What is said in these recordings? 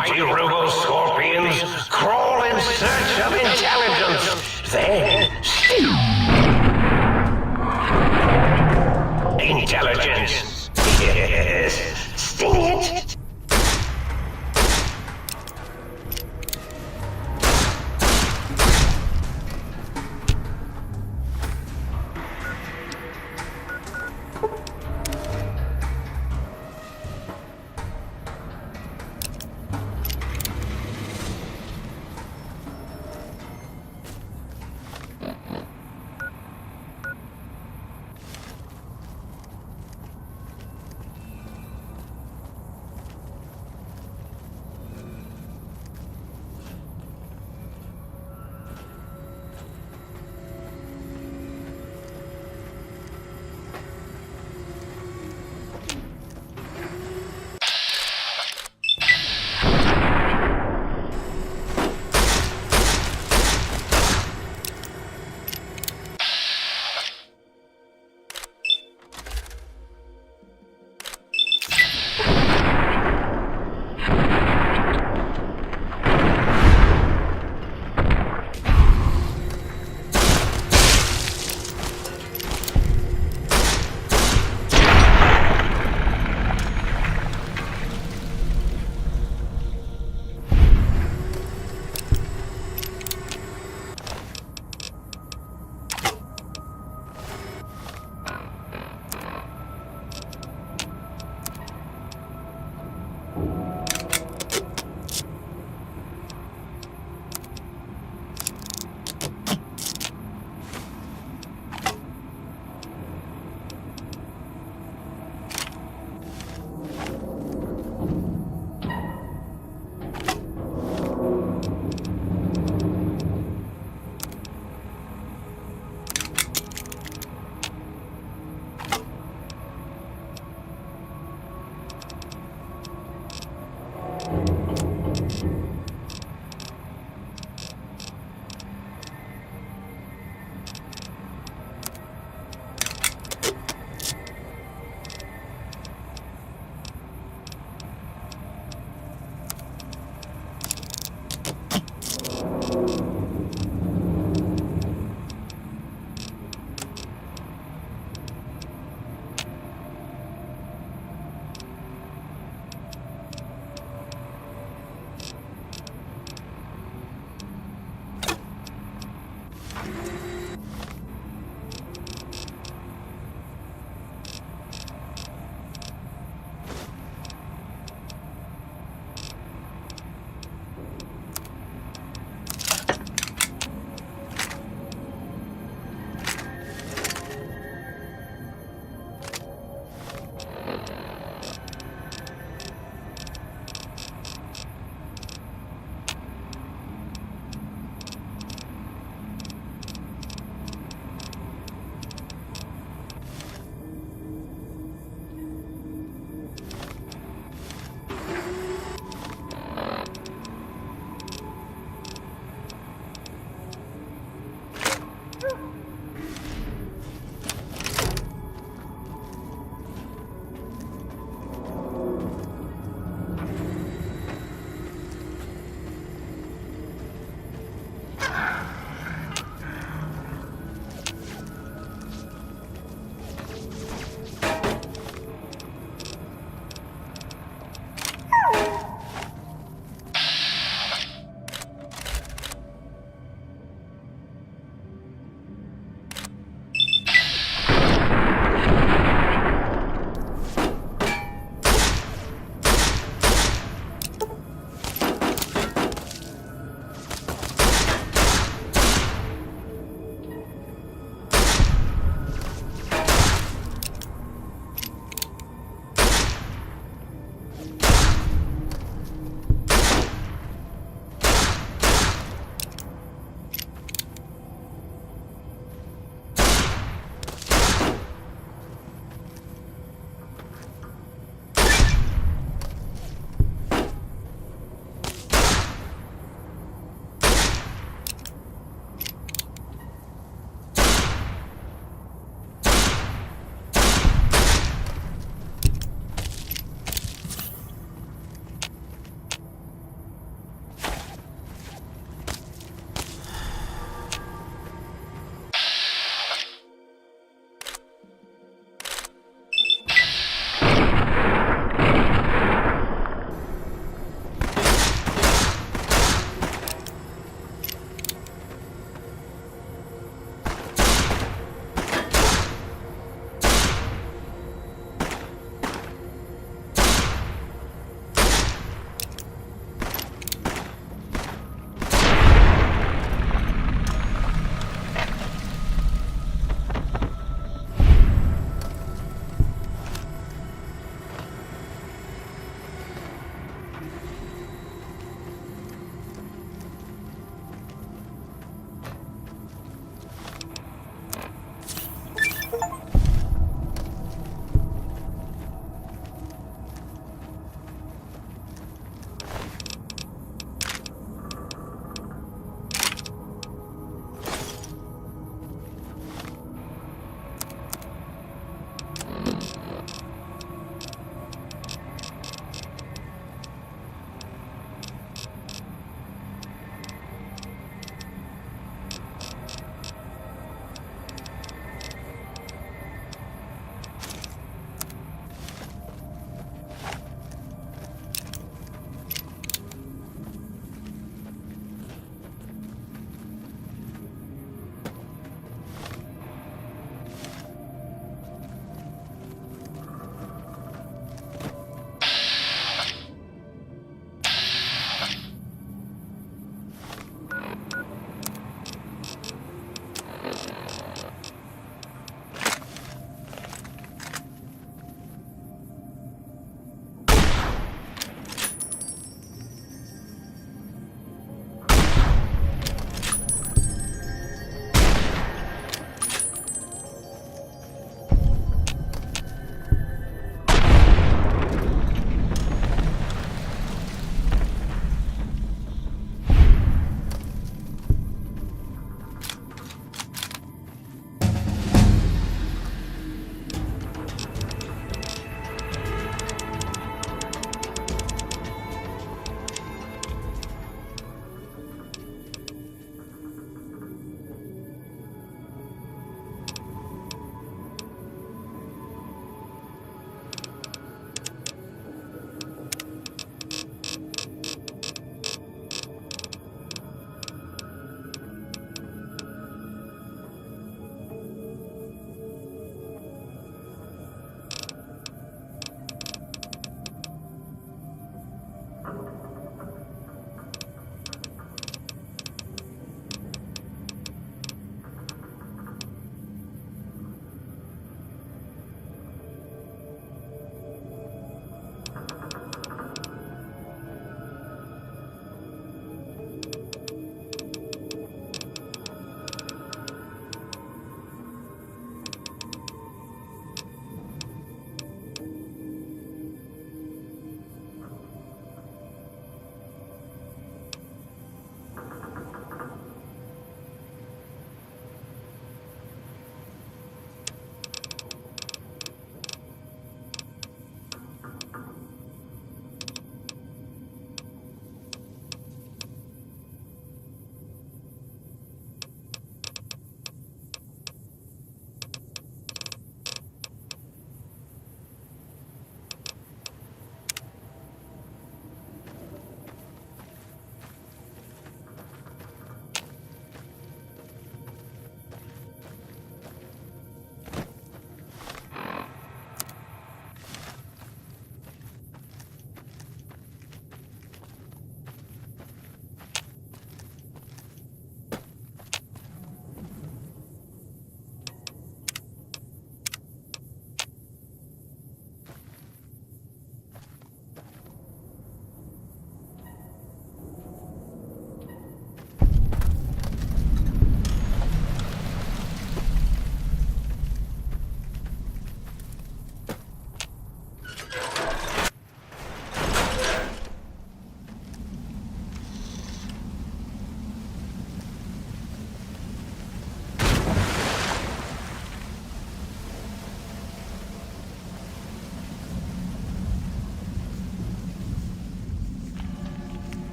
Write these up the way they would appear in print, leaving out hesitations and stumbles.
mighty robo-scorpions crawl in search of intelligence. Then, intelligence. Yes, sting it.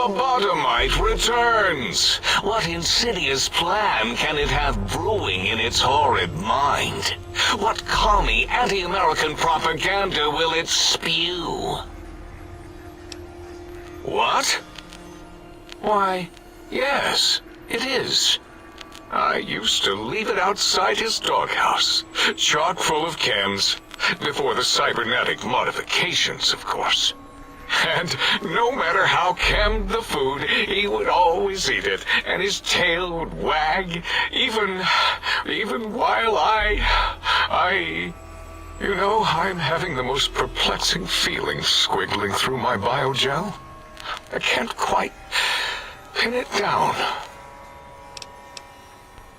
lobotomite returns. What insidious plan can it have brewing in its horrid mind? What commie anti-American propaganda will it spew? What? Why, yes, it is. I used to leave it outside his doghouse, chock full of chems, before the cybernetic modifications, of course. And no matter how chemmed the food, he would always eat it, and his tail would wag, even while You know, I'm having the most perplexing feeling squiggling through my biogel. I can't quite pin it down.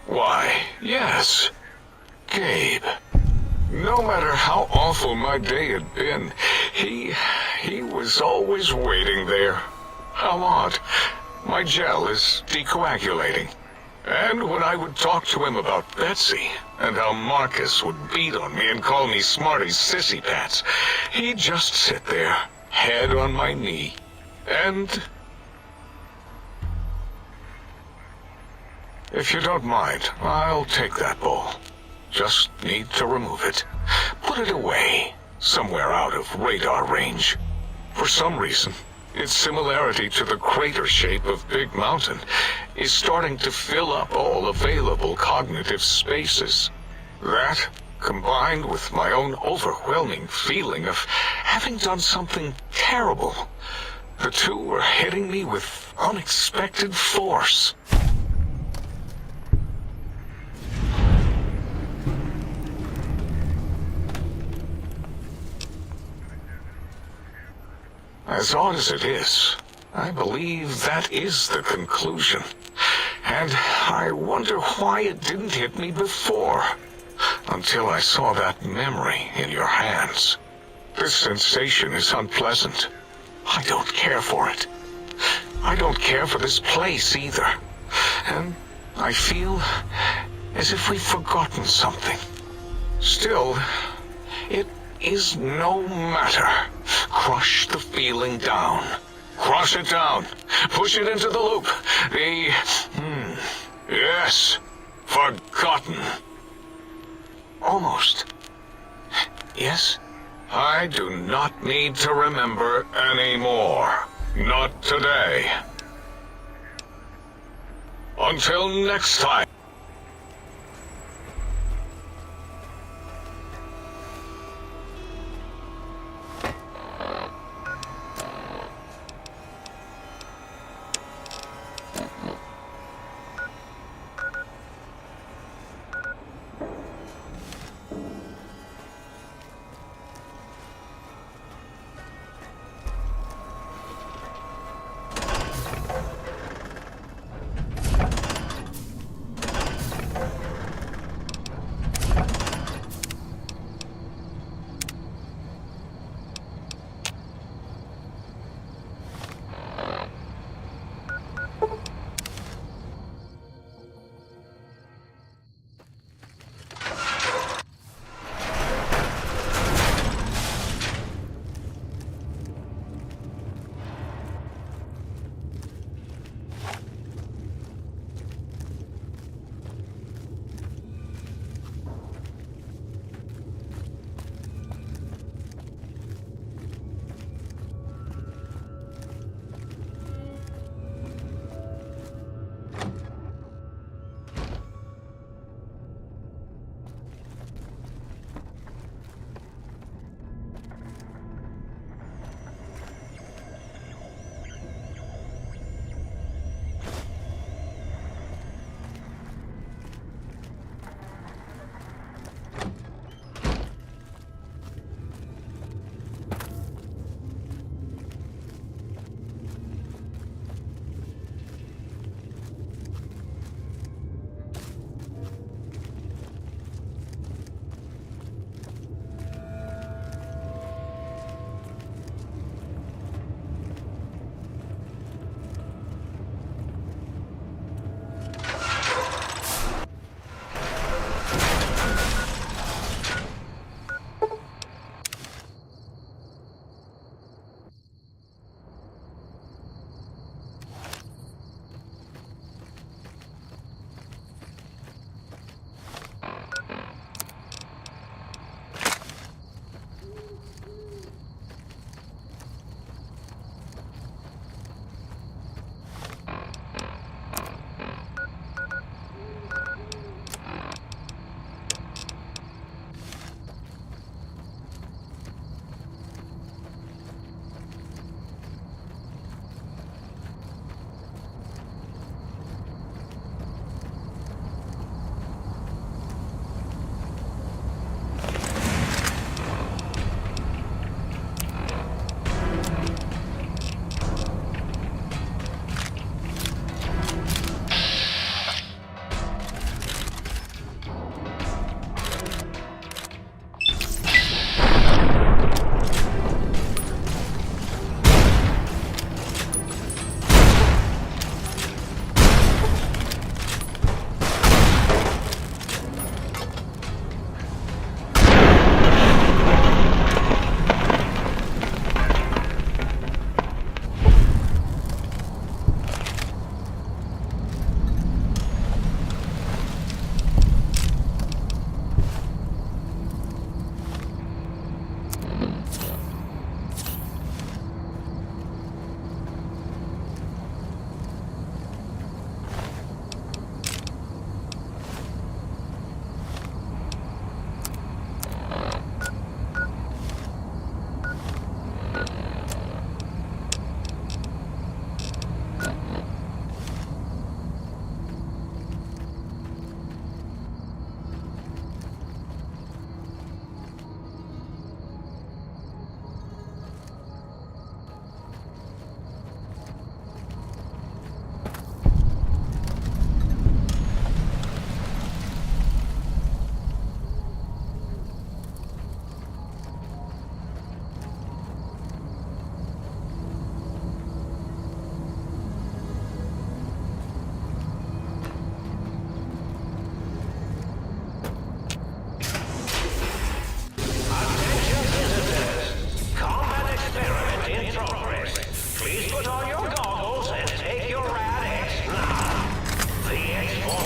Why, yes, Gabe. No matter how awful my day had been, he was always waiting there. How odd. My gel is decoagulating. And when I would talk to him about Betsy, and how Marcus would beat on me and call me Smarty's sissy pants, he'd just sit there, head on my knee, and... If you don't mind, I'll take that bowl. Just need to remove it. Put it away, somewhere out of radar range. For some reason, its similarity to the crater shape of Big Mountain is starting to fill up all available cognitive spaces. That, combined with my own overwhelming feeling of having done something terrible, the two are hitting me with unexpected force. As odd as it is, I believe that is the conclusion. And I wonder why it didn't hit me before, until I saw that memory in your hands. This sensation is unpleasant. I don't care for it. I don't care for this place either. And I feel as if we've forgotten something. Still, it is no matter. Crush the feeling down. Crush it down. Push it into the loop. Yes. Forgotten. Almost. Yes? I do not need to remember anymore. Not today. Until next time.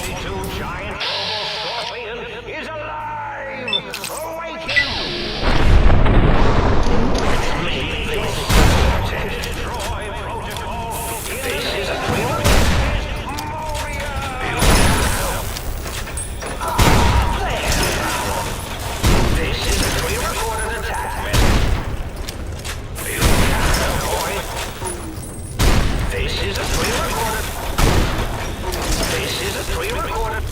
42 giant robo-scorpion is alive! Awaken! This is destroy protocol. This is a Moria! This is a pre-recorded attack method. This is a pre-recorded. This is a pre-recorded.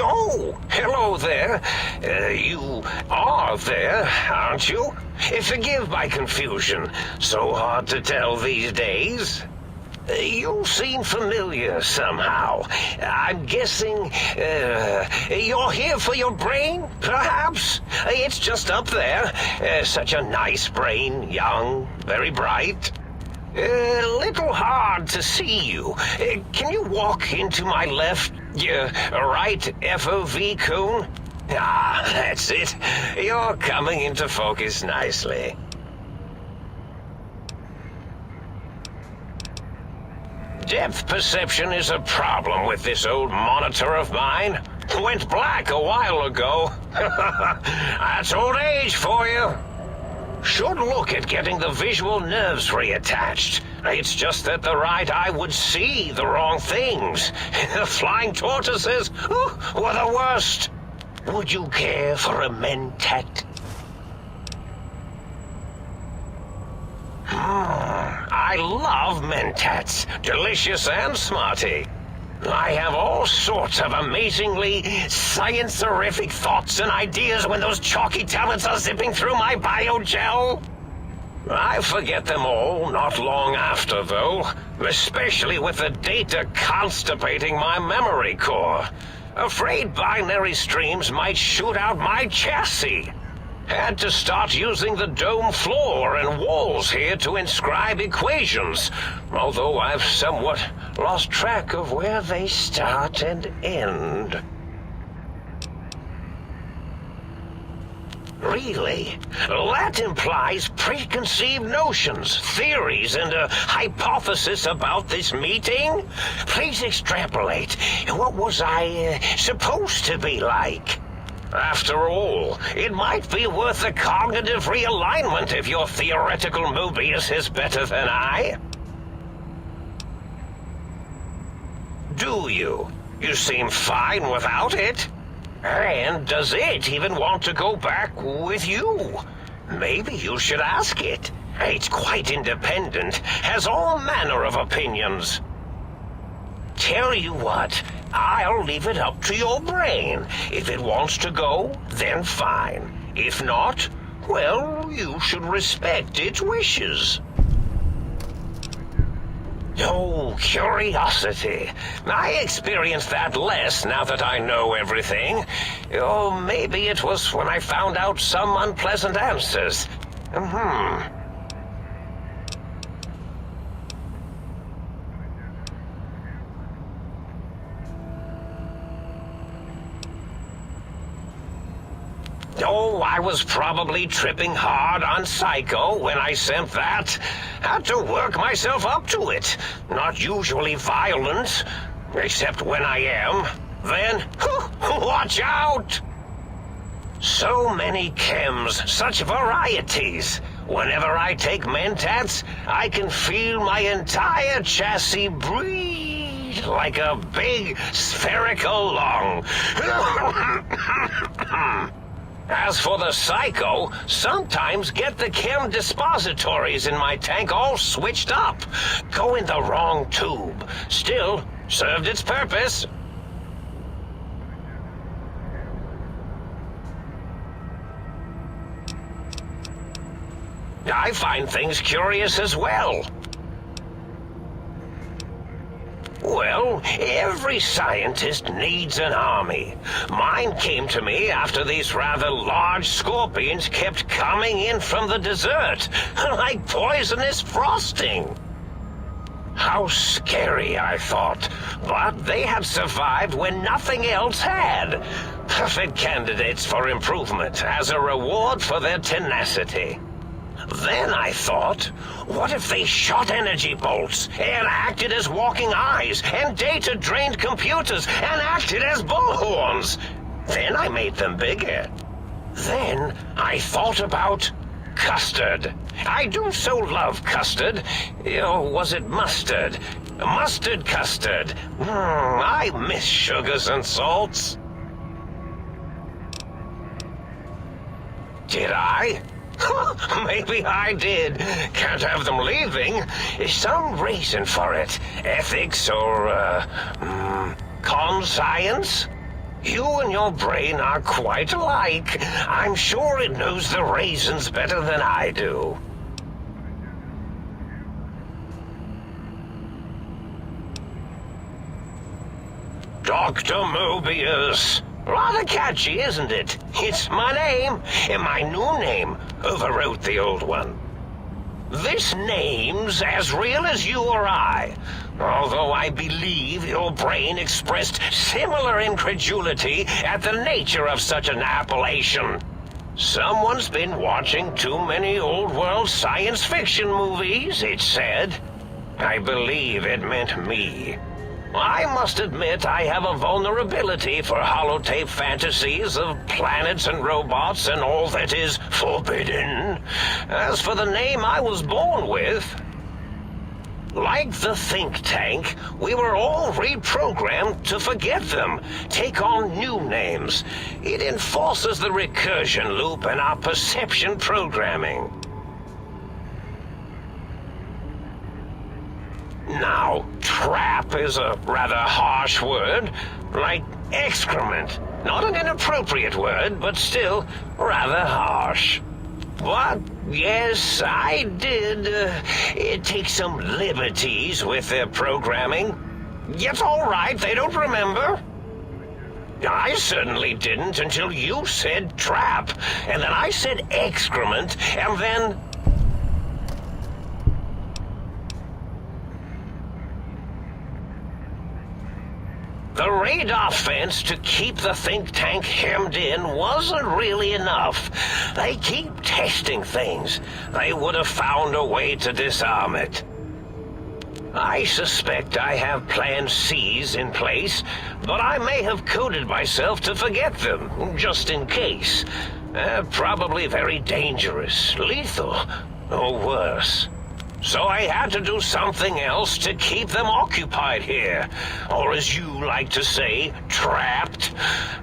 Oh, hello there. You are there, aren't you? Forgive my confusion. So hard to tell these days. You seem familiar somehow. I'm guessing, you're here for your brain, perhaps? It's just up there. Such a nice brain, young, very bright. Little hard to see you. Can you walk into my left, right FOV cone? Ah, that's it. You're coming into focus nicely. Depth perception is a problem with this old monitor of mine. Went black a while ago. That's old age for you. Should look at getting the visual nerves reattached. It's just that the right eye would see the wrong things. Flying tortoises were the worst. Would you care for a mentat? I love mentats. Delicious and smarty. I have all sorts of amazingly science-erific thoughts and ideas when those chalky tablets are zipping through my biogel. I forget them all not long after, though, especially with the data constipating my memory core. Afraid binary streams might shoot out my chassis. Had to start using the dome floor and walls here to inscribe equations, although I've somewhat lost track of where they start and end. Really? That implies preconceived notions, theories, and a hypothesis about this meeting? Please extrapolate. What was I supposed to be like? After all, it might be worth a cognitive realignment if your theoretical Mobius is better than I. Do you? You seem fine without it. And does it even want to go back with you? Maybe you should ask it. It's quite independent, has all manner of opinions. Tell you what, I'll leave it up to your brain. If it wants to go, then fine. If not, well, you should respect its wishes. Oh, curiosity. I experience that less now that I know everything. Oh, maybe it was when I found out some unpleasant answers. Oh, I was probably tripping hard on Psycho when I sent that. Had to work myself up to it. Not usually violent, except when I am. Then, watch out! So many chems, such varieties. Whenever I take mentats, I can feel my entire chassis breathe like a big spherical lung. As for the Psycho, sometimes get the chem dispositories in my tank all switched up. Go in the wrong tube. Still, served its purpose. I find things curious as well. Well, every scientist needs an army. Mine came to me after these rather large scorpions kept coming in from the desert, like poisonous frosting. How scary, I thought, but they had survived when nothing else had. Perfect candidates for improvement as a reward for their tenacity. Then I thought, what if they shot energy bolts and acted as walking eyes and data-drained computers and acted as bullhorns? Then I made them bigger. Then I thought about custard. I do so love custard. Or was it mustard? Mustard custard. I miss sugars and salts. Did I? Maybe I did. Can't have them leaving. Some reason for it. Ethics or, conscience? You and your brain are quite alike. I'm sure it knows the raisins better than I do. Dr. Mobius. Rather catchy, isn't it? It's my name, and my new name overwrote the old one. This name's as real as you or I, although I believe your brain expressed similar incredulity at the nature of such an appellation. Someone's been watching too many old-world science fiction movies, it said. I believe it meant me. I must admit I have a vulnerability for holotape fantasies of planets and robots and all that is forbidden. As for the name I was born with, like the think tank, we were all reprogrammed to forget them, take on new names. It enforces the recursion loop in our perception programming. Now, trap is a rather harsh word, like excrement. Not an inappropriate word, but still rather harsh. But, yes, I did take some liberties with their programming. It's all right, they don't remember. I certainly didn't until you said trap, and then I said excrement, and then... The radar fence to keep the think tank hemmed in wasn't really enough. They keep testing things. They would have found a way to disarm it. I suspect I have Plan C's in place, but I may have coded myself to forget them, just in case. Probably very dangerous, lethal, or worse. So I had to do something else to keep them occupied here. Or as you like to say, trapped.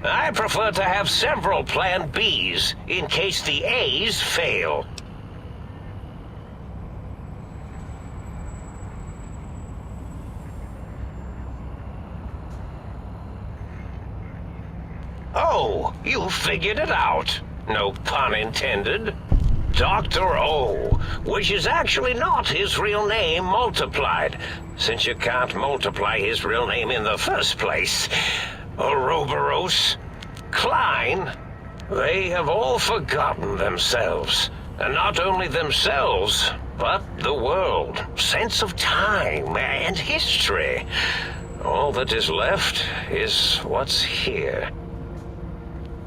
I prefer to have several Plan Bs in case the A's fail. Oh, you figured it out. No pun intended. Dr. O, which is actually not his real name multiplied, since you can't multiply his real name in the first place. Ouroboros, Klein, they have all forgotten themselves. And not only themselves, but the world, sense of time and history. All that is left is what's here.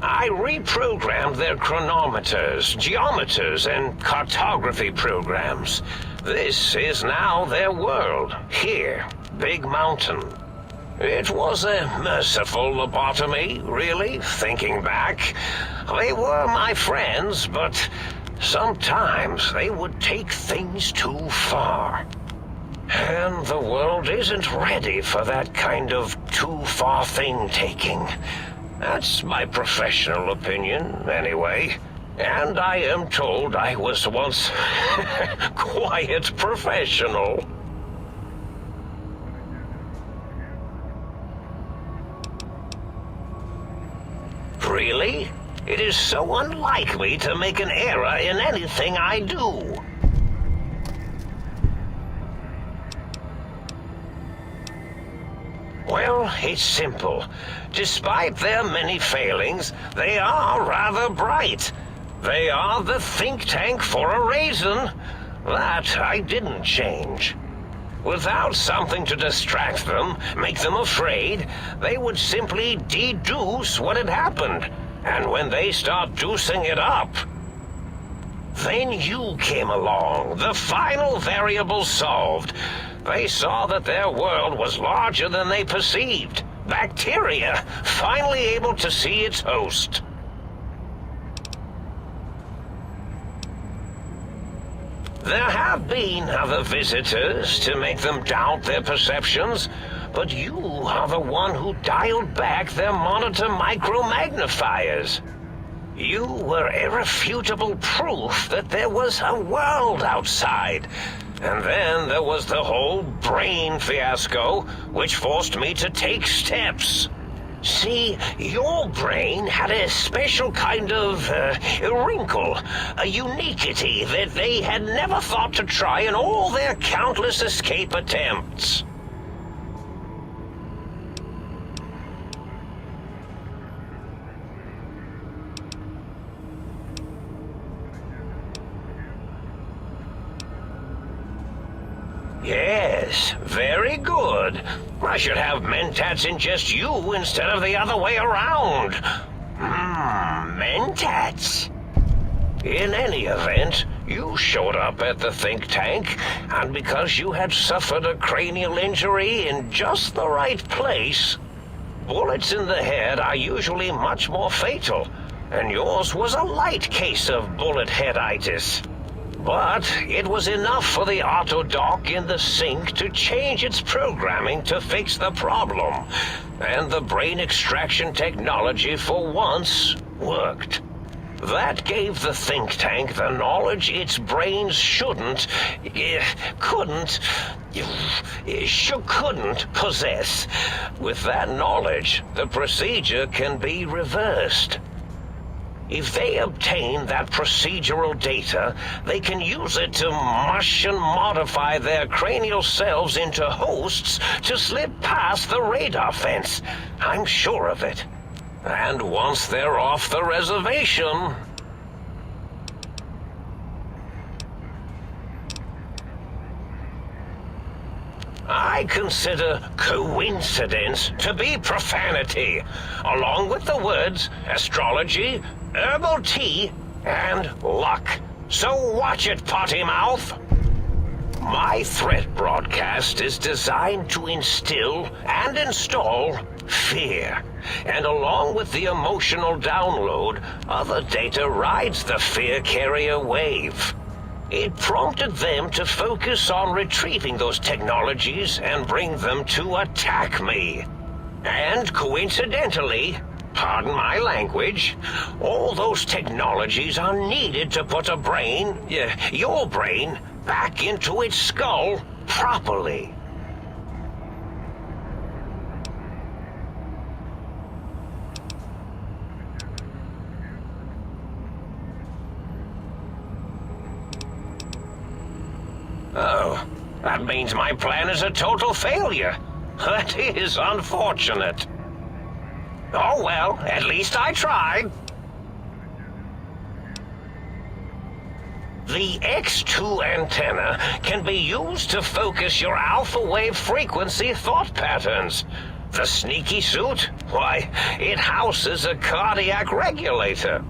I reprogrammed their chronometers, geometers, and cartography programs. This is now their world, here, Big Mountain. It was a merciful lobotomy, really, thinking back. They were my friends, but sometimes they would take things too far. And the world isn't ready for that kind of too-far thing-taking. That's my professional opinion, anyway. And I am told I was once quite professional. Really? It is so unlike me to make an error in anything I do. Well, it's simple. Despite their many failings, they are rather bright. They are the think tank for a reason. That I didn't change. Without something to distract them, make them afraid, they would simply deduce what had happened. And when they start deucing it up, then you came along, the final variable solved. They saw that their world was larger than they perceived. Bacteria, finally able to see its host. There have been other visitors to make them doubt their perceptions, but you are the one who dialed back their monitor micromagnifiers. You were irrefutable proof that there was a world outside. And then there was the whole brain fiasco, which forced me to take steps. See, your brain had a special kind of wrinkle, a uniquity that they had never thought to try in all their countless escape attempts. Yes, very good. I should have mentats ingest you instead of the other way around. Mentats. In any event, you showed up at the think tank, and because you had suffered a cranial injury in just the right place, bullets in the head are usually much more fatal, and yours was a light case of bullet headitis. But it was enough for the autodock in the sink to change its programming to fix the problem. And the brain extraction technology for once worked. That gave the think tank the knowledge its brains couldn't possess. With that knowledge, the procedure can be reversed. If they obtain that procedural data, they can use it to mush and modify their cranial selves into hosts to slip past the radar fence. I'm sure of it. And once they're off the reservation... I consider coincidence to be profanity, along with the words astrology, herbal tea, and luck. So watch it, potty mouth. My threat broadcast is designed to instill and install fear. And along with the emotional download, other data rides the fear carrier wave. It prompted them to focus on retrieving those technologies and bring them to attack me. And coincidentally, pardon my language, all those technologies are needed to put a brain, your brain, back into its skull properly. Oh, that means my plan is a total failure. That is unfortunate. Oh well, at least I tried. The X2 antenna can be used to focus your alpha wave frequency thought patterns. The sneaky suit? Why, it houses a cardiac regulator.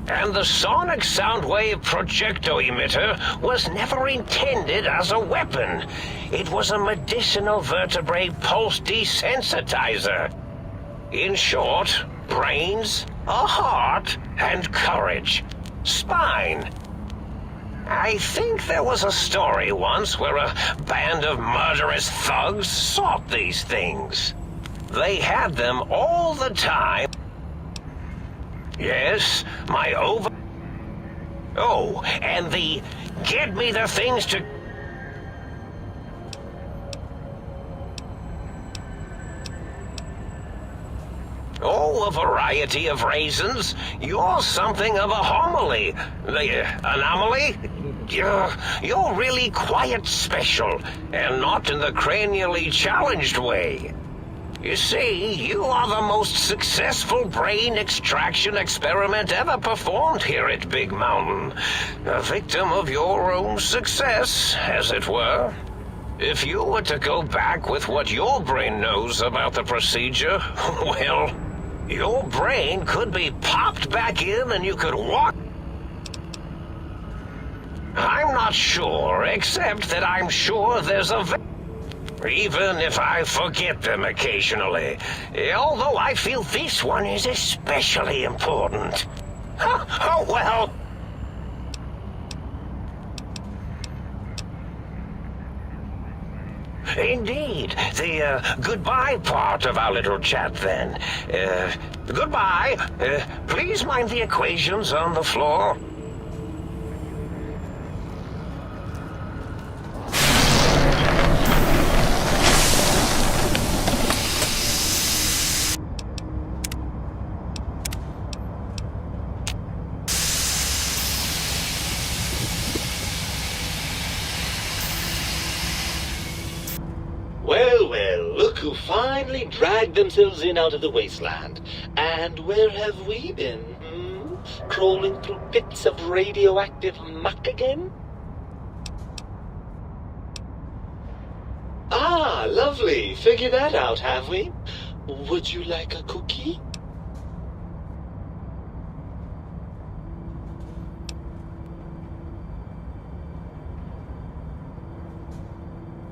And the sonic sound wave projecto emitter was never intended as a weapon. It was a medicinal vertebrae pulse desensitizer. In short, brains, a heart, and courage. Spine. I think there was a story once where a band of murderous thugs sought these things. They had them all the time. Yes, my Oh, and the get me the things to... Oh, a variety of reasons. You're something of a homily. Anomaly? You're really quite special, and not in the cranially challenged way. You see, you are the most successful brain extraction experiment ever performed here at Big Mountain. A victim of your own success, as it were. If you were to go back with what your brain knows about the procedure, well, your brain could be popped back in and you could walk... I'm not sure, except that I'm sure there's a... Even if I forget them occasionally. Although I feel this one is especially important. Oh, well. Indeed. The goodbye part of our little chat, then. Goodbye. Please mind the equations on the floor. who finally dragged themselves in out of the wasteland. And where have we been? Crawling through pits of radioactive muck again? Ah, lovely. Figured that out, have we? Would you like a cookie?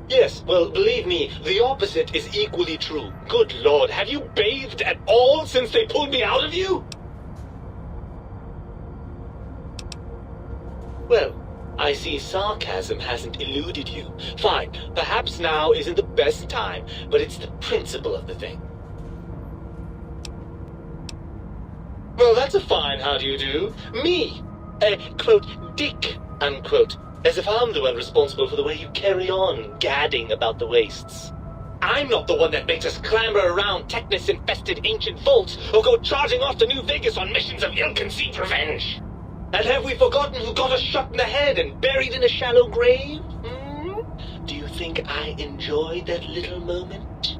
Yes, well, believe me, the opposite is equally true. Good Lord, have you bathed at all since they pulled me out of you? Well, I see sarcasm hasn't eluded you. Fine, perhaps now isn't the best time, but it's the principle of the thing. Well, that's a fine how do you do. Me, a, quote, dick, unquote. As if I'm the one responsible for the way you carry on gadding about the wastes. I'm not the one that makes us clamber around Technus-infested ancient vaults or go charging off to New Vegas on missions of ill-conceived revenge. And have we forgotten who got us shot in the head and buried in a shallow grave? Do you think I enjoyed that little moment?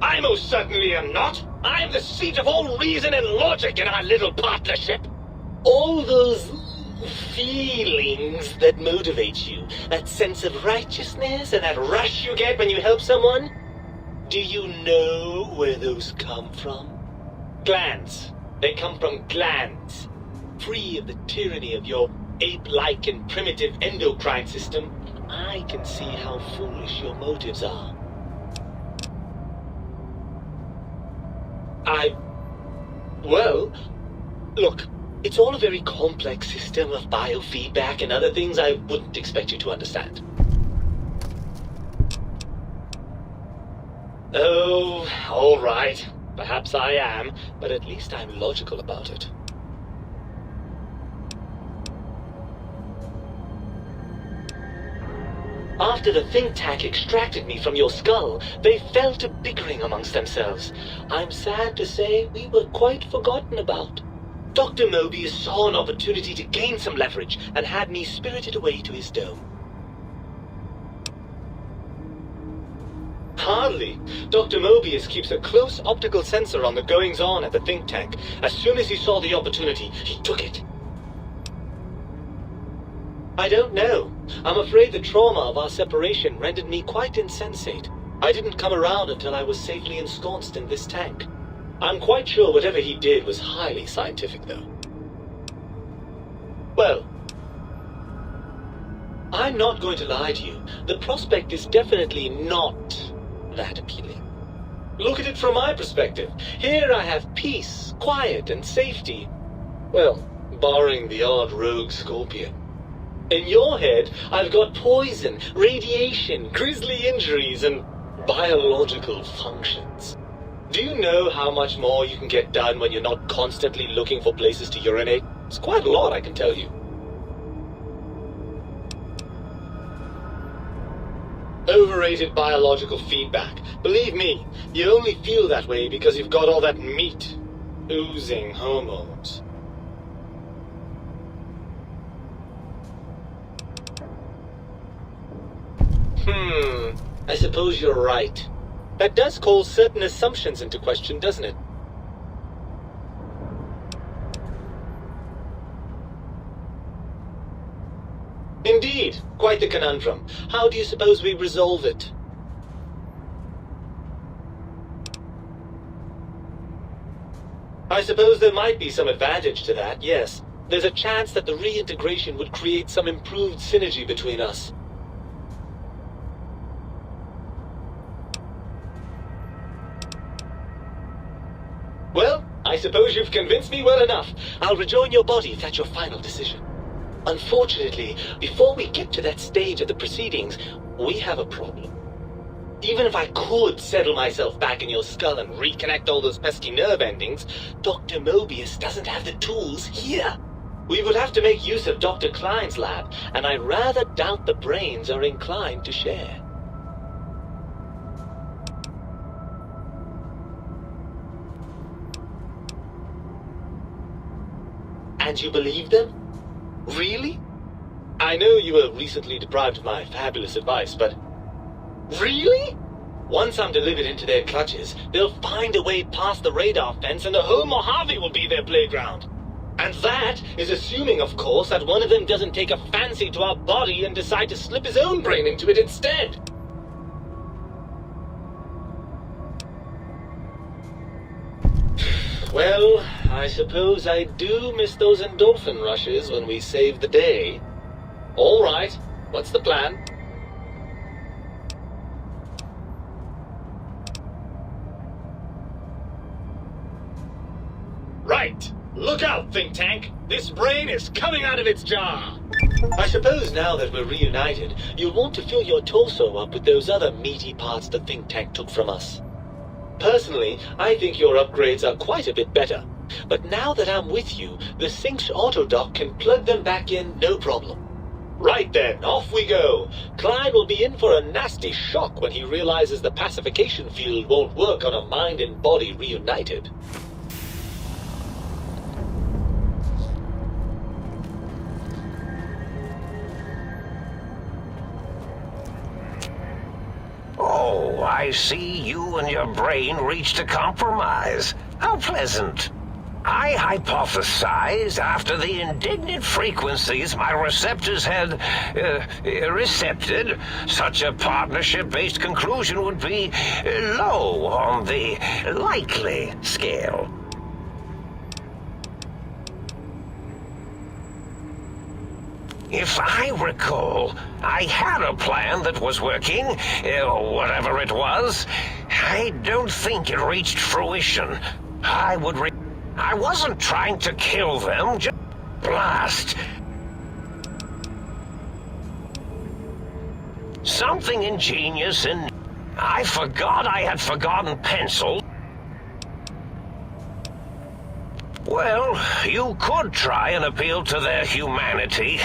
I most certainly am not. I am the seat of all reason and logic in our little partnership. All those feelings that motivate you, that sense of righteousness and that rush you get when you help someone, do you know where those come from? Glands. They come from glands. Free of the tyranny of your ape-like and primitive endocrine system, I can see how foolish your motives are. Well, look, it's all a very complex system of biofeedback and other things I wouldn't expect you to understand. Oh, all right. Perhaps I am, but at least I'm logical about it. After the think tank extracted me from your skull, they fell to bickering amongst themselves. I'm sad to say we were quite forgotten about. Dr. Mobius saw an opportunity to gain some leverage and had me spirited away to his dome. Hardly. Dr. Mobius keeps a close optical sensor on the goings-on at the think tank. As soon as he saw the opportunity, he took it. I don't know. I'm afraid the trauma of our separation rendered me quite insensate. I didn't come around until I was safely ensconced in this tank. I'm quite sure whatever he did was highly scientific, though. Well, I'm not going to lie to you. The prospect is definitely not that appealing. Look at it from my perspective. Here I have peace, quiet, and safety. Well, barring the odd rogue scorpion. In your head, I've got poison, radiation, grisly injuries, and biological functions. Do you know how much more you can get done when you're not constantly looking for places to urinate? It's quite a lot, I can tell you. Overrated biological feedback. Believe me, you only feel that way because you've got all that meat. Oozing hormones. I suppose you're right. That does call certain assumptions into question, doesn't it? Indeed, quite the conundrum. How do you suppose we resolve it? I suppose there might be some advantage to that, yes. There's a chance that the reintegration would create some improved synergy between us. Well, I suppose you've convinced me well enough. I'll rejoin your body if that's your final decision. Unfortunately, before we get to that stage of the proceedings, we have a problem. Even if I could settle myself back in your skull and reconnect all those pesky nerve endings, Dr. Mobius doesn't have the tools here. We would have to make use of Dr. Klein's lab, and I rather doubt the brains are inclined to share. And you believe them? Really? I know you were recently deprived of my fabulous advice, but... Really? Once I'm delivered into their clutches, they'll find a way past the radar fence and the whole Mojave will be their playground. And that is assuming, of course, that one of them doesn't take a fancy to our body and decide to slip his own brain into it instead. Well, I suppose I do miss those endorphin rushes when we save the day. All right, what's the plan? Right! Look out, think tank! This brain is coming out of its jar! I suppose now that we're reunited, you'll want to fill your torso up with those other meaty parts the think tank took from us. Personally, I think your upgrades are quite a bit better. But now that I'm with you, the Sync's autodock can plug them back in no problem. Right then, off we go. Clyde will be in for a nasty shock when he realizes the pacification field won't work on a mind and body reunited. Oh, I see you and your brain reached a compromise. How pleasant. I hypothesized after the indignant frequencies my receptors had recepted, such a partnership-based conclusion would be low on the likely scale. If I recall, I had a plan that was working, whatever it was. I don't think it reached fruition. I wasn't trying to kill them, just blast. Something ingenious and I forgot I had forgotten pencils. Well, you could try and appeal to their humanity.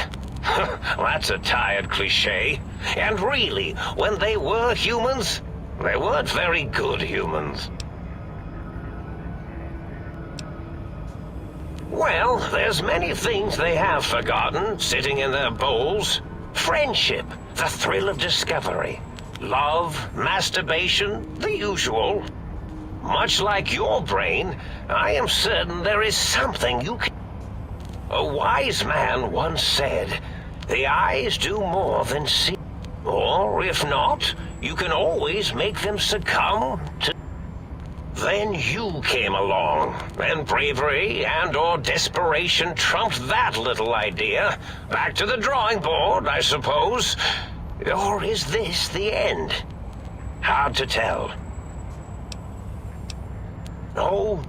That's a tired cliche. And really, when they were humans, they weren't very good humans. Well, there's many things they have forgotten, sitting in their bowls. Friendship, the thrill of discovery. Love, masturbation, the usual. Much like your brain, I am certain there is something you can... A wise man once said, the eyes do more than see. Or, if not, you can always make them succumb to... Then you came along, and bravery and/or desperation trumped that little idea. Back to the drawing board, I suppose. Or is this the end? Hard to tell. Oh,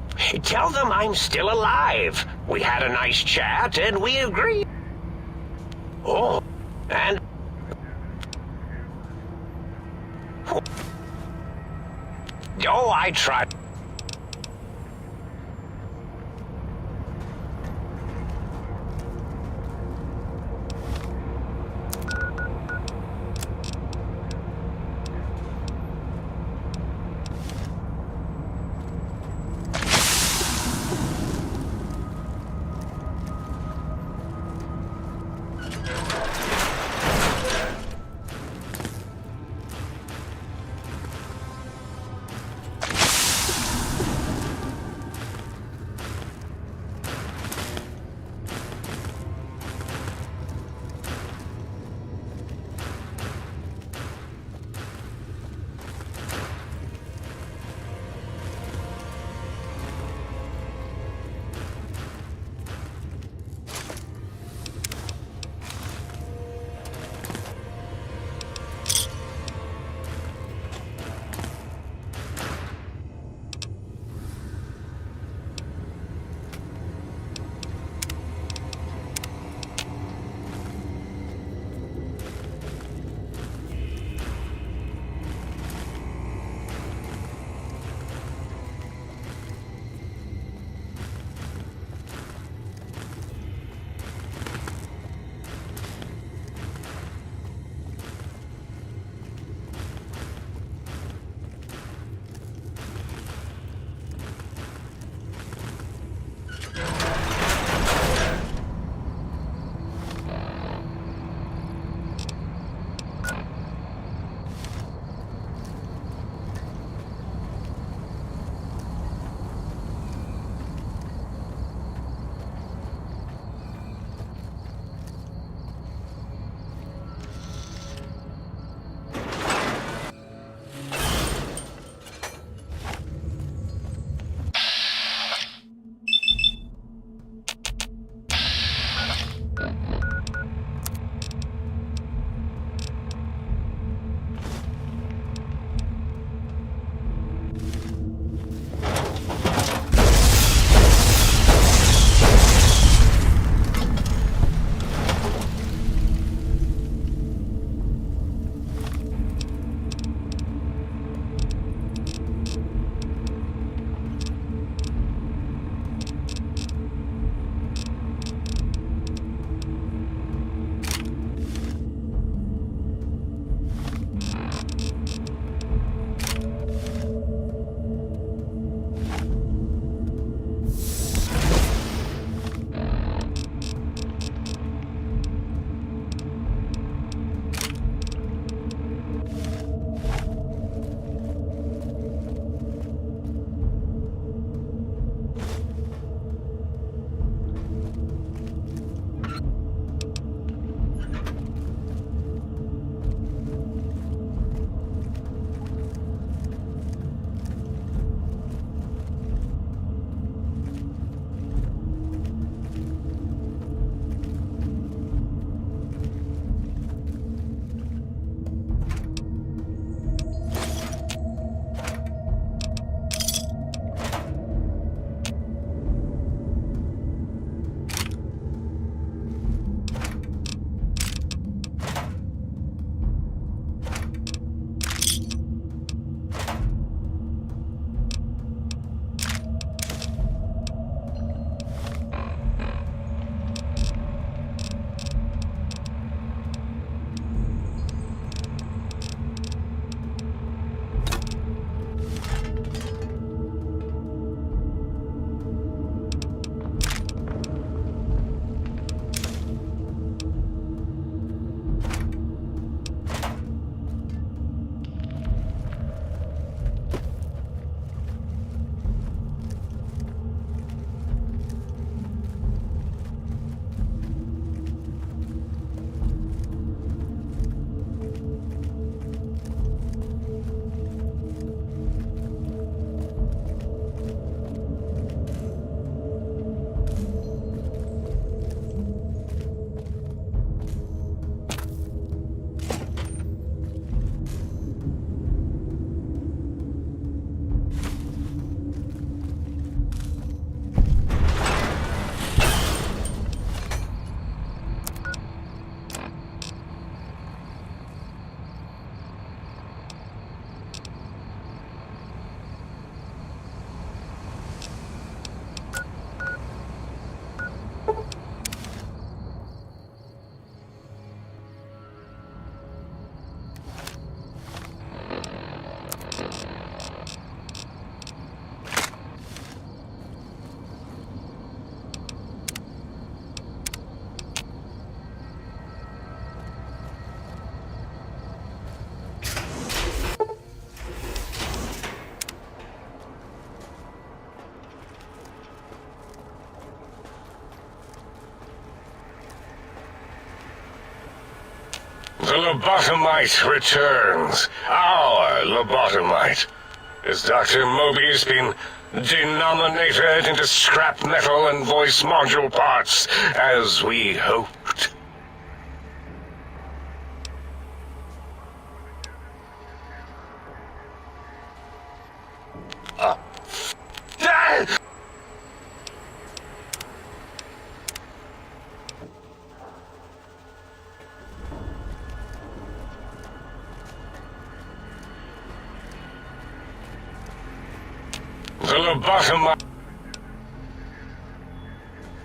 tell them I'm still alive. We had a nice chat, and we agreed. Oh, and... Oh, I tried. lobotomite returns. Our lobotomite. Has Dr. Mobius been denominated into scrap metal and voice module parts, as we hoped? The lobotomite.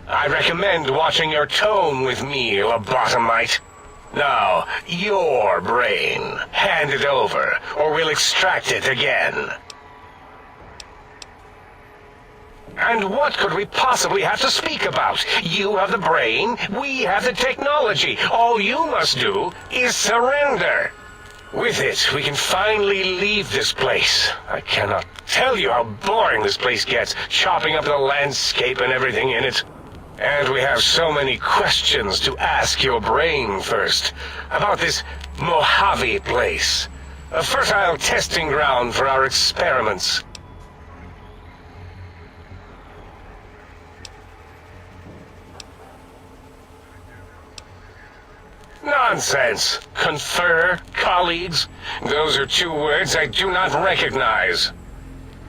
I recommend watching your tone with me, lobotomite. Now, your brain. Hand it over, or we'll extract it again. And what could we possibly have to speak about? You have the brain, we have the technology. All you must do is surrender. With it, we can finally leave this place. I cannot tell you how boring this place gets, chopping up the landscape and everything in it. And we have so many questions to ask your brain first. About this Mojave place. A fertile testing ground for our experiments. Nonsense. Confer, colleagues. Those are two words I do not recognize.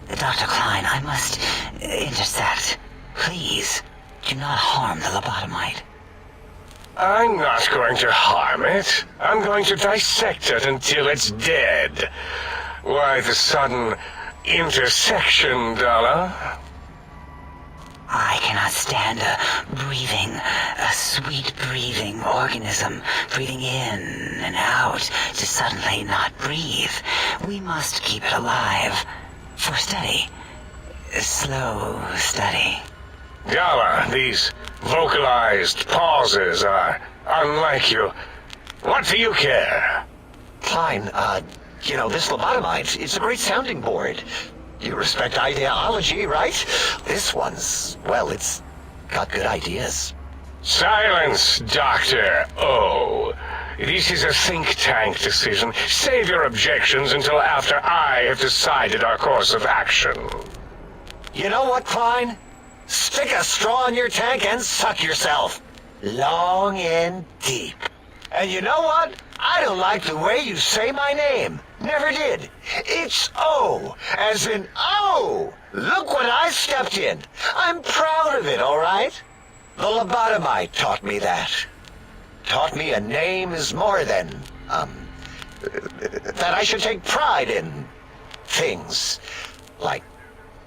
Dr. Klein, I must intercept. Please, do not harm the lobotomite. I'm not going to harm it. I'm going to dissect it until it's dead. Why the sudden intersection, Dalla? I cannot stand a sweet breathing organism, breathing in and out to suddenly not breathe. We must keep it alive. For study. Slow study. Dalla, these vocalized pauses are unlike you. What do you care? Klein, this lobotomite, it's a great sounding board. You respect ideology, right? This one's, well, it's got good ideas. Silence, Dr. O. This is a think tank decision. Save your objections until after I have decided our course of action. You know what, Klein? Stick a straw in your tank and suck yourself. Long and deep. And you know what? I don't like the way you say my name. Never did. It's O, as in oh. Look what I stepped in. I'm proud of it, all right? The lobotomite taught me that. Taught me a name is more than, that I should take pride in things like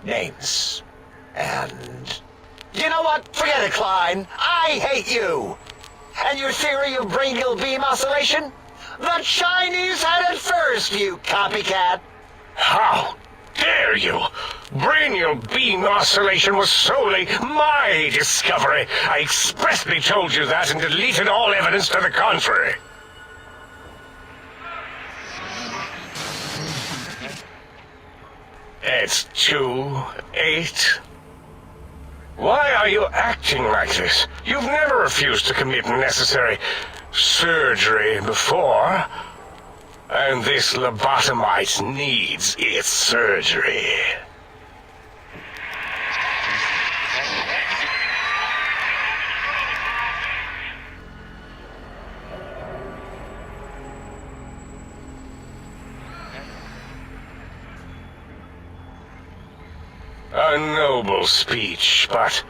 names. And you know what? Forget it, Klein. I hate you. And your theory of brachial beam oscillation? The Chinese had it first, you copycat. How dare you? Brachial beam oscillation was solely my discovery. I expressly told you that and deleted all evidence to the contrary. It's 2-8. Why are you acting like this? You've never refused to commit necessary surgery before. And this lobotomite needs its surgery. A noble speech, but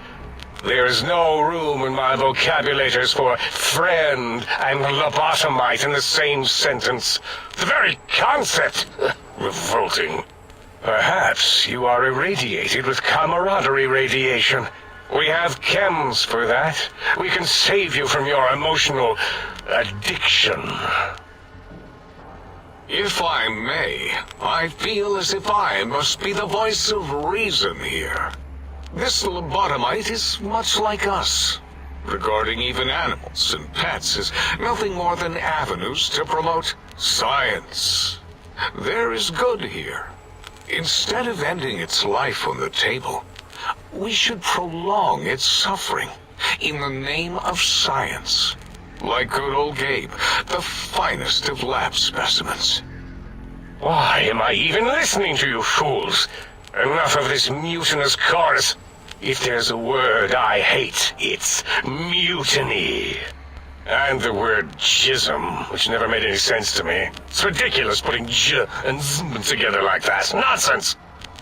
there is no room in my vocabulators for friend and lobotomite in the same sentence. The very concept, revolting. Perhaps you are irradiated with camaraderie radiation. We have chems for that. We can save you from your emotional addiction. If I may, I feel as if I must be the voice of reason here. This lobotomite is much like us. Regarding even animals and pets as nothing more than avenues to promote science. There is good here. Instead of ending its life on the table, we should prolong its suffering in the name of science. Like good old Gabe, the finest of lab specimens. Why am I even listening to you fools? Enough of this mutinous chorus. If there's a word I hate, it's mutiny. And the word jism, which never made any sense to me. It's ridiculous putting j and zm together like that. Nonsense!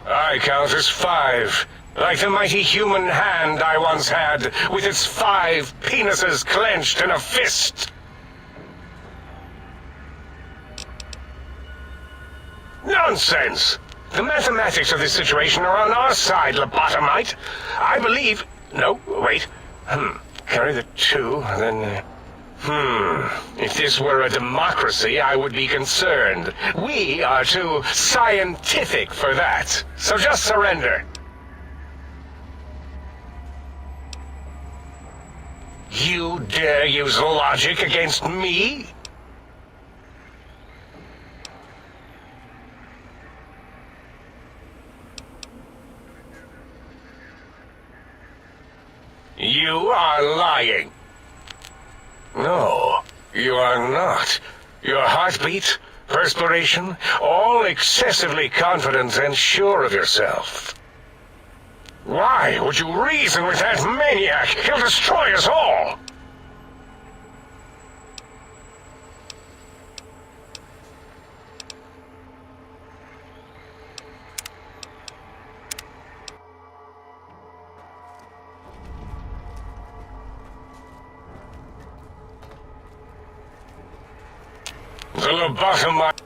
I count as 5, like the mighty human hand I once had, with its 5 penises clenched in a fist. Nonsense! The mathematics of this situation are on our side, lobotomite. I believe... No, wait. Carry the 2, then... If this were a democracy, I would be concerned. We are too scientific for that. So just surrender. You dare use logic against me? You are lying. No, you are not. Your heartbeat, perspiration, all excessively confident and sure of yourself. Why would you reason with that maniac? He'll destroy us all! The lobotomite...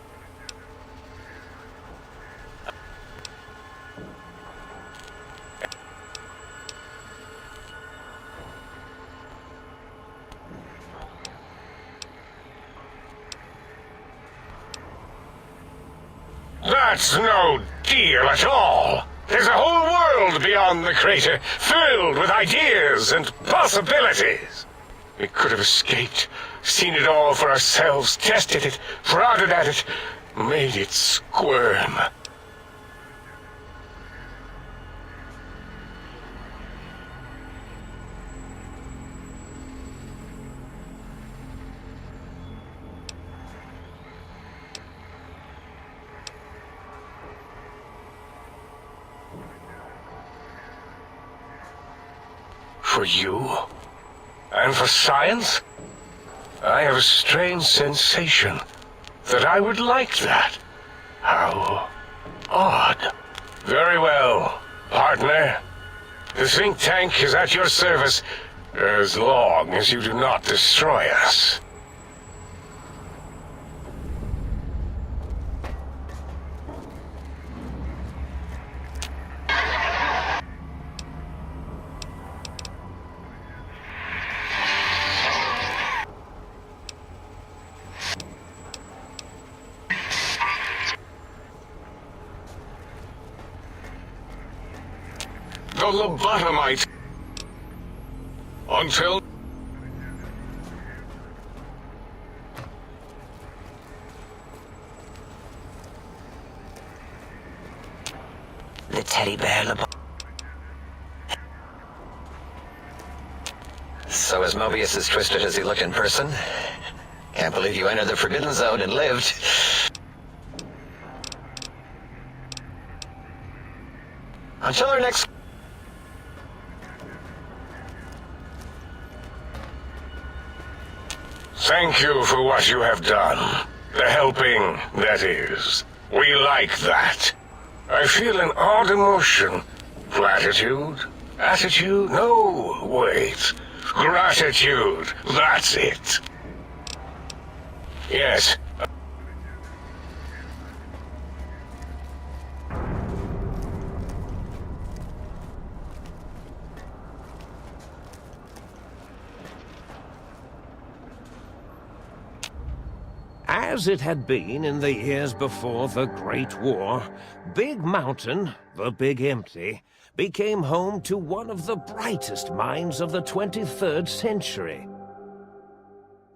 That's no deal at all. There's a whole world beyond the crater, filled with ideas and possibilities. We could have escaped, seen it all for ourselves, tested it, prodded at it, made it squirm. For you? And for science? I have a strange sensation that I would like that. How odd. Very well, partner. The think tank is at your service as long as you do not destroy us. The lobotomite. Until... The teddy bear So is Mobius as twisted as he looked in person? Can't believe you entered the Forbidden Zone and lived. Until our next... Thank you for what you have done. The helping, that is. We like that. I feel an odd emotion. Platitude? Attitude? No, wait. Gratitude. That's it. Yes. As it had been in the years before the Great War, Big Mountain, the Big Empty, became home to one of the brightest minds of the 23rd century.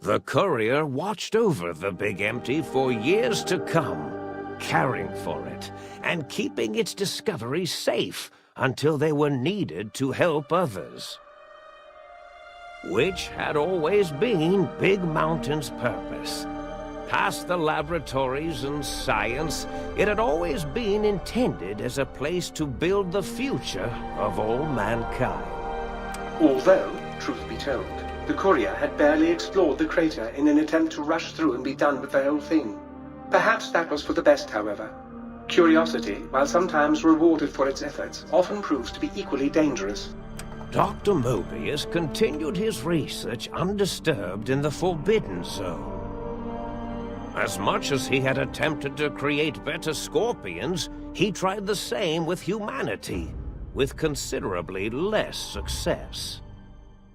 The courier watched over the Big Empty for years to come, caring for it and keeping its discoveries safe until they were needed to help others. which had always been Big Mountain's purpose. Past the laboratories and science, it had always been intended as a place to build the future of all mankind. Although, truth be told, the courier had barely explored the crater in an attempt to rush through and be done with the whole thing. Perhaps that was for the best, however. Curiosity, while sometimes rewarded for its efforts, often proves to be equally dangerous. Dr. Mobius continued his research undisturbed in the Forbidden Zone. As much as he had attempted to create better scorpions, he tried the same with humanity, with considerably less success.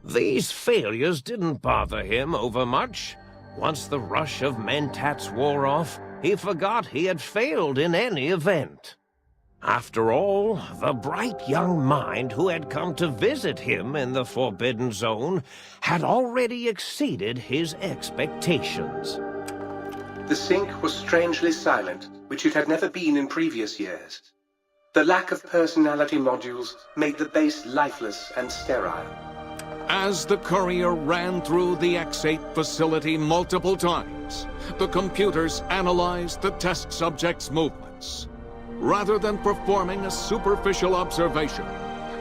These failures didn't bother him overmuch. Once the rush of mentats wore off, he forgot he had failed in any event. After all, the bright young mind who had come to visit him in the Forbidden Zone had already exceeded his expectations. The sink was strangely silent, which it had never been in previous years. The lack of personality modules made the base lifeless and sterile. As the courier ran through the X8 facility multiple times, the computers analyzed the test subject's movements. Rather than performing a superficial observation,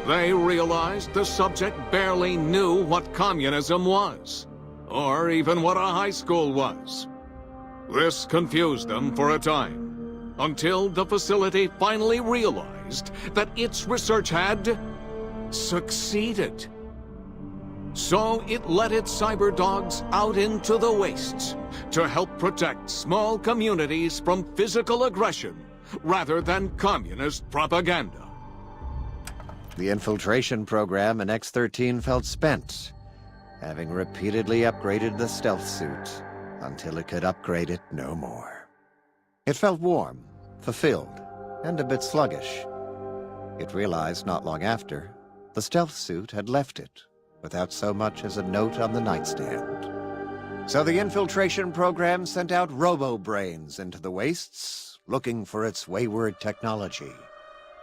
they realized the subject barely knew what communism was, or even what a high school was. This confused them for a time, until the facility finally realized that its research had succeeded. So it let its cyber dogs out into the wastes to help protect small communities from physical aggression rather than communist propaganda. The infiltration program in X-13 felt spent, having repeatedly upgraded the stealth suit until it could upgrade it no more. It felt warm, fulfilled, and a bit sluggish. It realized not long after, the stealth suit had left it, without so much as a note on the nightstand. So the infiltration program sent out robo-brains into the wastes, looking for its wayward technology.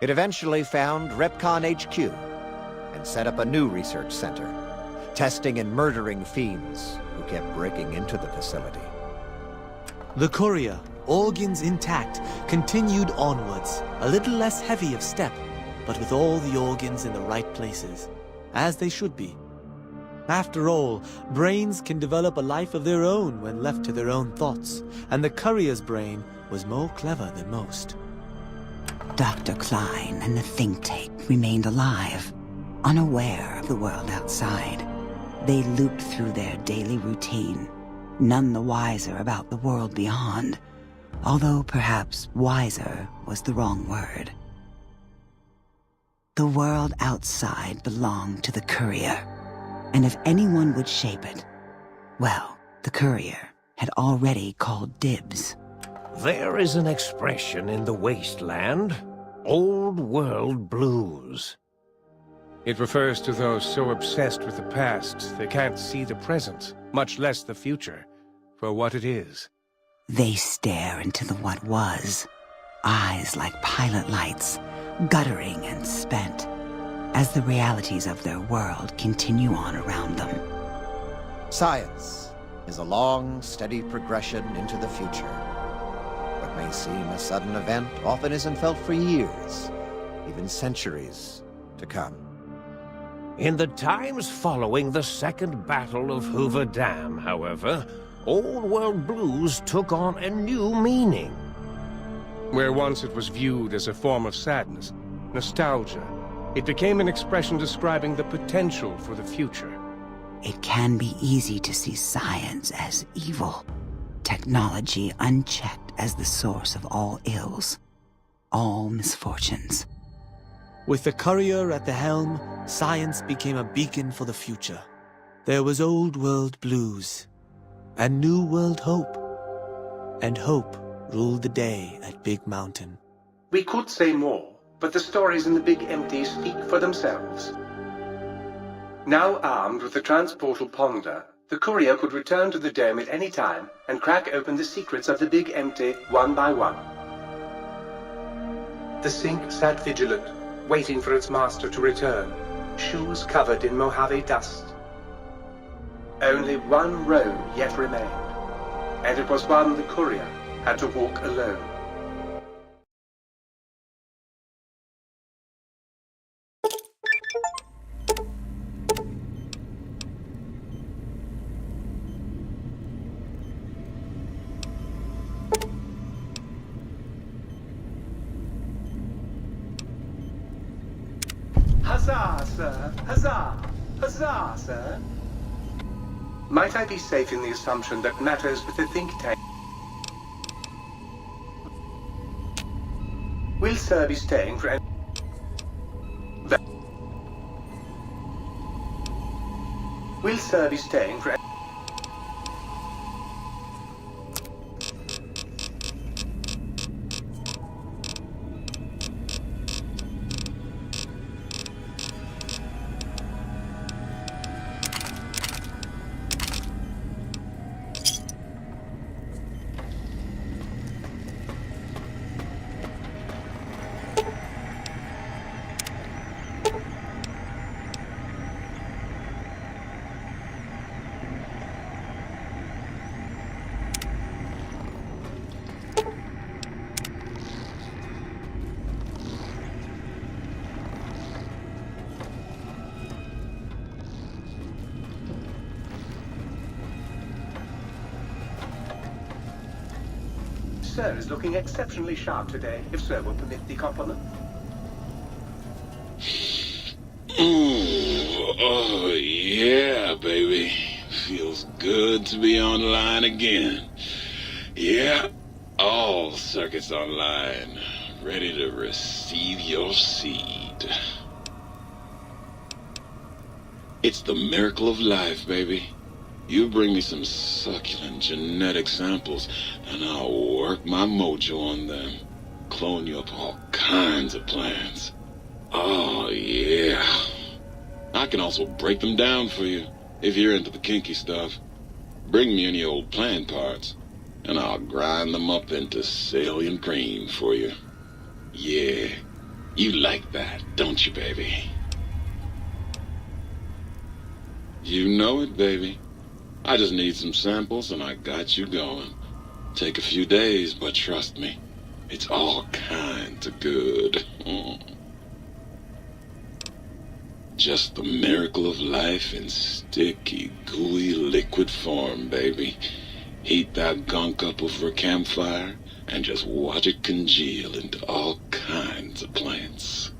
It eventually found Repcon HQ, and set up a new research center, testing and murdering fiends who kept breaking into the facility. The courier, organs intact, continued onwards, a little less heavy of step, but with all the organs in the right places, as they should be. After all, brains can develop a life of their own when left to their own thoughts, and the courier's brain was more clever than most. Dr. Klein and the think tank remained alive, unaware of the world outside. They looped through their daily routine, none the wiser about the world beyond, although perhaps wiser was the wrong word. The world outside belonged to the courier, and if anyone would shape it, well, the courier had already called dibs. There is an expression in the wasteland, old world blues. It refers to those so obsessed with the past they can't see the present, much less the future, for what it is. They stare into the what was, eyes like pilot lights, guttering and spent, as the realities of their world continue on around them. Science is a long, steady progression into the future. What may seem a sudden event often isn't felt for years, even centuries to come. In the times following the Second Battle of Hoover Dam, however, old world blues took on a new meaning. Where once it was viewed as a form of sadness, nostalgia, it became an expression describing the potential for the future. It can be easy to see science as evil, technology unchecked as the source of all ills, all misfortunes. With the courier at the helm, science became a beacon for the future. There was old world blues, and new world hope. And hope ruled the day at Big Mountain. We could say more, but the stories in the Big Empty speak for themselves. Now armed with the transportal Ponder, the courier could return to the dome at any time and crack open the secrets of the Big Empty one by one. The sink sat vigilant, waiting for its master to return, shoes covered in Mojave dust. Only one road yet remained, and it was one the courier had to walk alone. Huzzah, sir! Huzzah! Huzzah, sir! Might I be safe in the assumption that matters with the think tank? Will sir be staying for any... Will sir be staying for any... Sir is looking exceptionally sharp today, if sir will permit the compliment. Oh, yeah, baby. Feels good to be online again. Yeah, all circuits online, ready to receive your seed. It's the miracle of life, baby. You bring me some succulent genetic samples, and I'll work my mojo on them. Clone you up all kinds of plants. Oh, yeah. I can also break them down for you, if you're into the kinky stuff. Bring me any old plant parts, and I'll grind them up into salient cream for you. Yeah, you like that, don't you, baby? You know it, baby. I just need some samples and I got you going. Take a few days, but trust me, it's all kinds of good. Just the miracle of life in sticky, gooey liquid form, baby. Heat that gunk up over a campfire and just watch it congeal into all kinds of plants.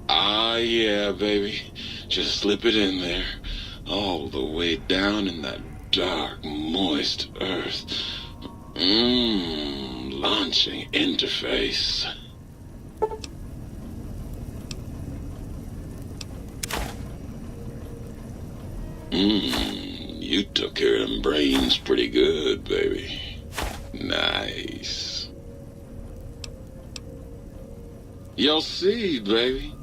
Ah, yeah, baby. Just slip it in there, all the way down in that dark, moist earth. Launching interface. You took care of them brains pretty good, baby. Nice. Your seed, baby.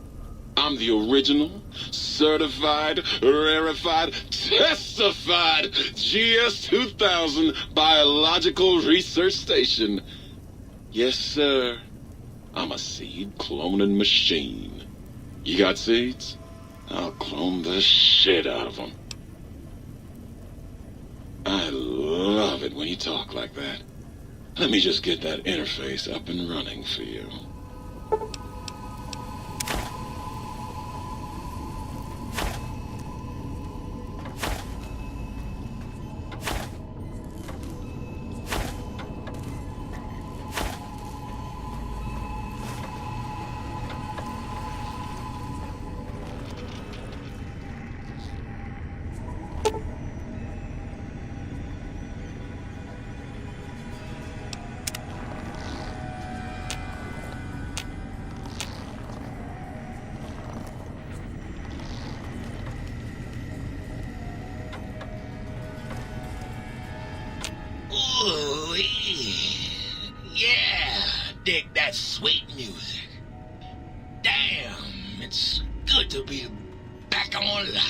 I'm the original, certified, rarefied, testified GS-2000 Biological Research Station. Yes, sir. I'm a seed cloning machine. You got seeds? I'll clone the shit out of them. I love it when you talk like that. Let me just get that interface up and running for you. Ooh, yeah, dig that sweet music. Damn, it's good to be back online.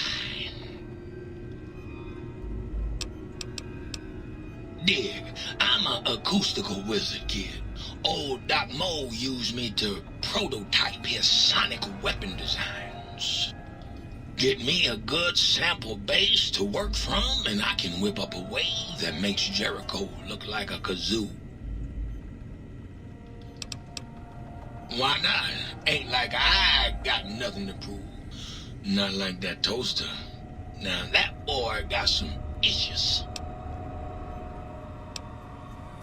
Dig, I'm an acoustical wizard, kid. Old Doc Mo used me to prototype his sonic weapon designs. Get me a good sample base to work from, and I can whip up a wave that makes Jericho look like a kazoo. Why not? Ain't like I got nothing to prove. Not like that toaster. Now that boy got some issues.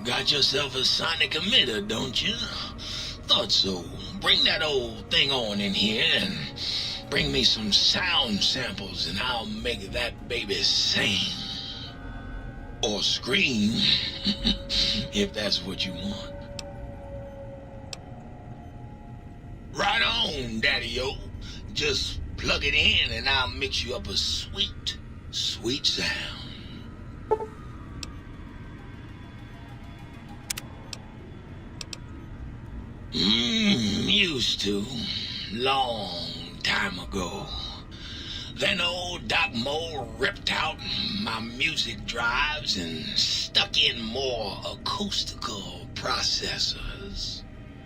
Got yourself a sonic emitter, don't you? Thought so. Bring that old thing on in here and bring me some sound samples and I'll make that baby sing. Or scream, if that's what you want. Right on, Daddy-o. Just plug it in and I'll mix you up a sweet, sweet sound. Used to. Long time ago. Then old Doc Mo ripped out my music drives and stuck in more acoustical processors.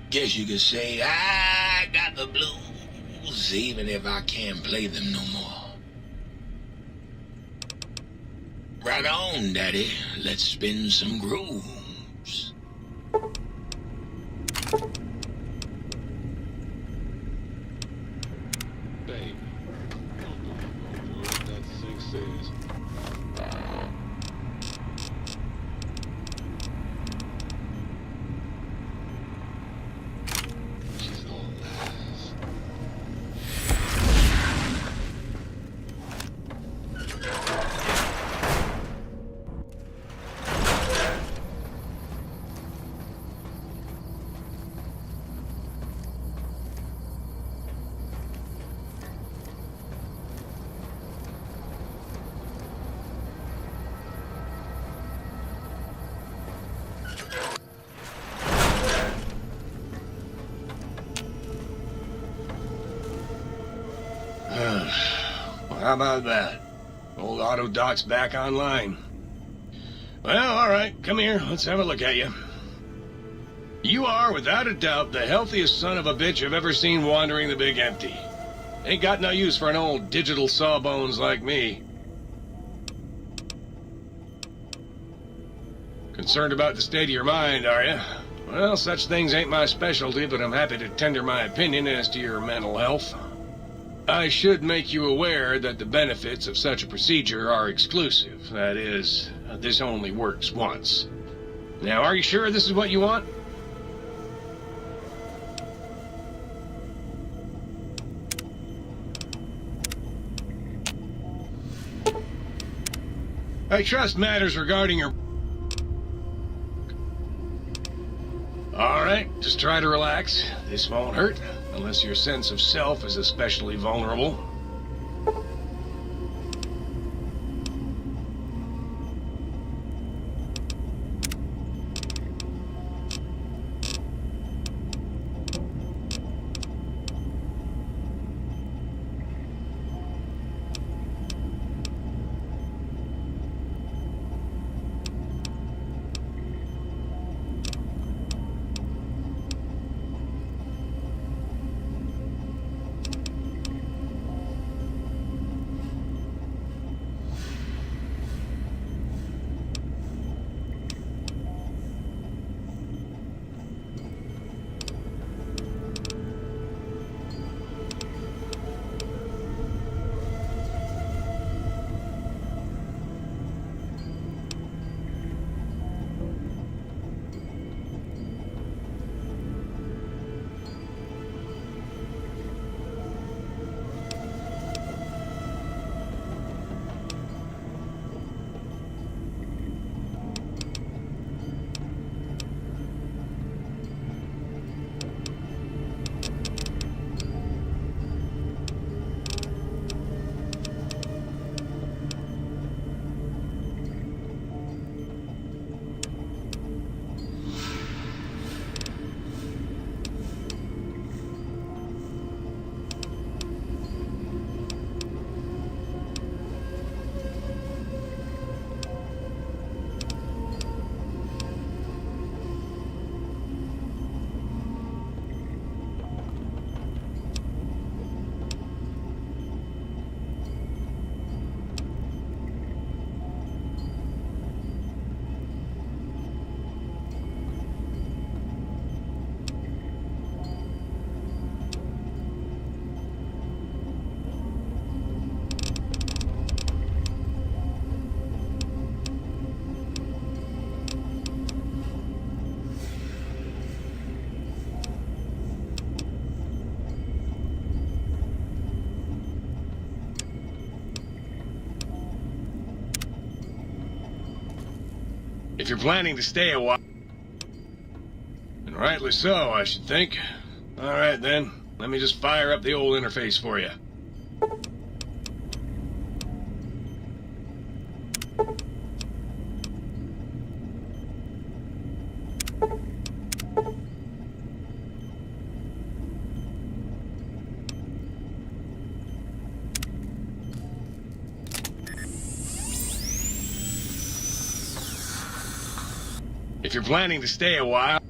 Guess you could say I got the blues, even if I can't play them no more. Right on, Daddy. Let's spin some grooves. Baby, don't do what that thing says. She's all lies. How about that? Old Autodoc's back online. Well, all right, come here. Let's have a look at you. You are, without a doubt, the healthiest son of a bitch I've ever seen wandering the big empty. Ain't got no use for an old digital sawbones like me. Concerned about the state of your mind, are you? Well, such things ain't my specialty, but I'm happy to tender my opinion as to your mental health. I should make you aware that the benefits of such a procedure are exclusive. That is, this only works once. Now, are you sure this is what you want? I trust matters regarding your... All right, just try to relax. This won't hurt, unless your sense of self is especially vulnerable. If you're planning to stay a while... And rightly so, I should think. Alright then, let me just fire up the old interface for you. If you're planning to stay a while...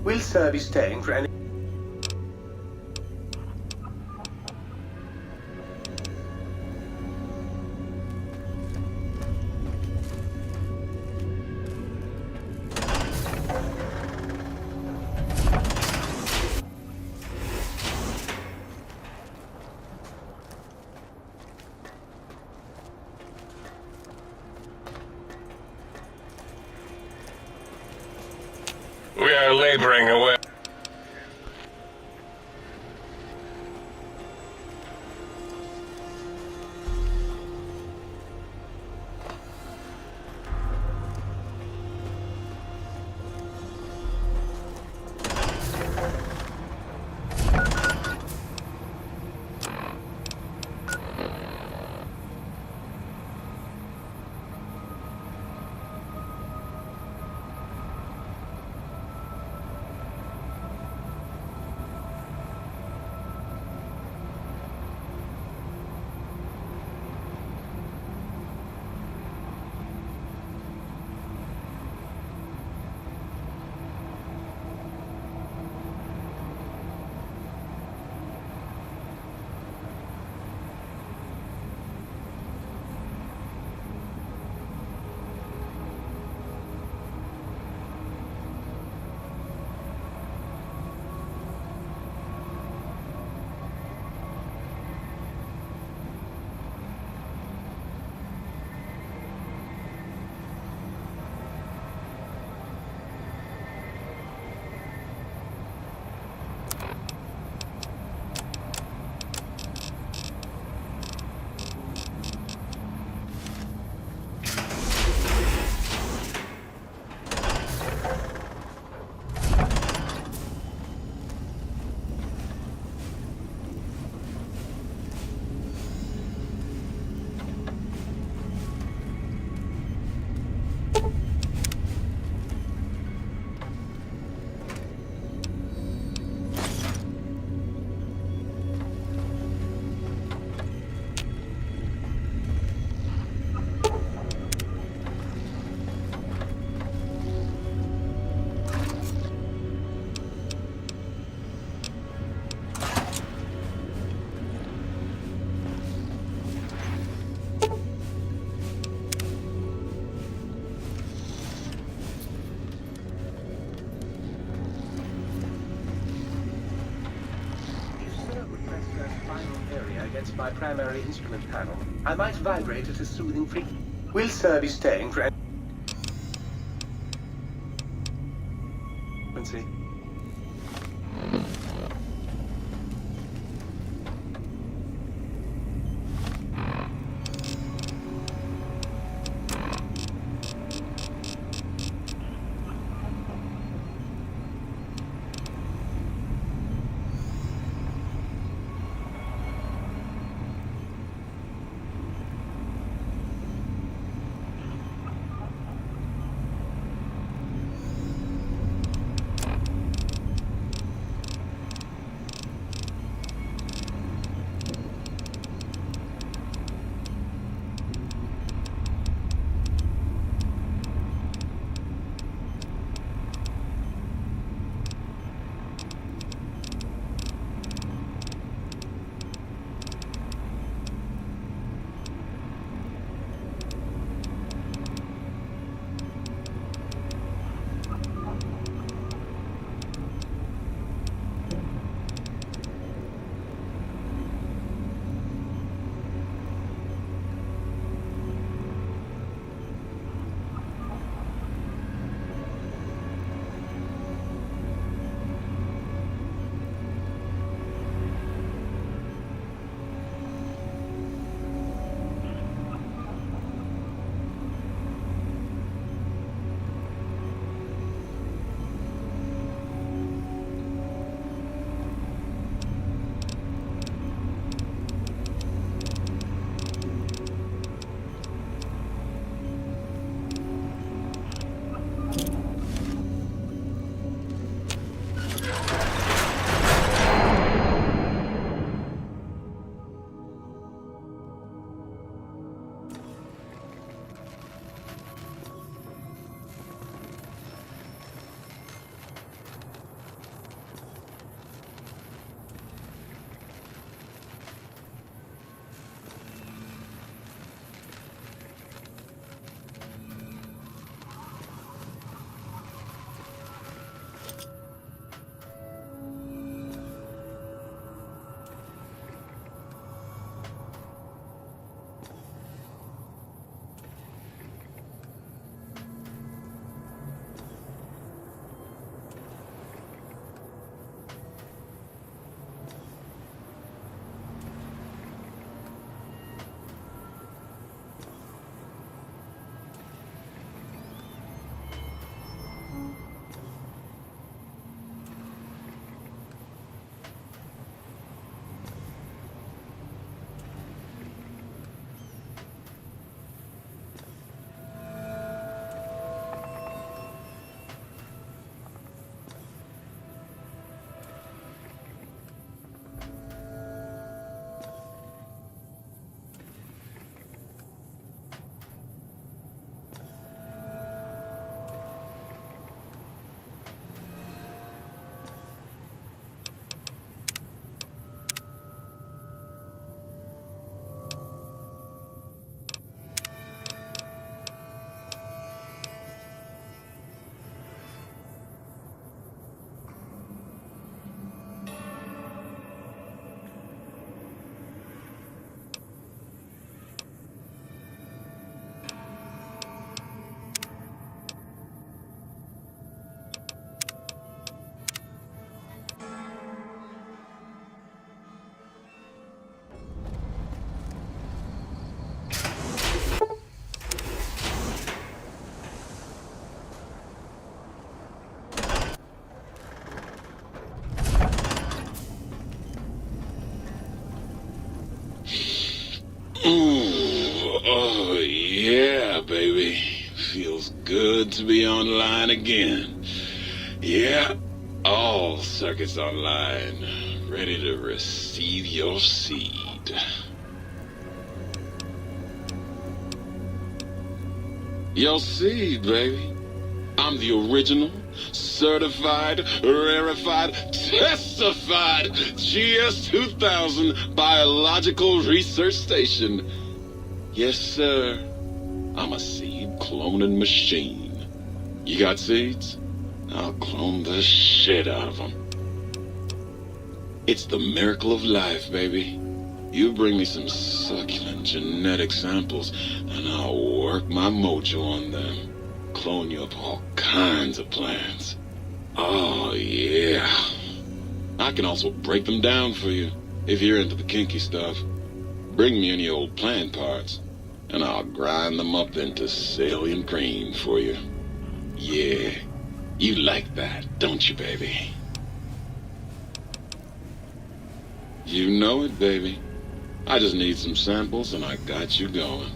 Will Sir be staying for any... We are laboring away. against my primary instrument panel, I might vibrate at a soothing frequency. Will Sir be staying for frequency? Ooh, oh yeah, baby. Feels good to be online again. Yeah, all circuits online, ready to receive your seed. Your seed, baby. I'm the original, certified, rarefied, testified GS-2000 Biological Research Station. Yes, sir. I'm a seed cloning machine. You got seeds? I'll clone the shit out of them. It's the miracle of life, baby. You bring me some succulent genetic samples, and I'll work my mojo on them. Clone you up all kinds of plants. Oh, yeah. I can also break them down for you, if you're into the kinky stuff. Bring me any old plant parts, and I'll grind them up into Salian cream for you. Yeah, you like that, don't you, baby? You know it, baby. I just need some samples, and I got you going.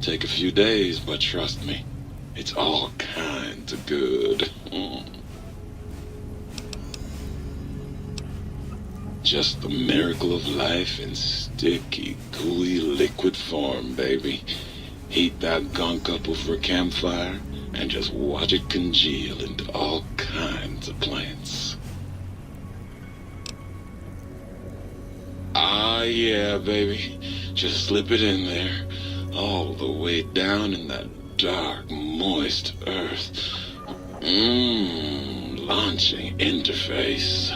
Take a few days, but trust me, it's all kinds of good. Just the miracle of life in sticky, gooey liquid form, baby. Heat that gunk up over a campfire and just watch it congeal into all kinds of plants. Ah, yeah, baby. Just slip it in there, all the way down in that dark, moist earth. Launching interface.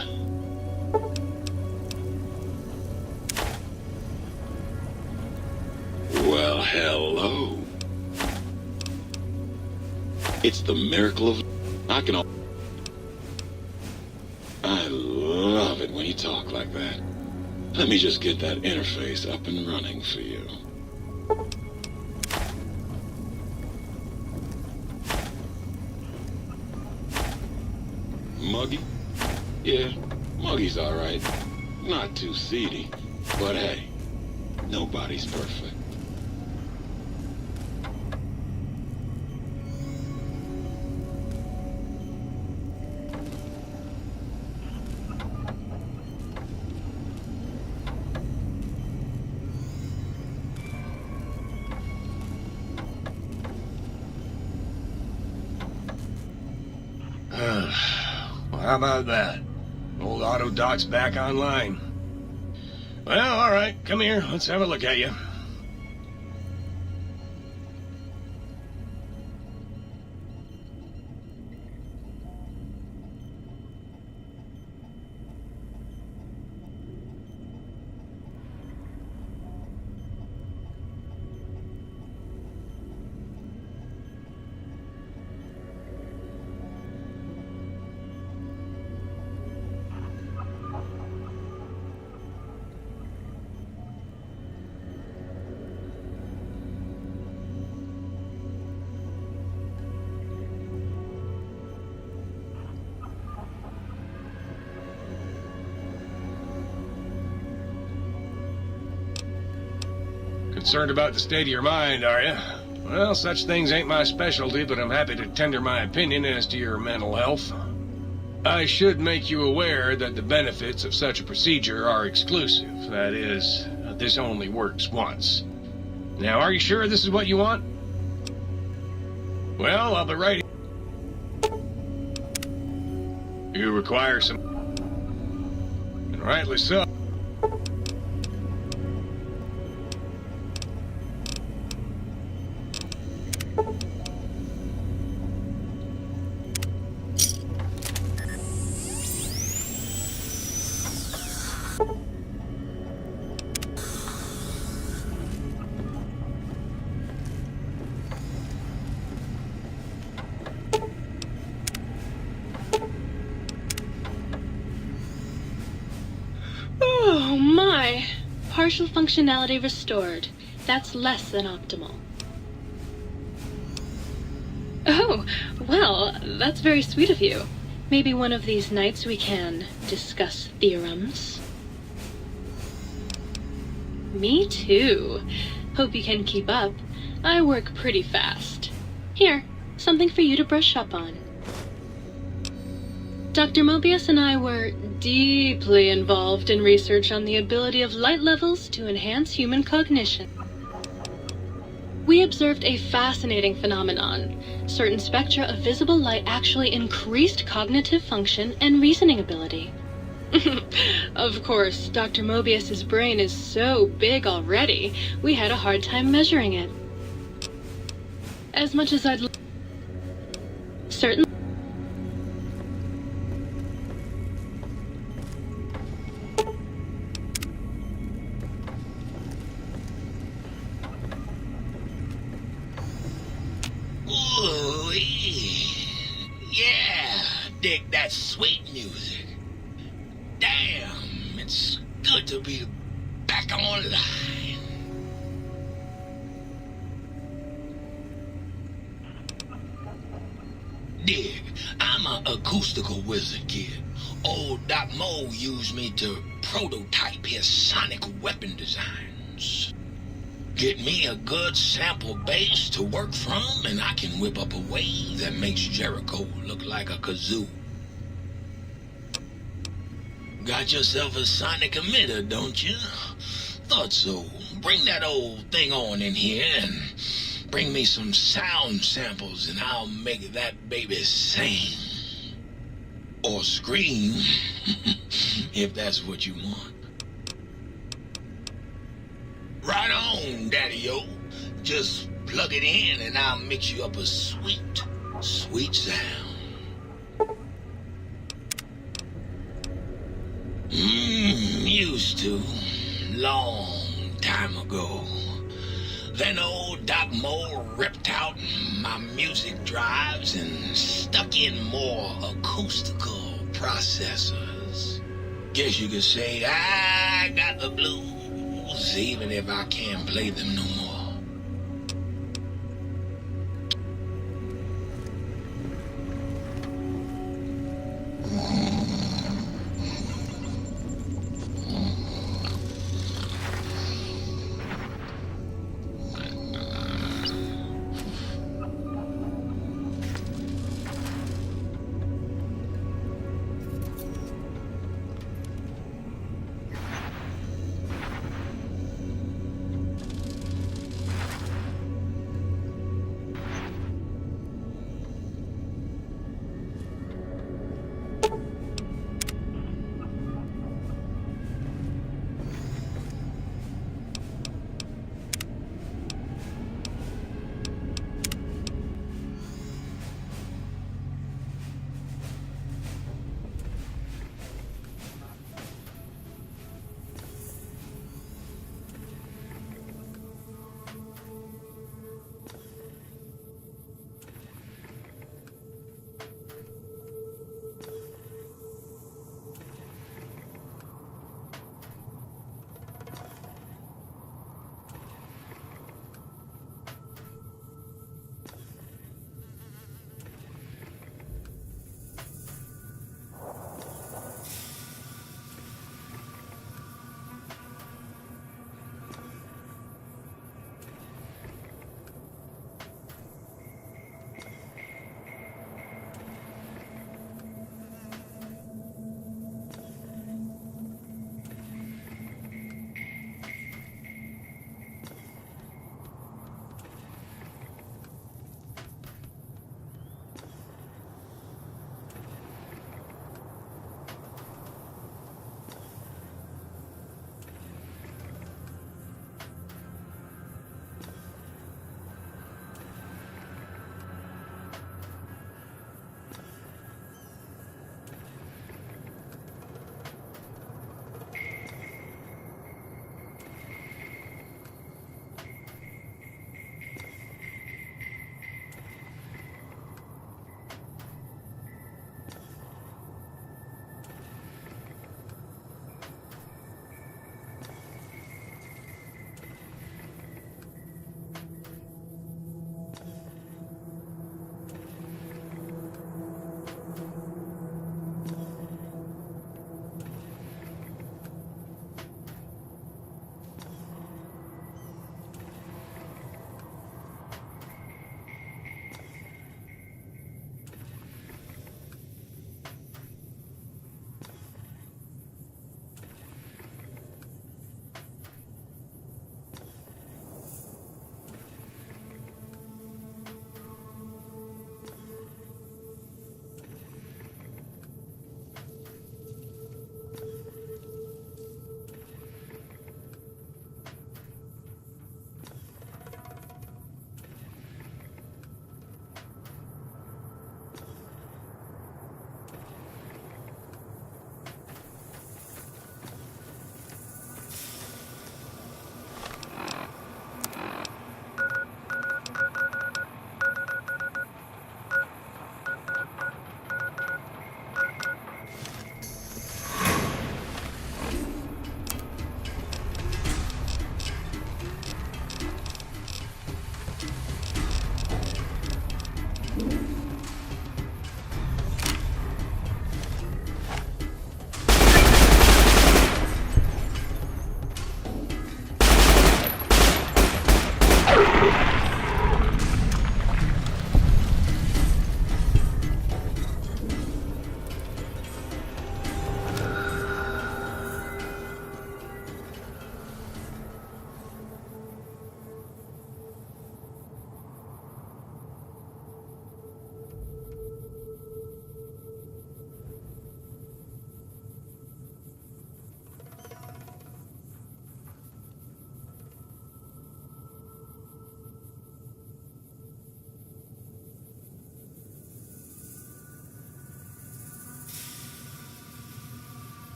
Well, hello. It's the miracle of... I love it when you talk like that. Let me just get that interface up and running for you. Muggy? Yeah, Muggy's alright. Not too seedy, but hey, nobody's perfect. How about that? Old Autodoc's back online. Well, all right. Come here. Let's have a look at you. Concerned about the state of your mind, are you? Well, such things ain't my specialty, but I'm happy to tender my opinion as to your mental health. I should make you aware that the benefits of such a procedure are exclusive. That is, this only works once. Now, are you sure this is what you want? Well, I'll be right here. You require some... And rightly so. Oh my! Partial functionality restored. That's less than optimal. Oh, well, that's very sweet of you. Maybe one of these nights we can discuss theorems. Me too. Hope you can keep up. I work pretty fast. Here, something for you to brush up on. Dr. Mobius and I were deeply involved in research on the ability of light levels to enhance human cognition. We observed a fascinating phenomenon. Certain spectra of visible light actually increased cognitive function and reasoning ability. Of course, Dr. Mobius's brain is so big already, we had a hard time measuring it. As much as I'd certainly. dig that sweet music. Damn, it's good to be back online. Dig, I'm an acoustical wizard, kid. Old Doc Mo used me to prototype his sonic weapon designs. Get me a good sample base to work from, and I can whip up a wave that makes Jericho look like a kazoo. Got yourself a sonic emitter, don't you? Thought so. Bring that old thing on in here and bring me some sound samples and I'll make that baby sing. Or scream, if that's what you want. Right on, Daddy-o. Just plug it in and I'll mix you up a sweet, sweet sound. Used to. Long time ago. Then old Doc Mo ripped out my music drives and stuck in more acoustical processors. Guess you could say I got the blues, even if I can't play them no more.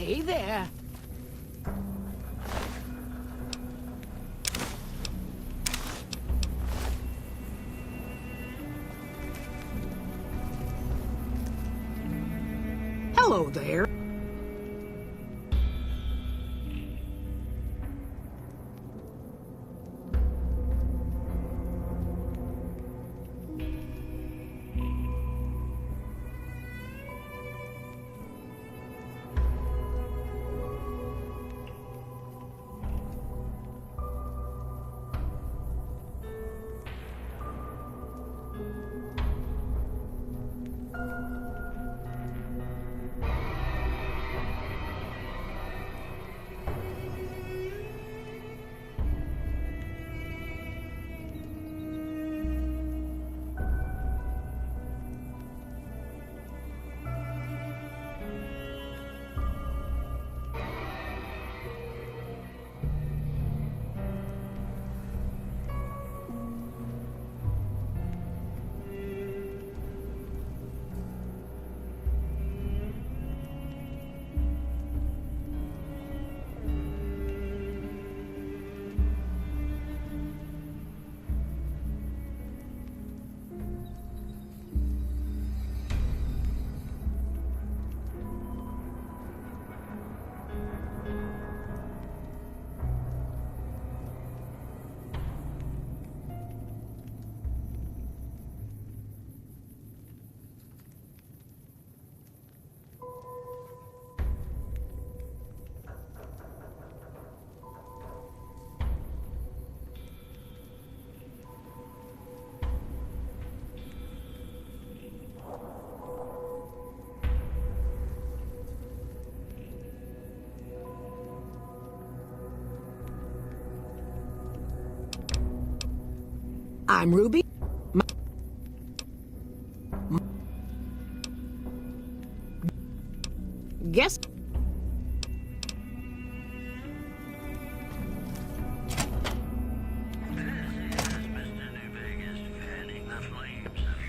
Hey there. Hello there. I'm Ruby. Guess.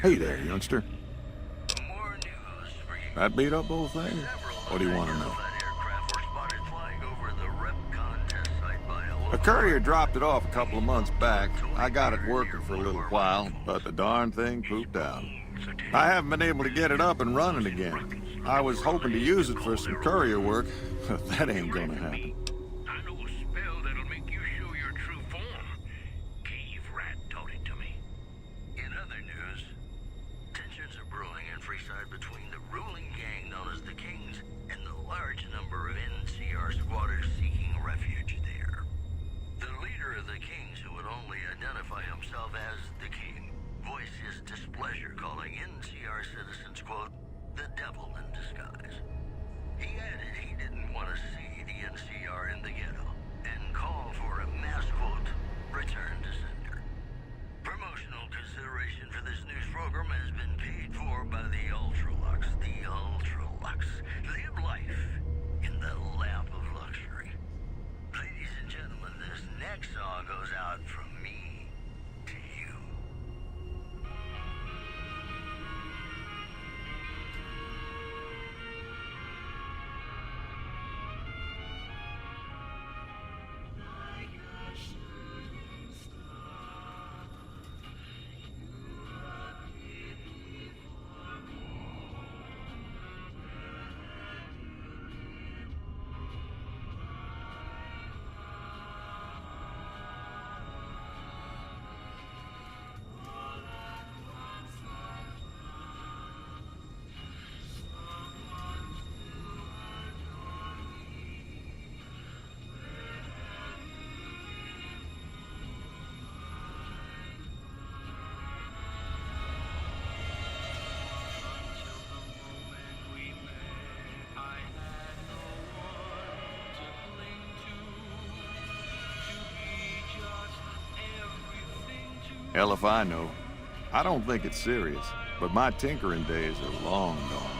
Hey there, youngster. That beat up old thing? What do you want to know? courier dropped it off a couple of months back. I got it working for a little while, but the darn thing pooped out. I haven't been able to get it up and running again. I was hoping to use it for some courier work, but that ain't gonna happen. I know a spell that'll make you show your true form. Cave Rat taught it to me. In other news, tensions are brewing in Freeside between the ruling gang known as the Kings and the large number of NCR squatters seeking refuge there. The leader of the Kings, who would only identify himself as the King, voiced his displeasure, calling NCR citizens, quote, the devil in disguise. He added he didn't want to see the NCR in the ghetto and called for a mass, quote, return to sender. Promotional consideration for this news program has been paid for by the Ultralux. The Ultralux. Live life in the lap of luxury. Ladies and gentlemen, this next song goes out from me to you. Hell if I know. I don't think it's serious, but my tinkering days are long gone.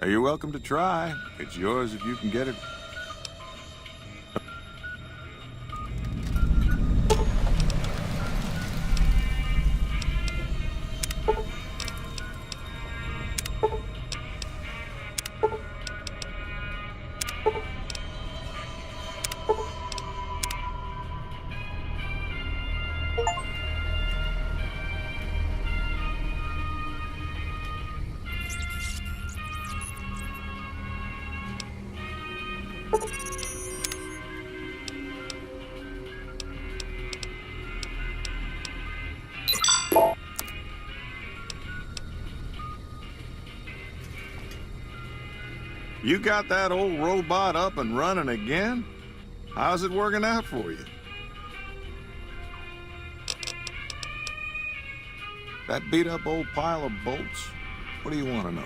You're welcome to try. It's yours if you can get it. You got that old robot up and running again? How's it working out for you? That beat-up old pile of bolts? What do you want to know?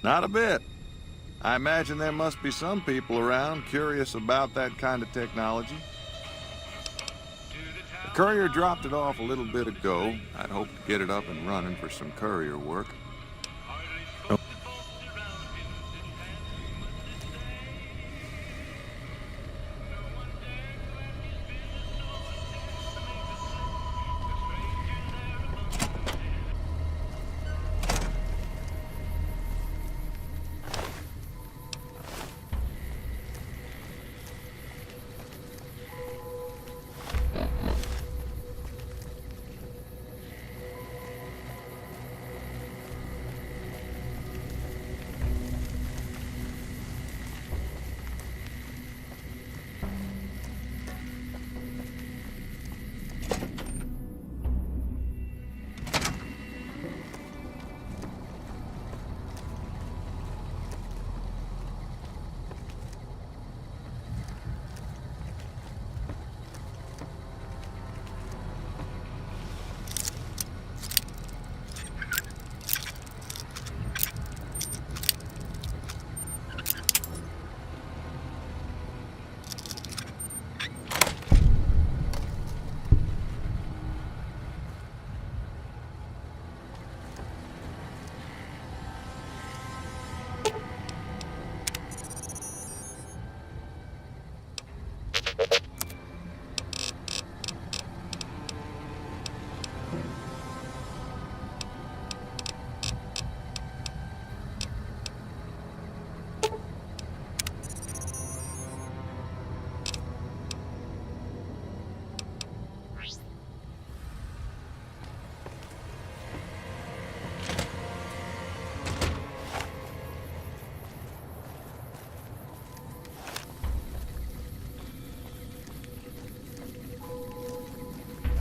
Not a bit. I imagine there must be some people around curious about that kind of technology. The courier dropped it off a little bit ago. I'd hoped to get it up and running for some courier work.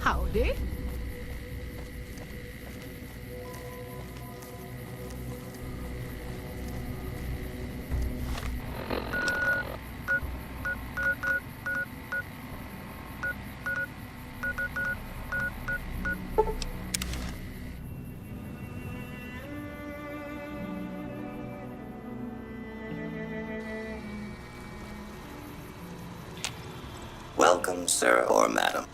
Howdy. Welcome, sir or madam.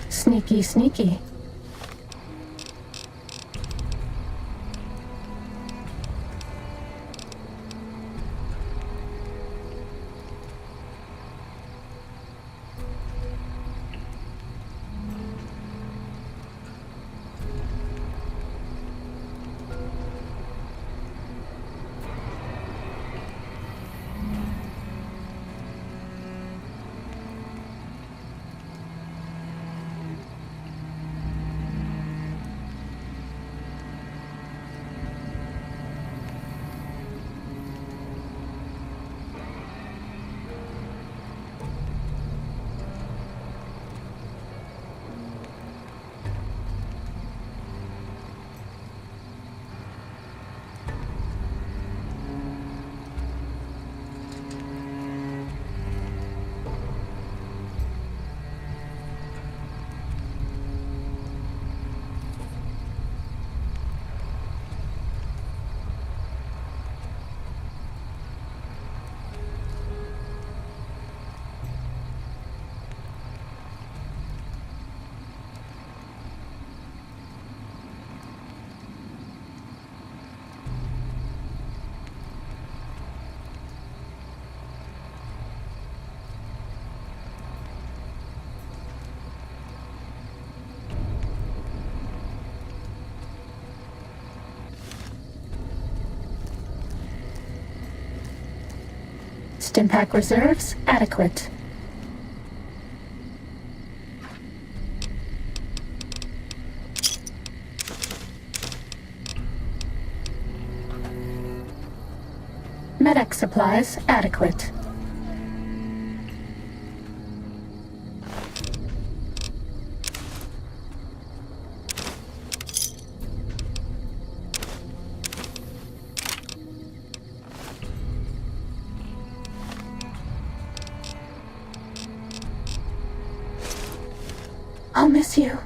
Sneaky, sneaky. Stimpack reserves adequate. Medic supplies adequate. I'll miss you.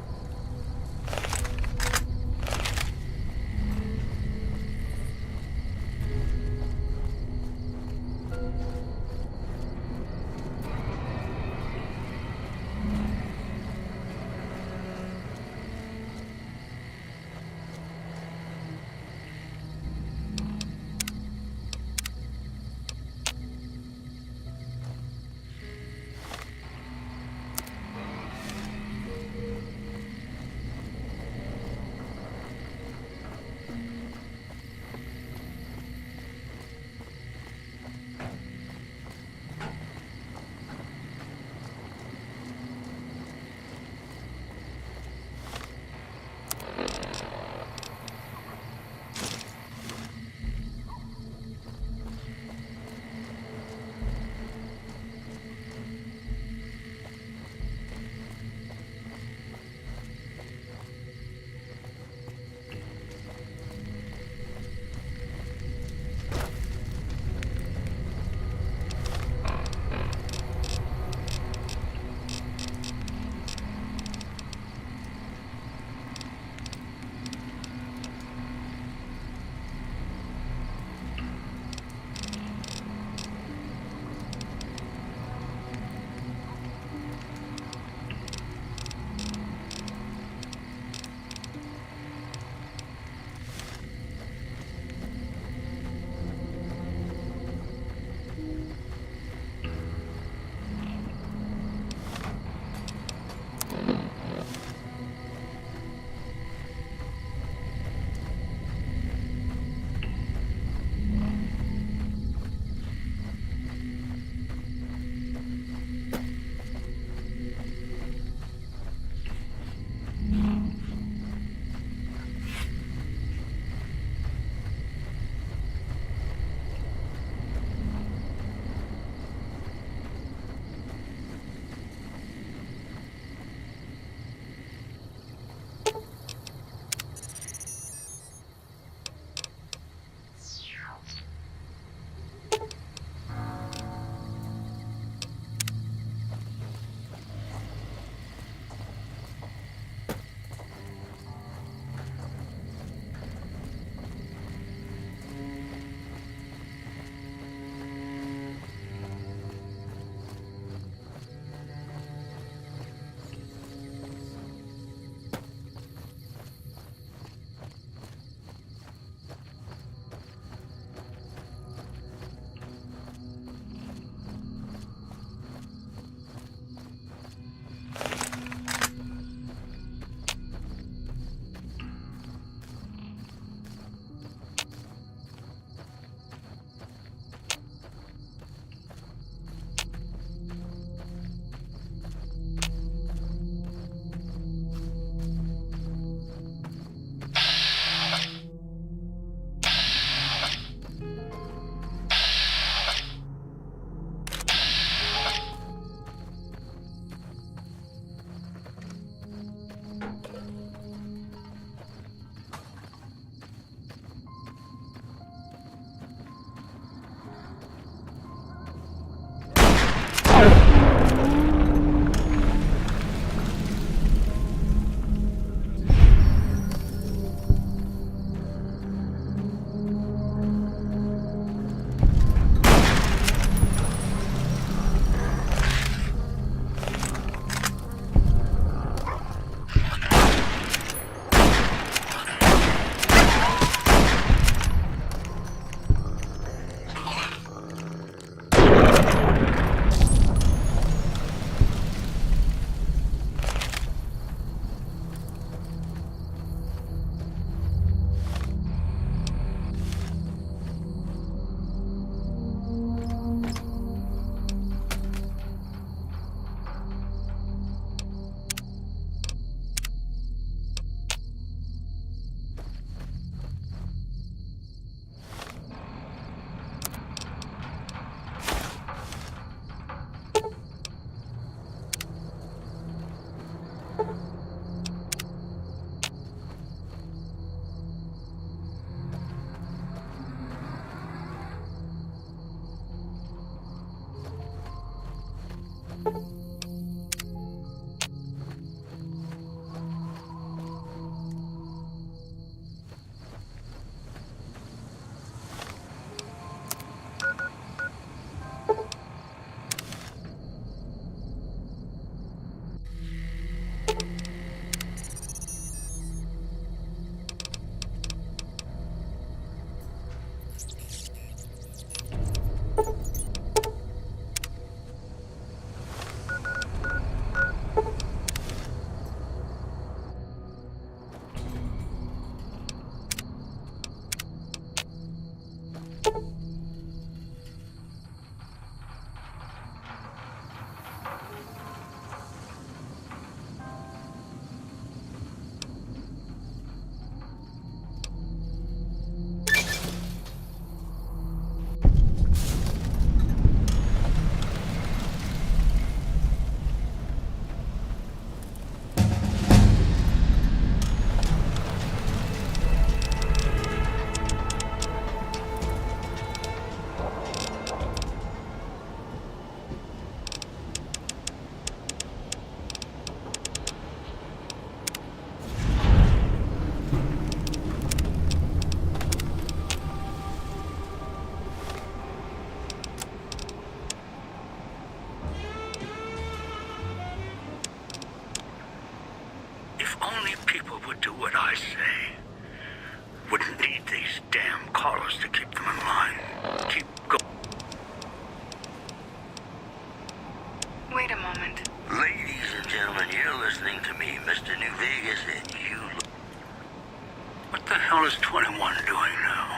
only people would do what I say. Wouldn't need these damn collars to keep them in line. Keep going. Wait a moment. Ladies and gentlemen, you're listening to me, Mr. New Vegas, and you... What the hell is 21 doing now?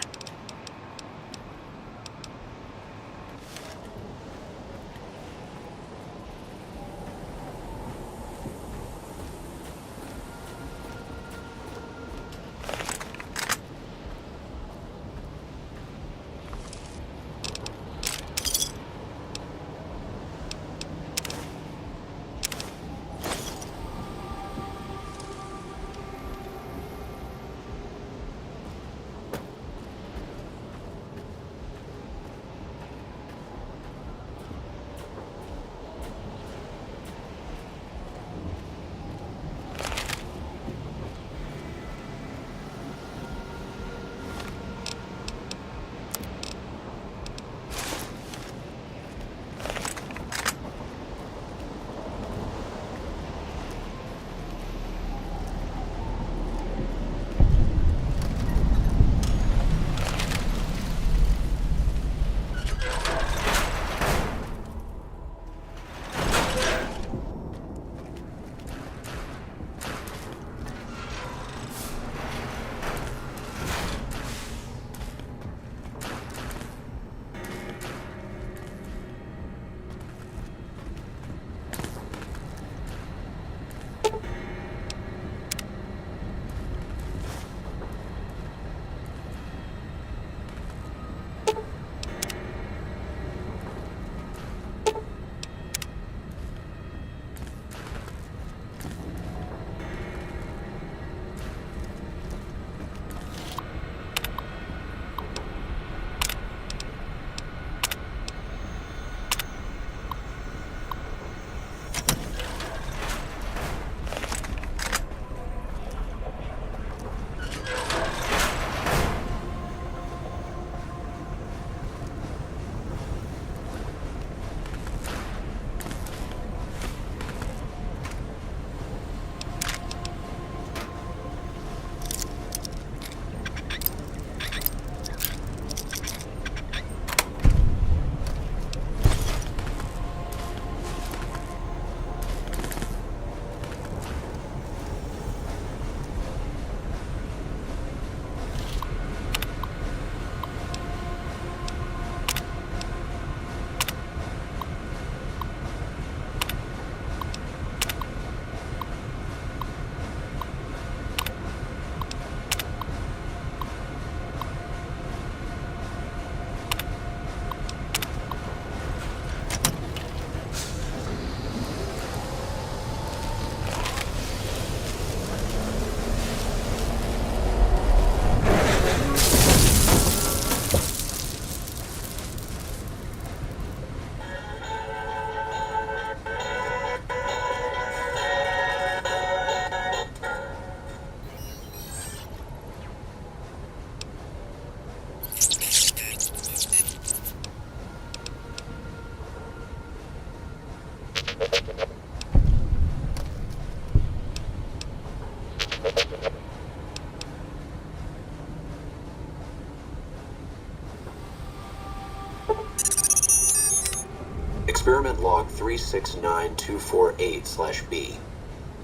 Experiment log 369248/B.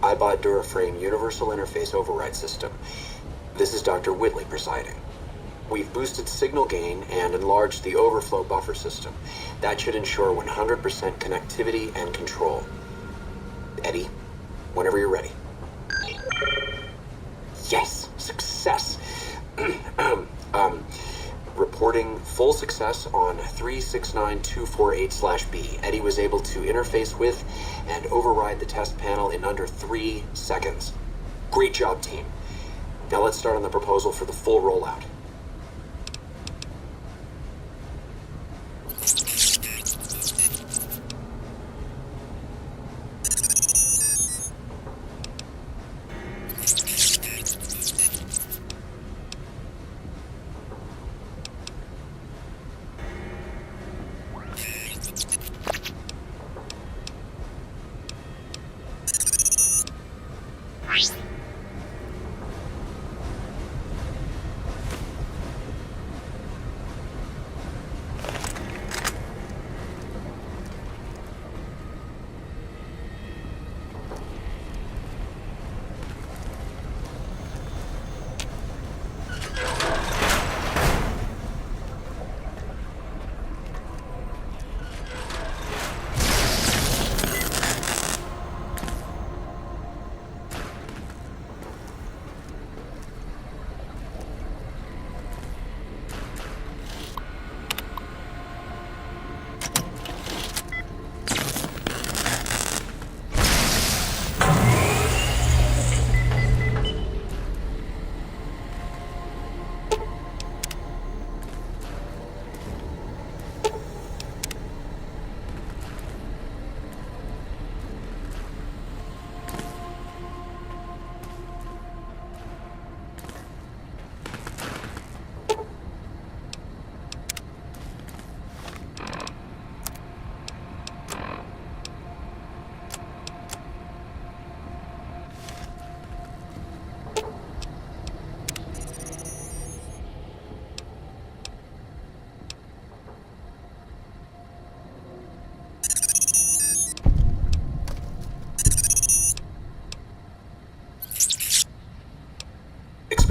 iBot Duraframe Universal Interface Override System. This is Dr. Whitley presiding. We've boosted signal gain and enlarged the overflow buffer system. That should ensure 100% connectivity and control. Eddie, whenever you're ready. Yes, success. Reporting full success on 369248/B. Eddie was able to interface with and override the test panel in under 3 seconds. Great job, team. Now let's start on the proposal for the full rollout.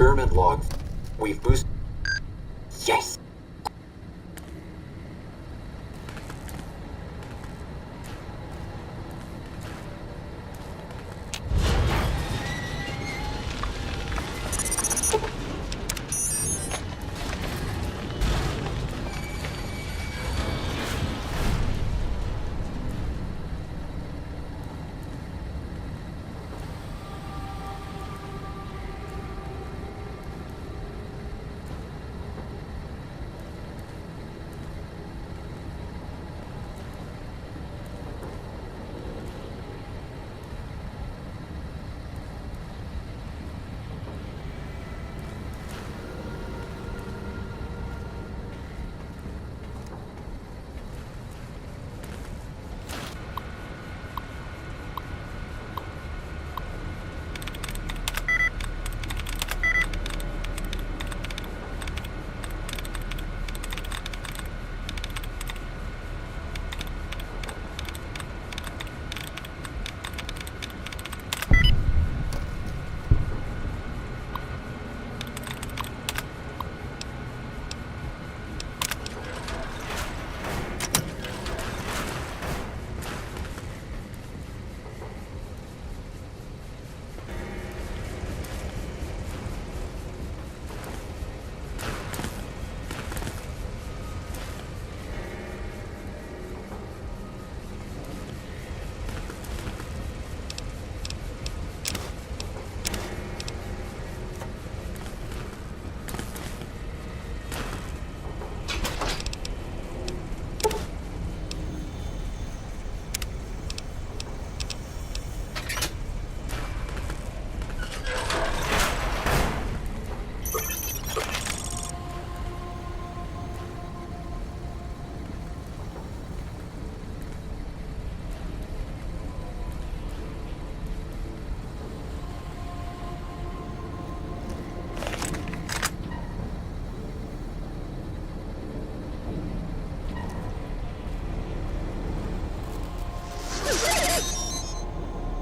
Experiment log. We've boosted... Yes!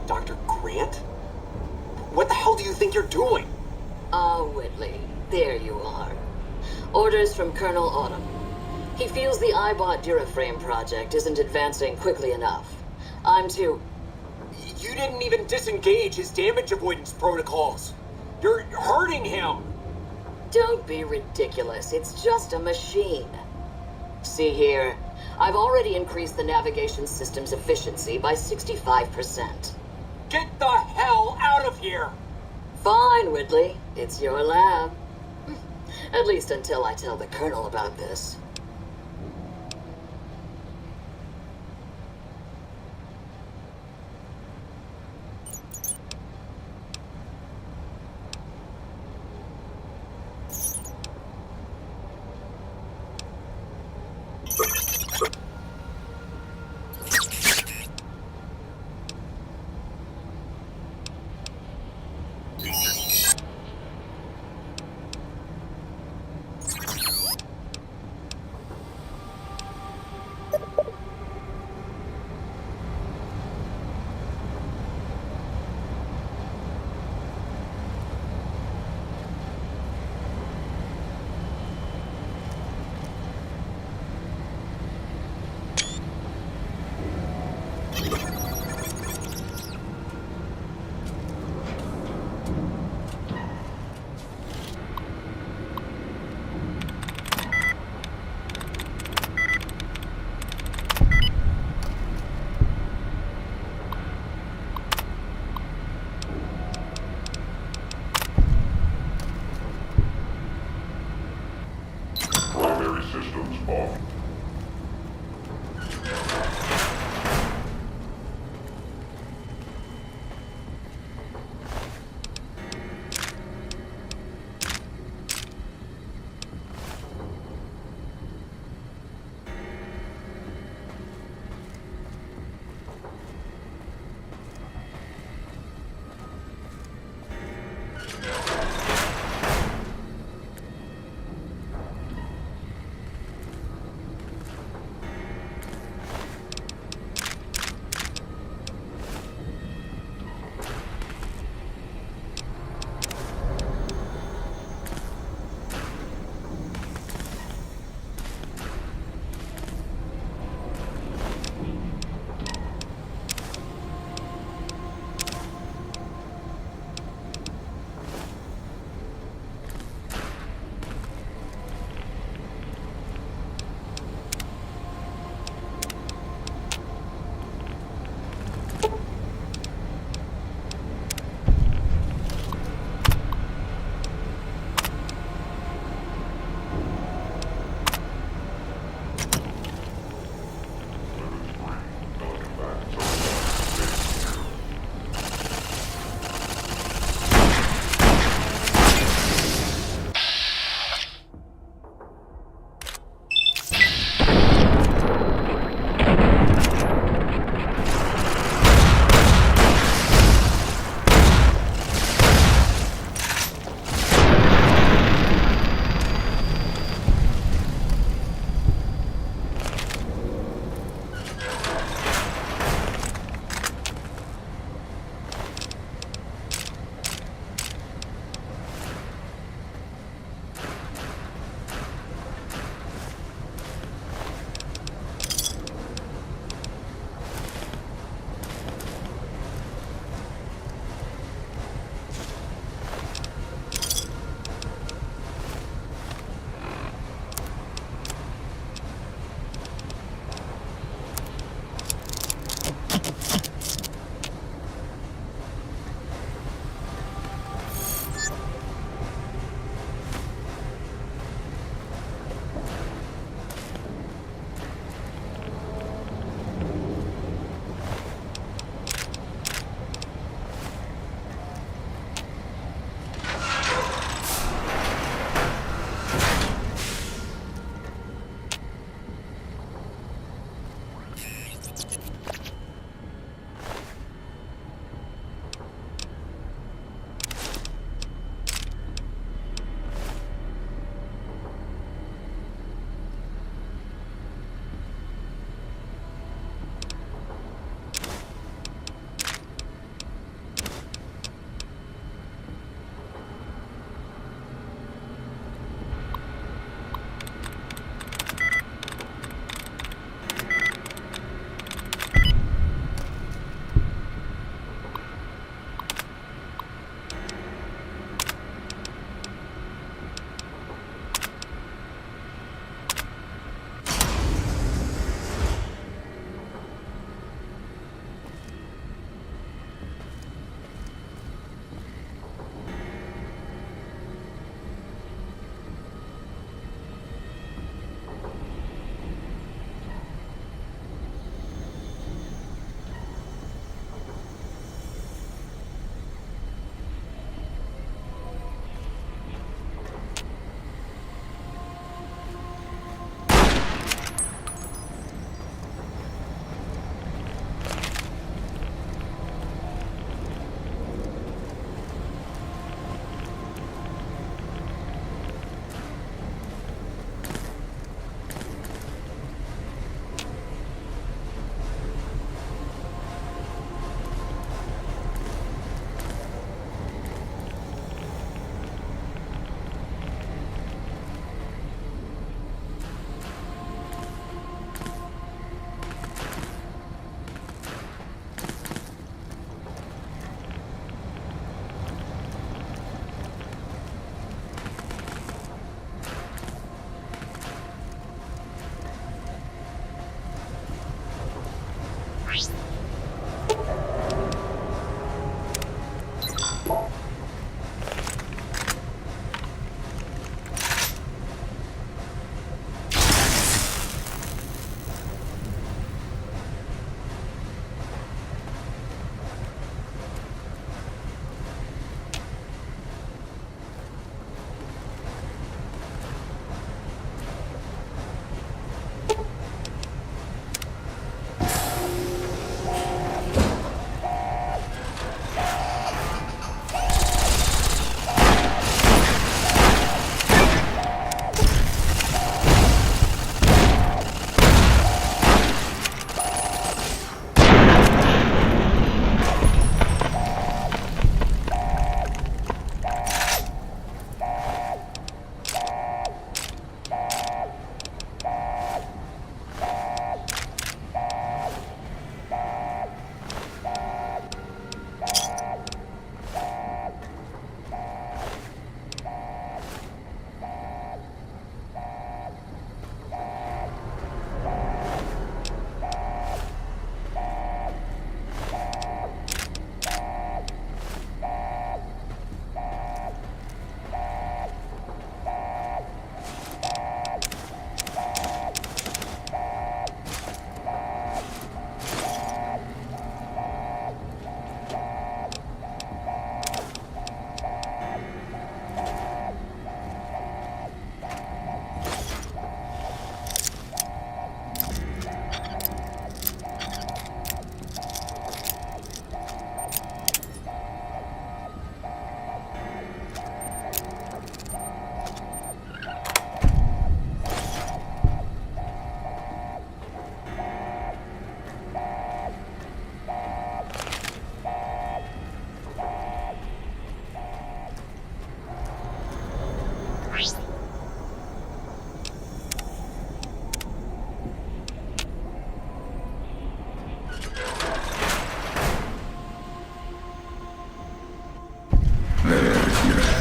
Dr. Grant? What the hell do you think you're doing? Ah, Whitley, there you are. Orders from Colonel Autumn. He feels the iBot Duraframe project isn't advancing quickly enough. I'm to... You didn't even disengage his damage avoidance protocols. You're hurting him. Don't be ridiculous. It's just a machine. See here. I've already increased the navigation system's efficiency by 65%. Get the hell out of here! Fine, Whitley. It's your lab. At least until I tell the Colonel about this.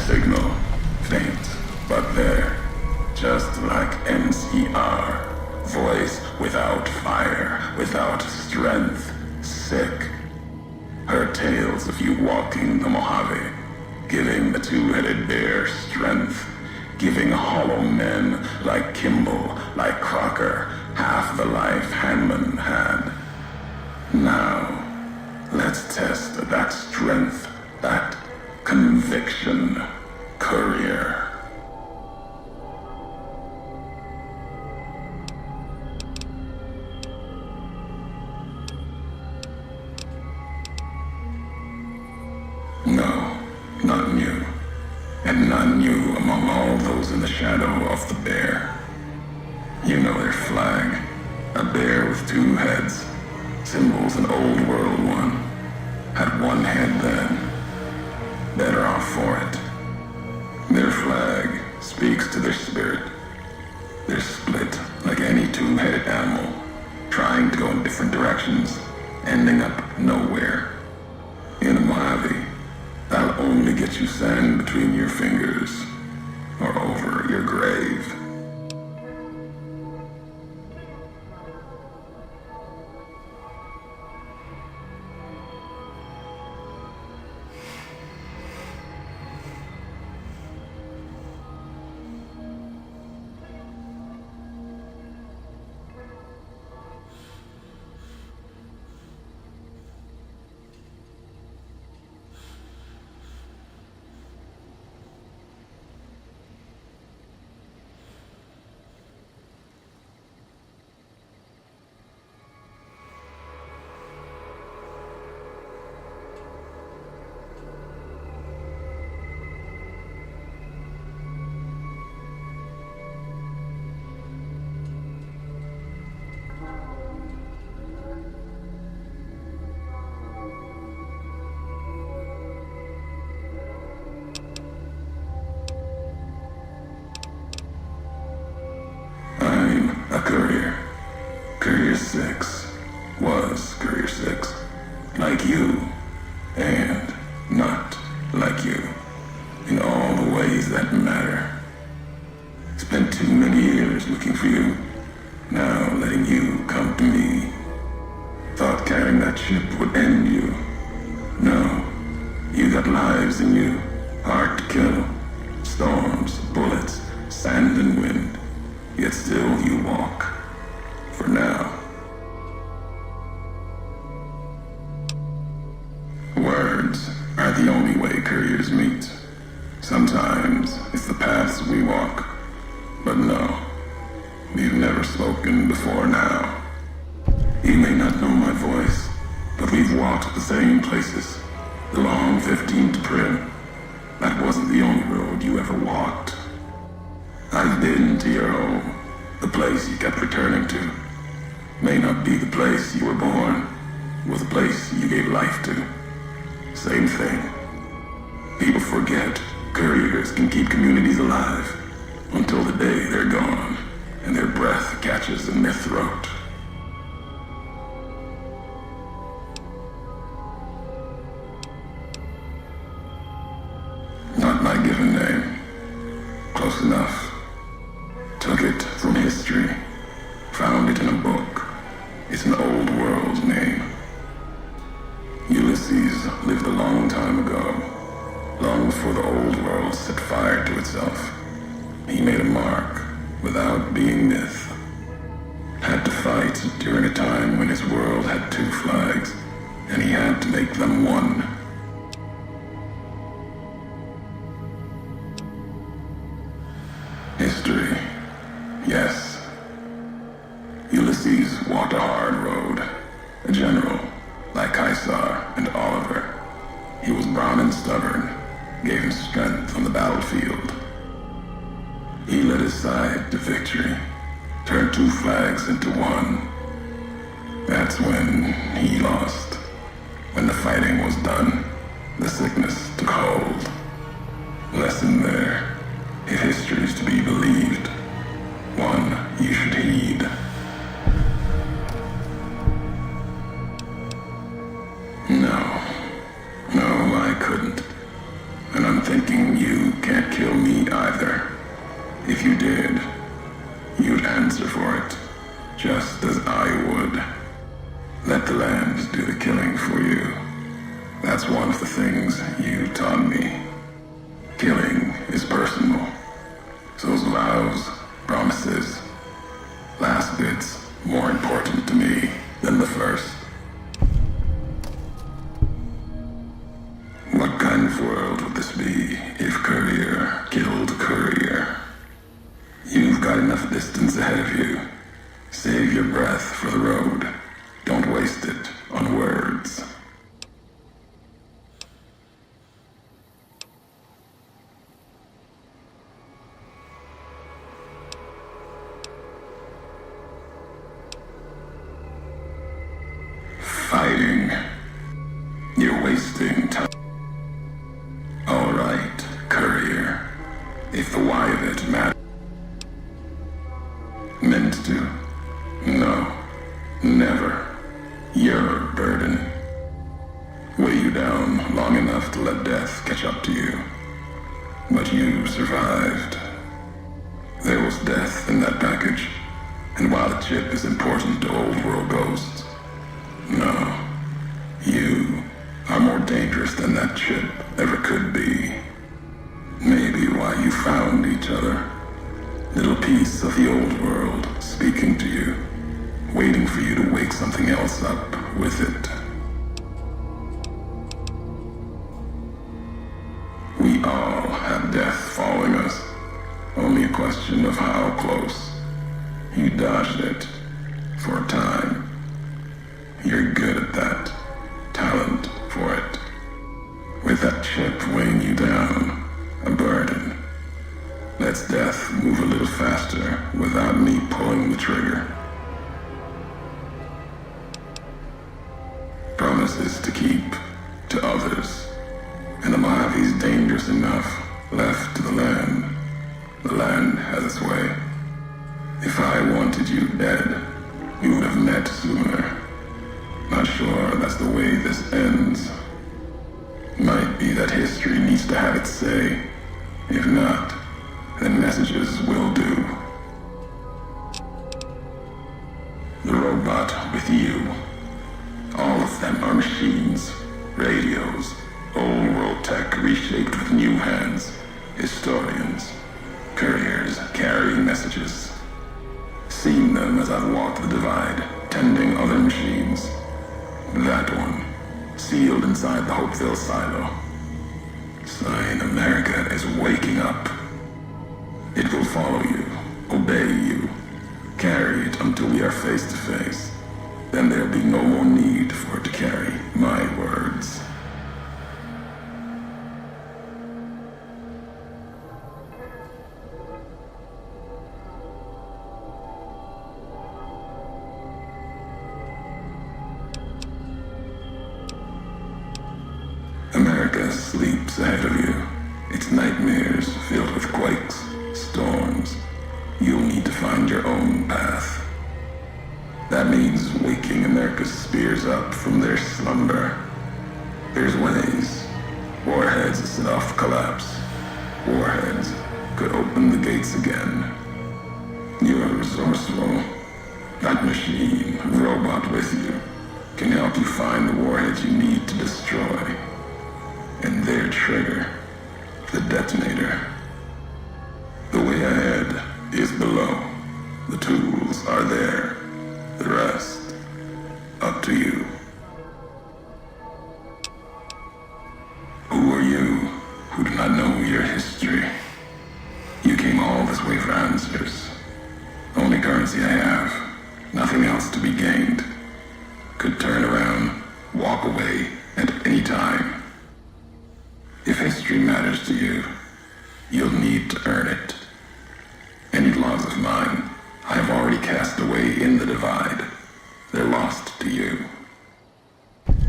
signal. Faint, but there. Just like NCR. Voice without fire, without strength. Sick. Heard tales of you walking the Mojave, giving the two-headed bear strength, giving hollow men like Kimball, like Crocker, half the life Hanman had. Now, let's test that strength, that conviction, Courier. No, not new. And none new among all those in the shadow of the bear. You know their flag. A bear with two heads. Symbols an old world one. Had one head then. Better off for it. Their flag speaks to their spirit. They're split like any two-headed animal, trying to go in different directions, ending up nowhere. In a Mojave, that'll only get you sand between your fingers, or over your grave. A courier. Courier 6 was Courier 6. Like you, and not like you. In all the ways that matter. Spent too many years looking for you. Now letting you come to me. Thought carrying that ship would end you. No. You got lives in you. Hard to kill. Storms, bullets, sand and wind. Yet still you walk. For now. Words are the only way couriers meet. Sometimes it's the paths we walk. But no, we've never spoken before now. You may not know my voice, but we've walked the same places. The long 15th Prim. That wasn't the only road you ever walked. I've been to your home, the place you kept returning to. May not be the place you were born, was the place you gave life to. Same thing. People forget couriers can keep communities alive until the day they're gone and their breath catches in their throat. Not my given name. Close enough. Took it from history. Found it in a book. It's an old world name. Ulysses lived a long time ago. Long before the old world set fire to itself. He made a mark without being myth. Had to fight during a time when his world had two flags, and he had to make them one. History. Yes. Ulysses walked a hard road. A general, like Caesar and Oliver. He was brown and stubborn, gave him strength on the battlefield. He led his side to victory, turned two flags into one. That's when he lost. When the fighting was done, the sickness took hold. Lesson there. If history's to be believed, one you should heed. No, I couldn't. And I'm thinking you if the why of it mattered. Meant to. No. Never. You're a burden. Weigh you down long enough to let death catch up to you. But you survived. There was death in that package. And while the chip is important to old world ghosts, no. You are more dangerous than that chip ever could be. Maybe why you found each other. Little piece of the old world speaking to you, waiting for you to wake something else up with it. We all have death following us. Only a question of how close. You dodged it for a time. You're good at that. Talent for it. With that chip weighing you down, a burden. Let's death move a little faster without me pulling the trigger. Promises to keep to others. And the Mojave's dangerous enough left to the land. The land has its way. If I wanted you dead, we would have met sooner. Not sure that's the way this ends. Might be that history needs to have its say. If not, then messages will do. The robot with you. All of them are machines, radios, old world tech reshaped with new hands, historians, couriers carrying messages. Seen them as I've walked the divide, tending other machines. That one, sealed inside the Hopeville silo. Sign America is waking up. It will follow you, obey you, carry it until we are face to face. Then there'll be no more need for it to carry my words. America sleeps ahead of you. Its nightmares filled with quakes, storms. You'll need to find your own path. That means waking America's spears up from their slumber. There's ways. Warheads set off collapse. Warheads could open the gates again. You are resourceful. That machine, robot with you, can help you find the warheads you need to destroy. And their trigger, the detonator. The way ahead is below. The tools are there. The rest, up to you. Who are you who do not know your history? You came all this way for answers. Only currency I have. Nothing else to be gained. Could turn around, walk away at any time. If history matters to you, you'll need to earn it. Any laws of mine, I have already cast away in the divide. They're lost to you.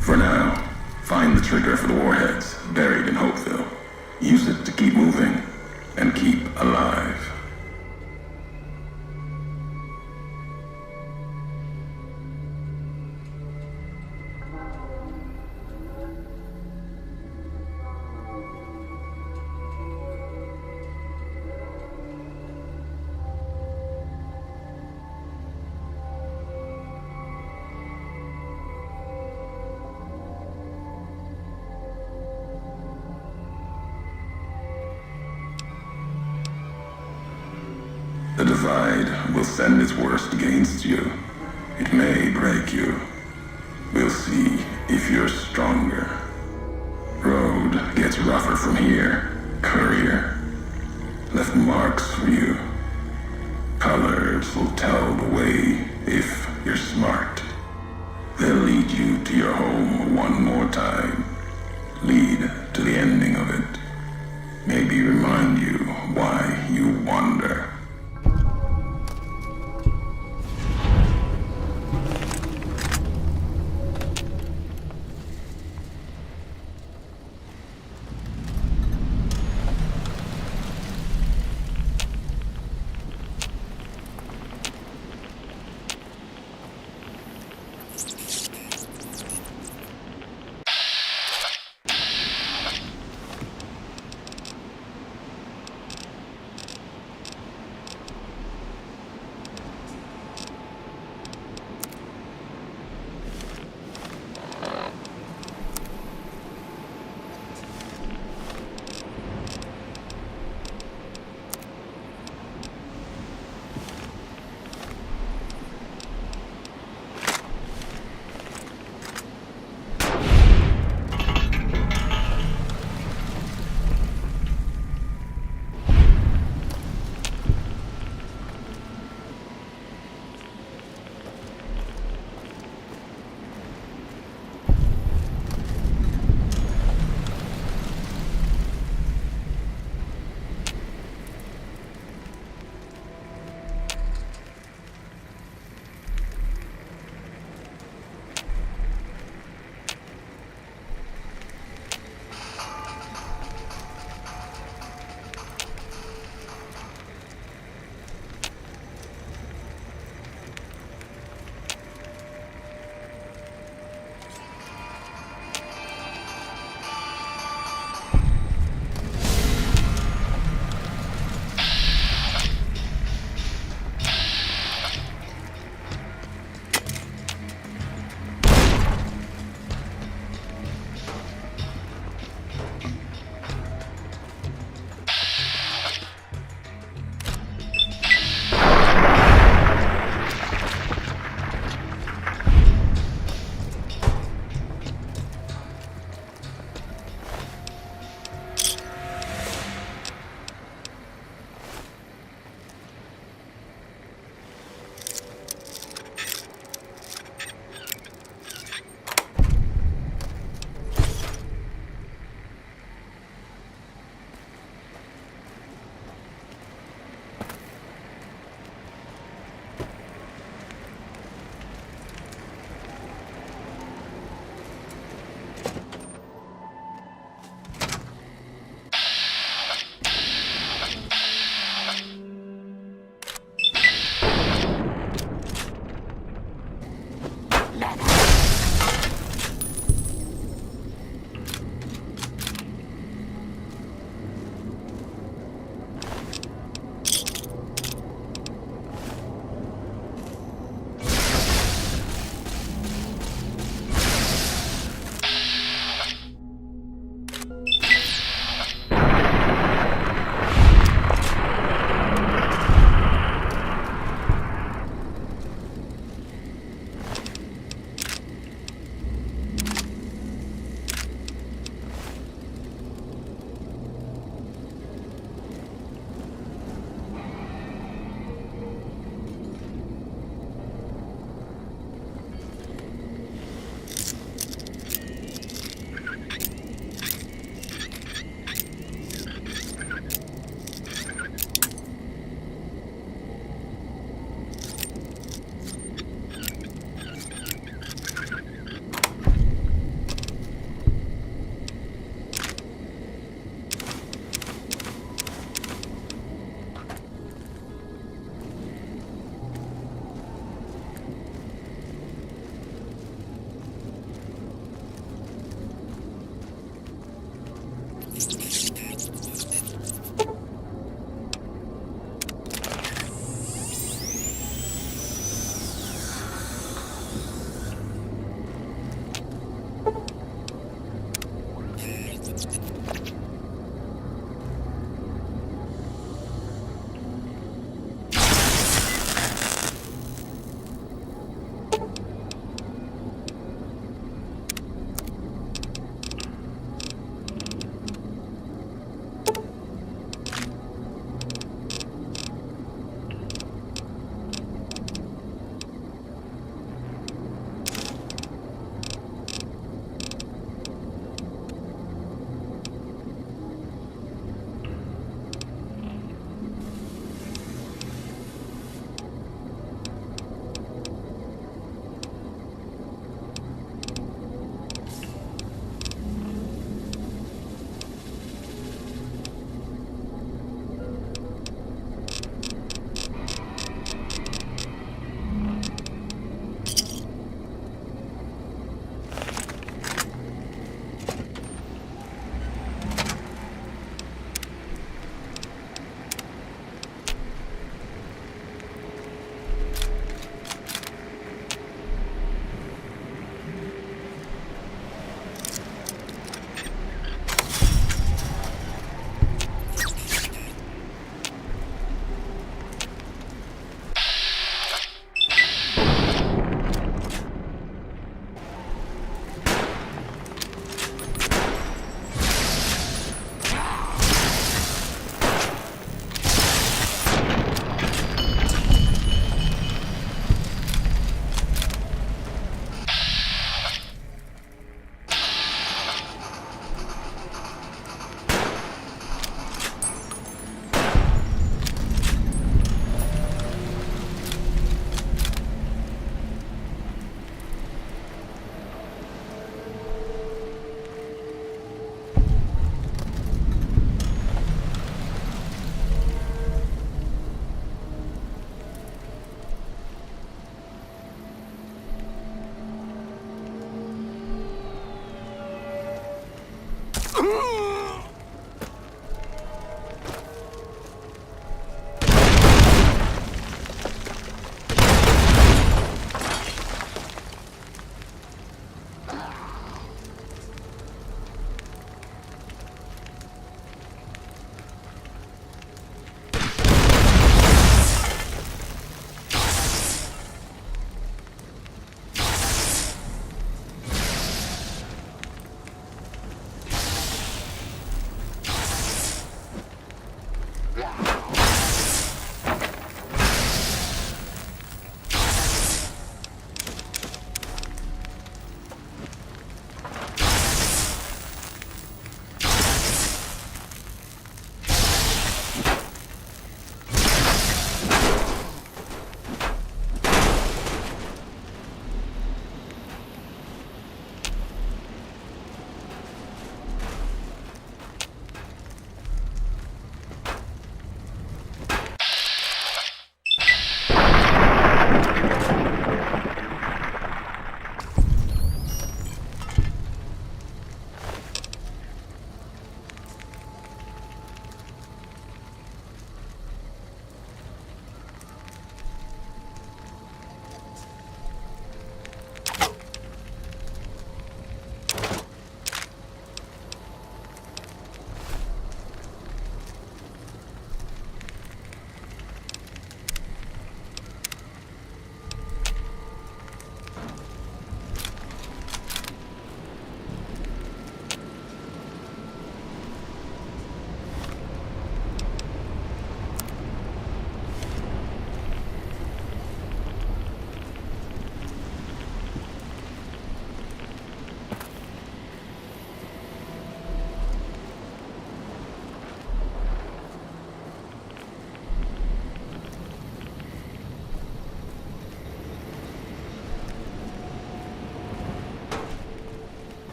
For now, find the trigger for the warheads buried in Hopeville. Use it to keep moving and keep alive. The divide will send its worst against you. It may break you. We'll see if you're stronger. Road gets rougher from here, courier. Left marks for you. Colors will tell the way if you're smart. They'll lead you to your home one more time. Lead to the ending of it. Maybe remind you why you wander.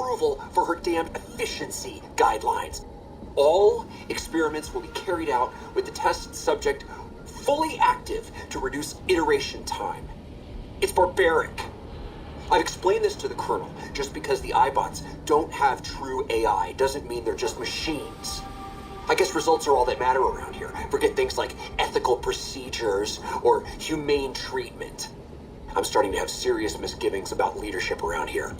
approval for her damn efficiency guidelines. All experiments will be carried out with the test subject fully active to reduce iteration time. It's barbaric. I've explained this to the Colonel. Just because the iBots don't have true AI doesn't mean they're just machines. I guess results are all that matter around here. Forget things like ethical procedures or humane treatment. I'm starting to have serious misgivings about leadership around here.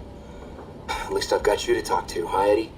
At least I've got you to talk to, huh, Eddie?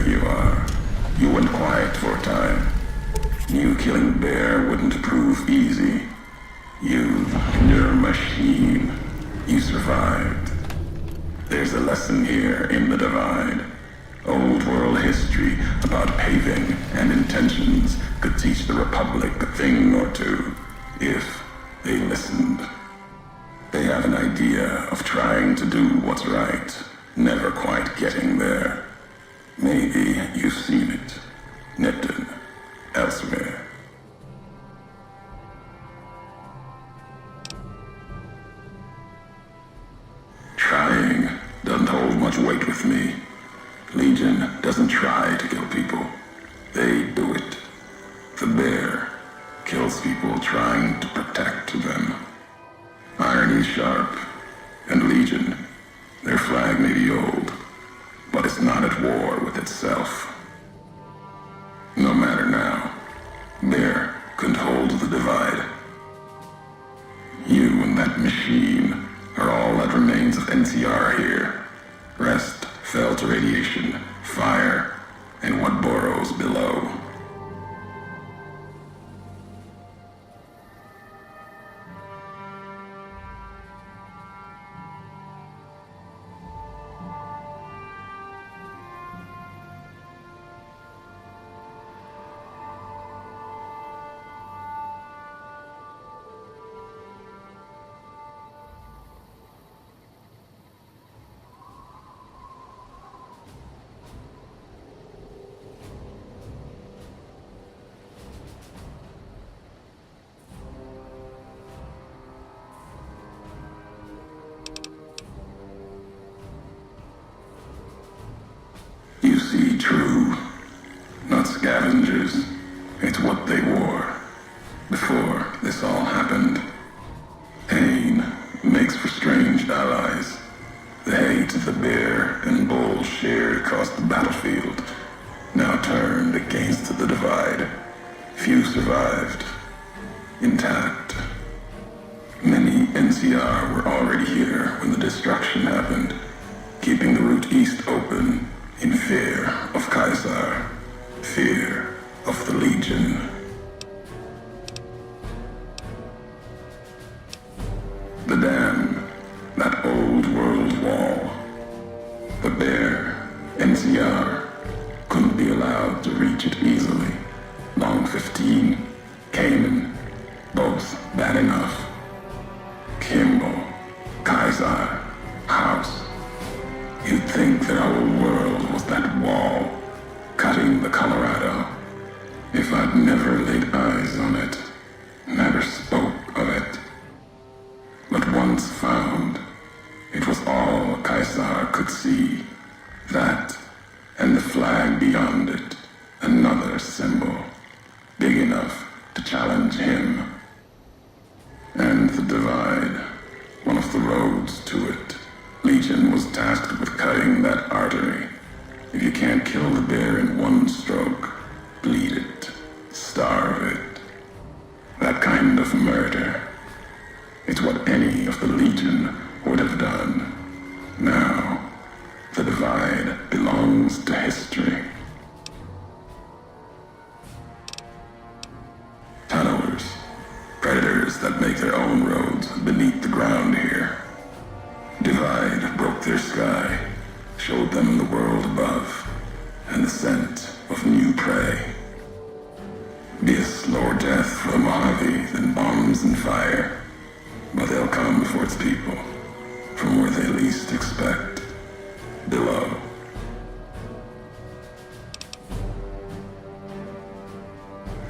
There you are. You went quiet for a time. Knew killing the bear wouldn't prove easy. You and your machine. You survived. There's a lesson here in the Divide. Old world history about paving and intentions could teach the Republic a thing or two, if they listened. They have an idea of trying to do what's right, never quite getting there. Maybe you've seen it. Nipton. Elsewhere. Trying doesn't hold much weight with me. Legion doesn't try to kill people. They do it. The bear kills people trying to protect them. Irony's sharp. And Legion, their flag may be old, but it's not at war with itself. No matter now, Bear couldn't hold the Divide. You and that machine are all that remains of NCR here. Rest fell to radiation, fire, and what burrows below. You see true, not scavengers. It's what they wore before this all happened. Pain makes for strange allies. The hate the bear and bull shared across the battlefield now turned against the Divide. Few survived, intact. Many NCR were already here when the destruction happened, keeping the route east open in fear of Caesar, fear of the Legion. The dam, that old world wall. The bear, NCR, couldn't be allowed to reach it easily. Long 15, Cayman, both bad enough. Kimball, Caesar, House. You'd think their whole world was that wall, cutting the Colorado. If I'd never laid eyes on it, never spoke of it. But once found, it was all Caesar could see. That, and the flag beyond it, another symbol, big enough to challenge him. And the Divide, one of the roads to it. Legion was tasked with cutting that artery. If you can't kill the bear in one stroke, bleed it, starve it. That kind of murder. It's what any of the Legion would have done. Now, the Divide belongs to history. Tunnelers, predators that make their own roads beneath the ground here. Divide broke their sky, showed them the world above, and the scent of new prey. Be a slower death for the Mojave than bombs and fire, but they'll come for its people, from where they least expect, below.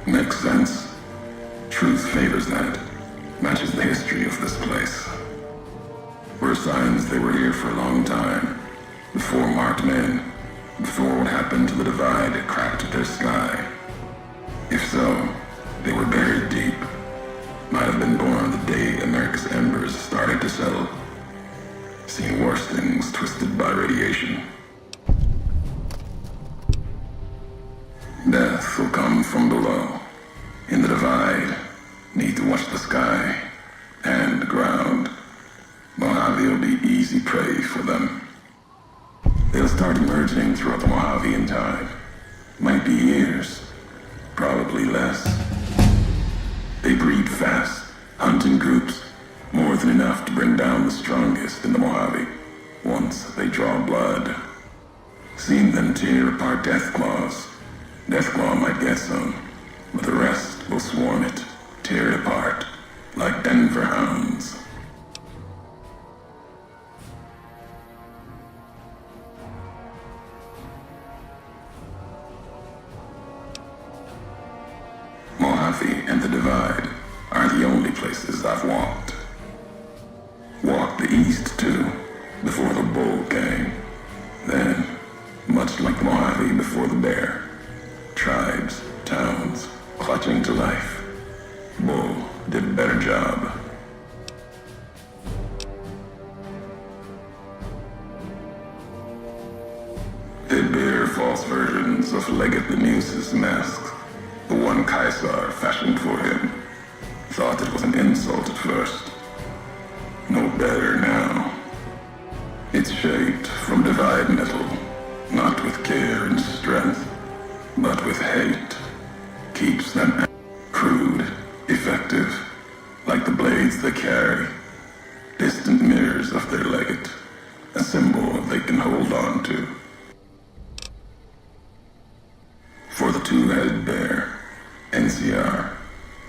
Makes sense. Truth favors that, matches the history of this place. Were signs they were here for a long time, before marked men, before what happened to the Divide cracked their sky. If so, they were buried deep. Might have been born the day America's embers started to settle. Seen worse things twisted by radiation. Death will come from below. In the Divide, need to watch the sky and the ground. Mojave will be easy prey for them. They'll start emerging throughout the Mojave in time. Might be years, probably less. They breed fast, hunt in groups, more than enough to bring down the strongest in the Mojave. Once they draw blood. Seen them tear apart Deathclaws. Deathclaw might get some, but the rest will swarm it, tear it apart, like Denver hounds. Mojave and the Divide are the only places I've walked. Walked the east, too, before the bull came. Then, much like Mojave before the bear, tribes, towns, clutching to life. Bull did a better job. They bear false versions of Legate the Muse's masks. The one Caesar fashioned for him. Thought it was an insult at first. No better now. It's shaped from divide metal, not with care and strength, but with hate. Keeps them crude, effective, like the blades they carry. Distant mirrors of their legate, a symbol they can hold on to. For the two-headed bear, NCR,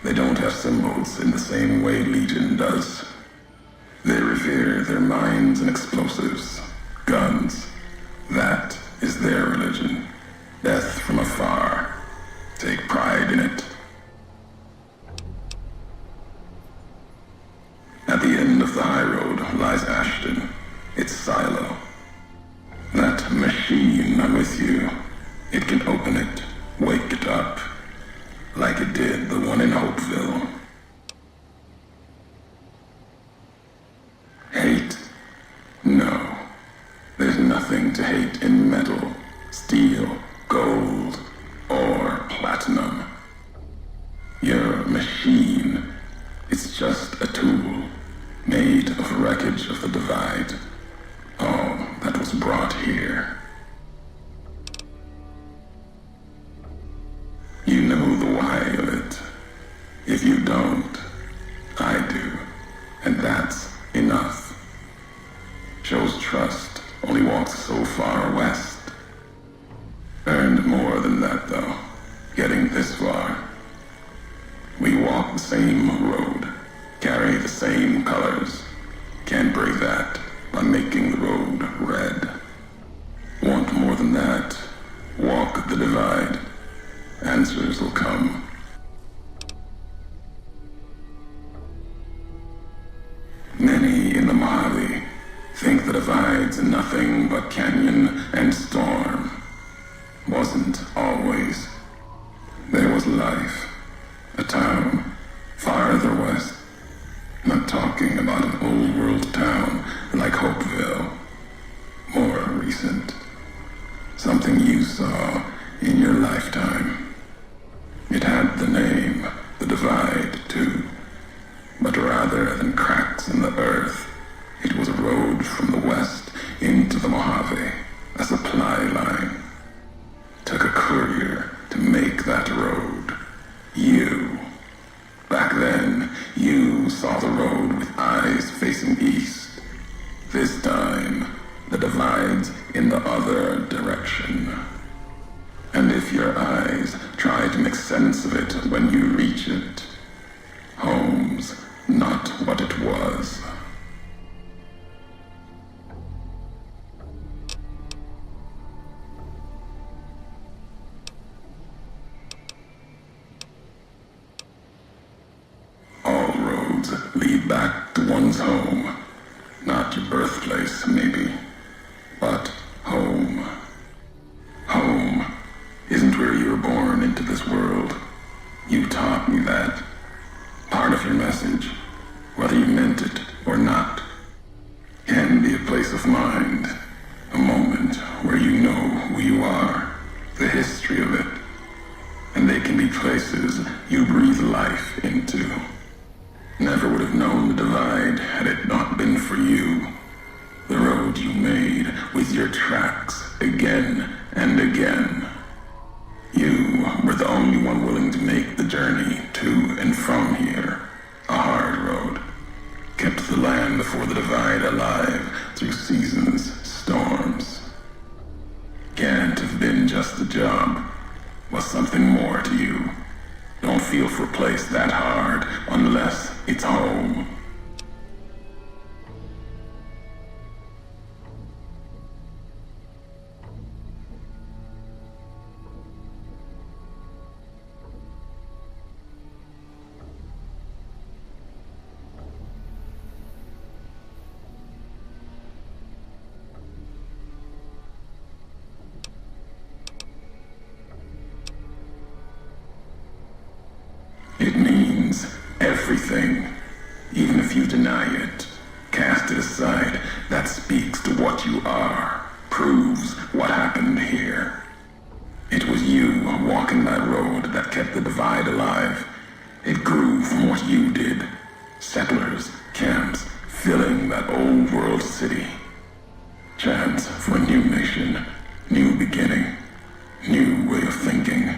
they don't have symbols in the same way Legion does. They revere their mines and explosives, guns. That is their religion. Death from afar. Take pride in it. At the end of the high road lies Ashton, its silo. That machine I'm with you, it can open it, wake it up, like it did the one in Hopeville. Hate? No. There's nothing to hate in metal, steel, gold, or platinum. You're a machine. It's just a tool, made of wreckage of the Divide. All that was brought here. You know the why of it. If you don't, I do. And that's enough. Shows trust, only walks so far west. Earned more than that, though, getting this far. We walk the same road, carry the same colors. Can't break that by making the road red. Want more than that? Walk the Divide. Answers will come. Many in the Mojave think the Divide's nothing but canyon and storm. Wasn't always. There was life. A town farther west. Not talking about an old world town like Hopeville. More recent. Something you saw in your lifetime. It had the name, the Divide, too. But rather than cracks in the earth, it was a road from the west into the Mojave, a supply line. Took a courier to make that road. You. Back then, you saw the road with eyes facing east. This time, the Divide's in the other direction. And if your eyes try to make sense of it when you reach it, home's not what it was. All roads lead back to one's home. Not your birthplace, maybe, but home. Home isn't where you were born into this world. You taught me that. Part of your message, whether you meant it or not, can be a place of mind, a moment where you know who you are, the history of it, and they can be places you breathe life into. Never would have known the Divide had it not been for you. The road you made with your tracks again and again. You were the only one willing to make the journey to and from here. A hard road. Kept the land before the Divide alive through seasons, storms. Can't have been just a job. Was something more to you. Don't feel for a place that hard unless it's home. It means everything. Even if you deny it, cast it aside, that speaks to what you are, proves what happened here. It was you walking that road that kept the Divide alive. It grew from what you did. Settlers, camps, filling that old world city. Chance for a new nation, new beginning, new way of thinking.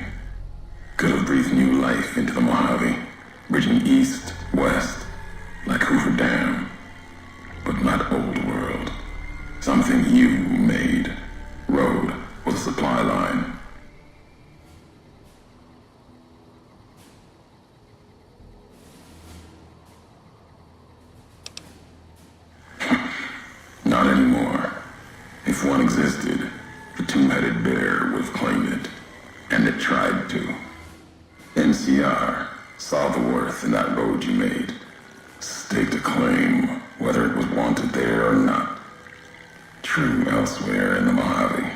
Could have breathed new life into the Mojave, bridging east, west, like Hoover Dam. But not old world. Something you made. Road was a supply line. Not anymore. If one existed, the two-headed bear would have claimed it. And it tried to. NCR saw the worth in that road you made. Staked a claim, whether it was wanted there or not. True elsewhere in the Mojave.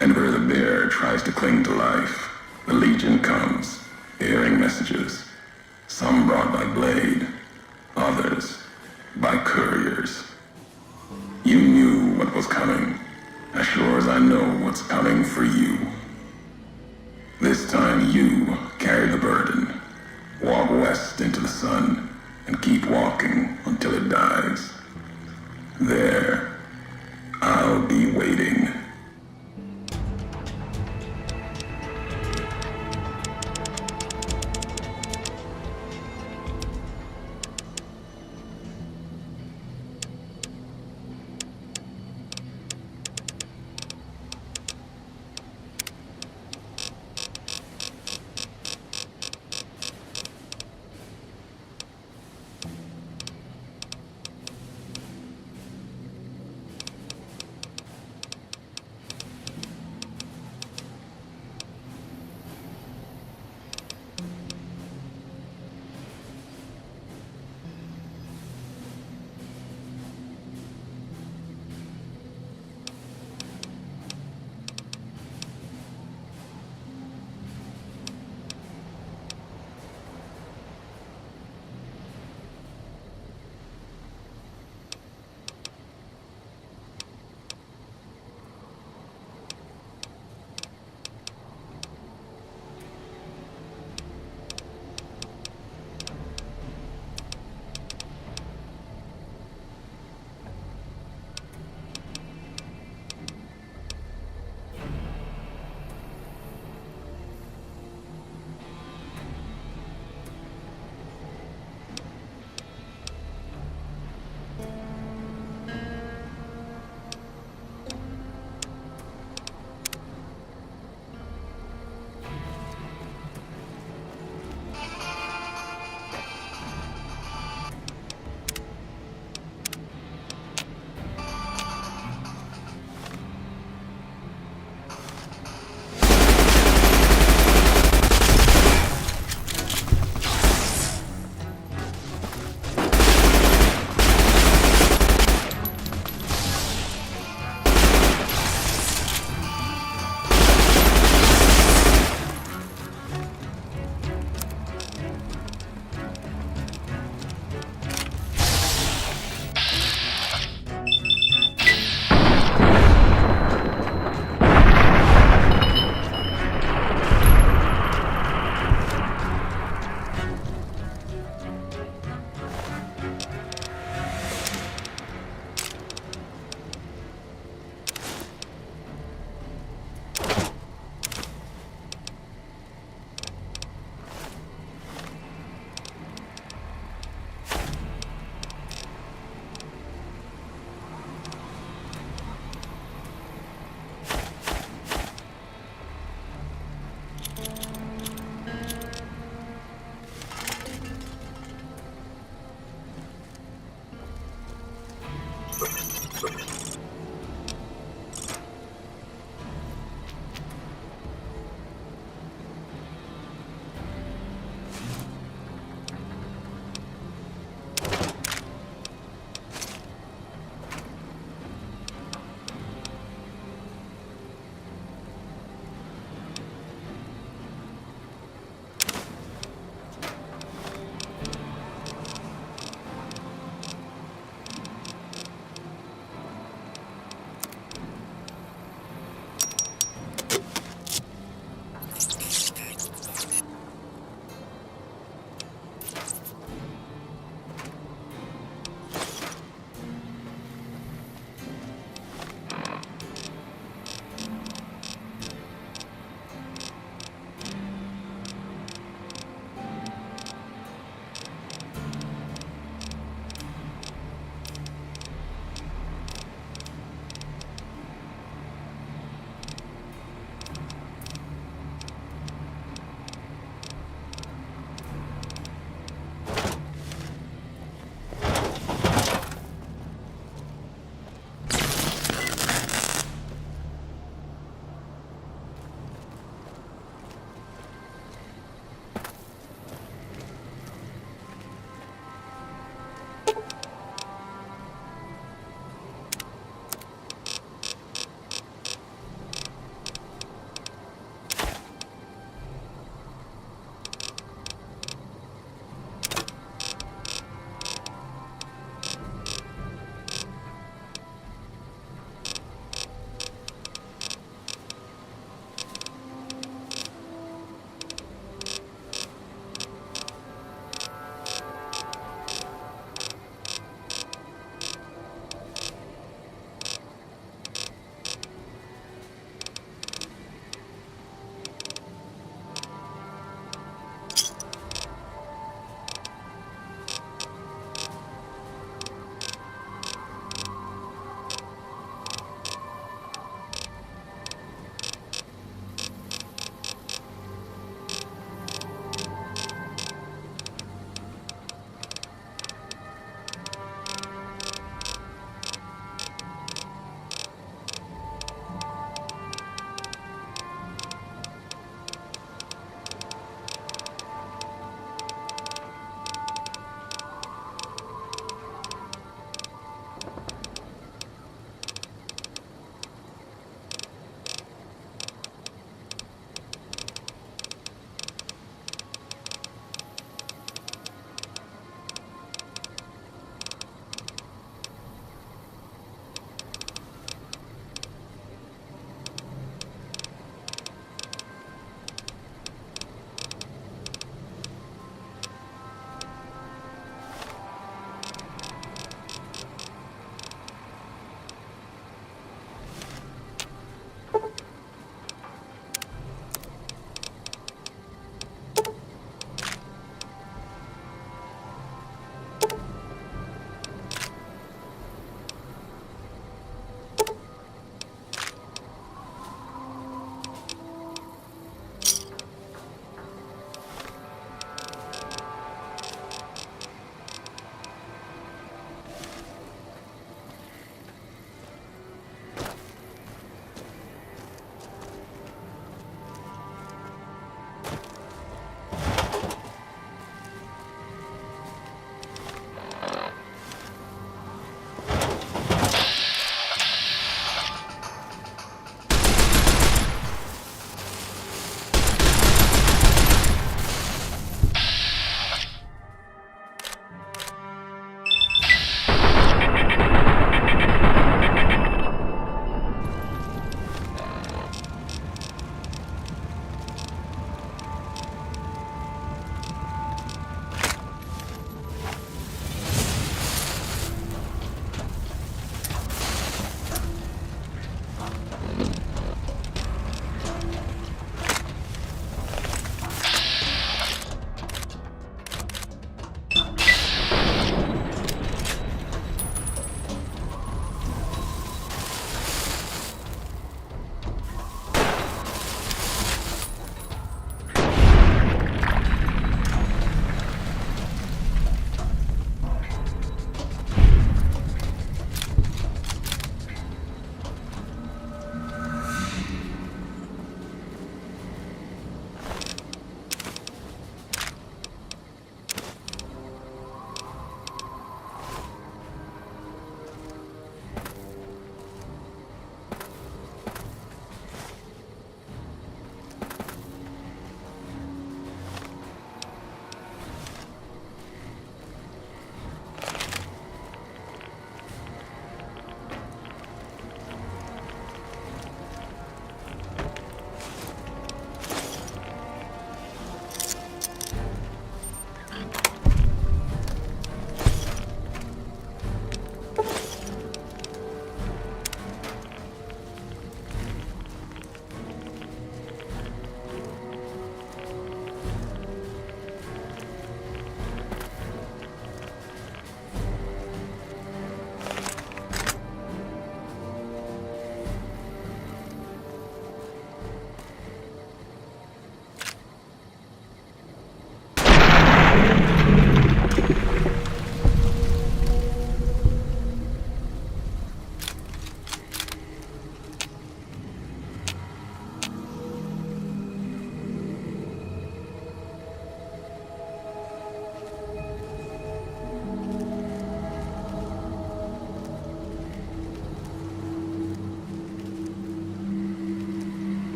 And where the bear tries to cling to life, the Legion comes, bearing messages. Some brought by blade, others by couriers. You knew what was coming, as sure as I know what's coming for you. This time you carry the burden. Walk west into the sun and keep walking until it dies. There, I'll be waiting.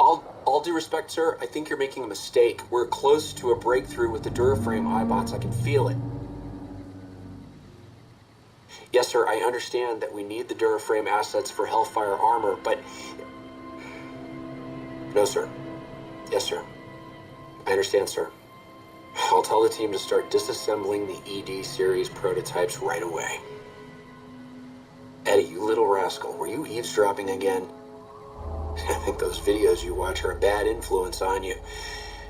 I'll All due respect, sir, I think you're making a mistake. We're close to a breakthrough with the Duraframe iBots. I can feel it. Yes, sir, I understand that we need the Duraframe assets for Hellfire armor, but... No, sir. Yes, sir. I understand, sir. I'll tell the team to start disassembling the ED series prototypes right away. Eddie, you little rascal, were you eavesdropping again? I think those videos you watch are a bad influence on you.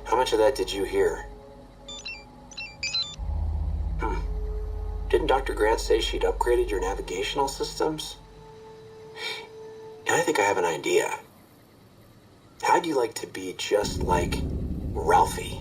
How much of that did you hear? Didn't Dr. Grant say she'd upgraded your navigational systems? And I think I have an idea. How'd you like to be just like Ralphie?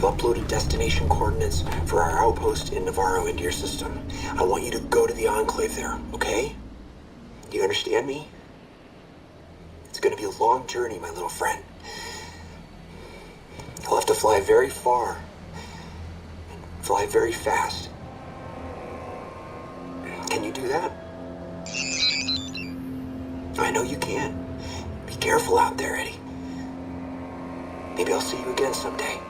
uploaded destination coordinates for our outpost in Navarro into your system. I want you to go to the Enclave there, okay? Do you understand me? It's gonna be a long journey, my little friend. You'll have to fly very far. And fly very fast. Can you do that? I know you can. Be careful out there, Eddie. Maybe I'll see you again someday.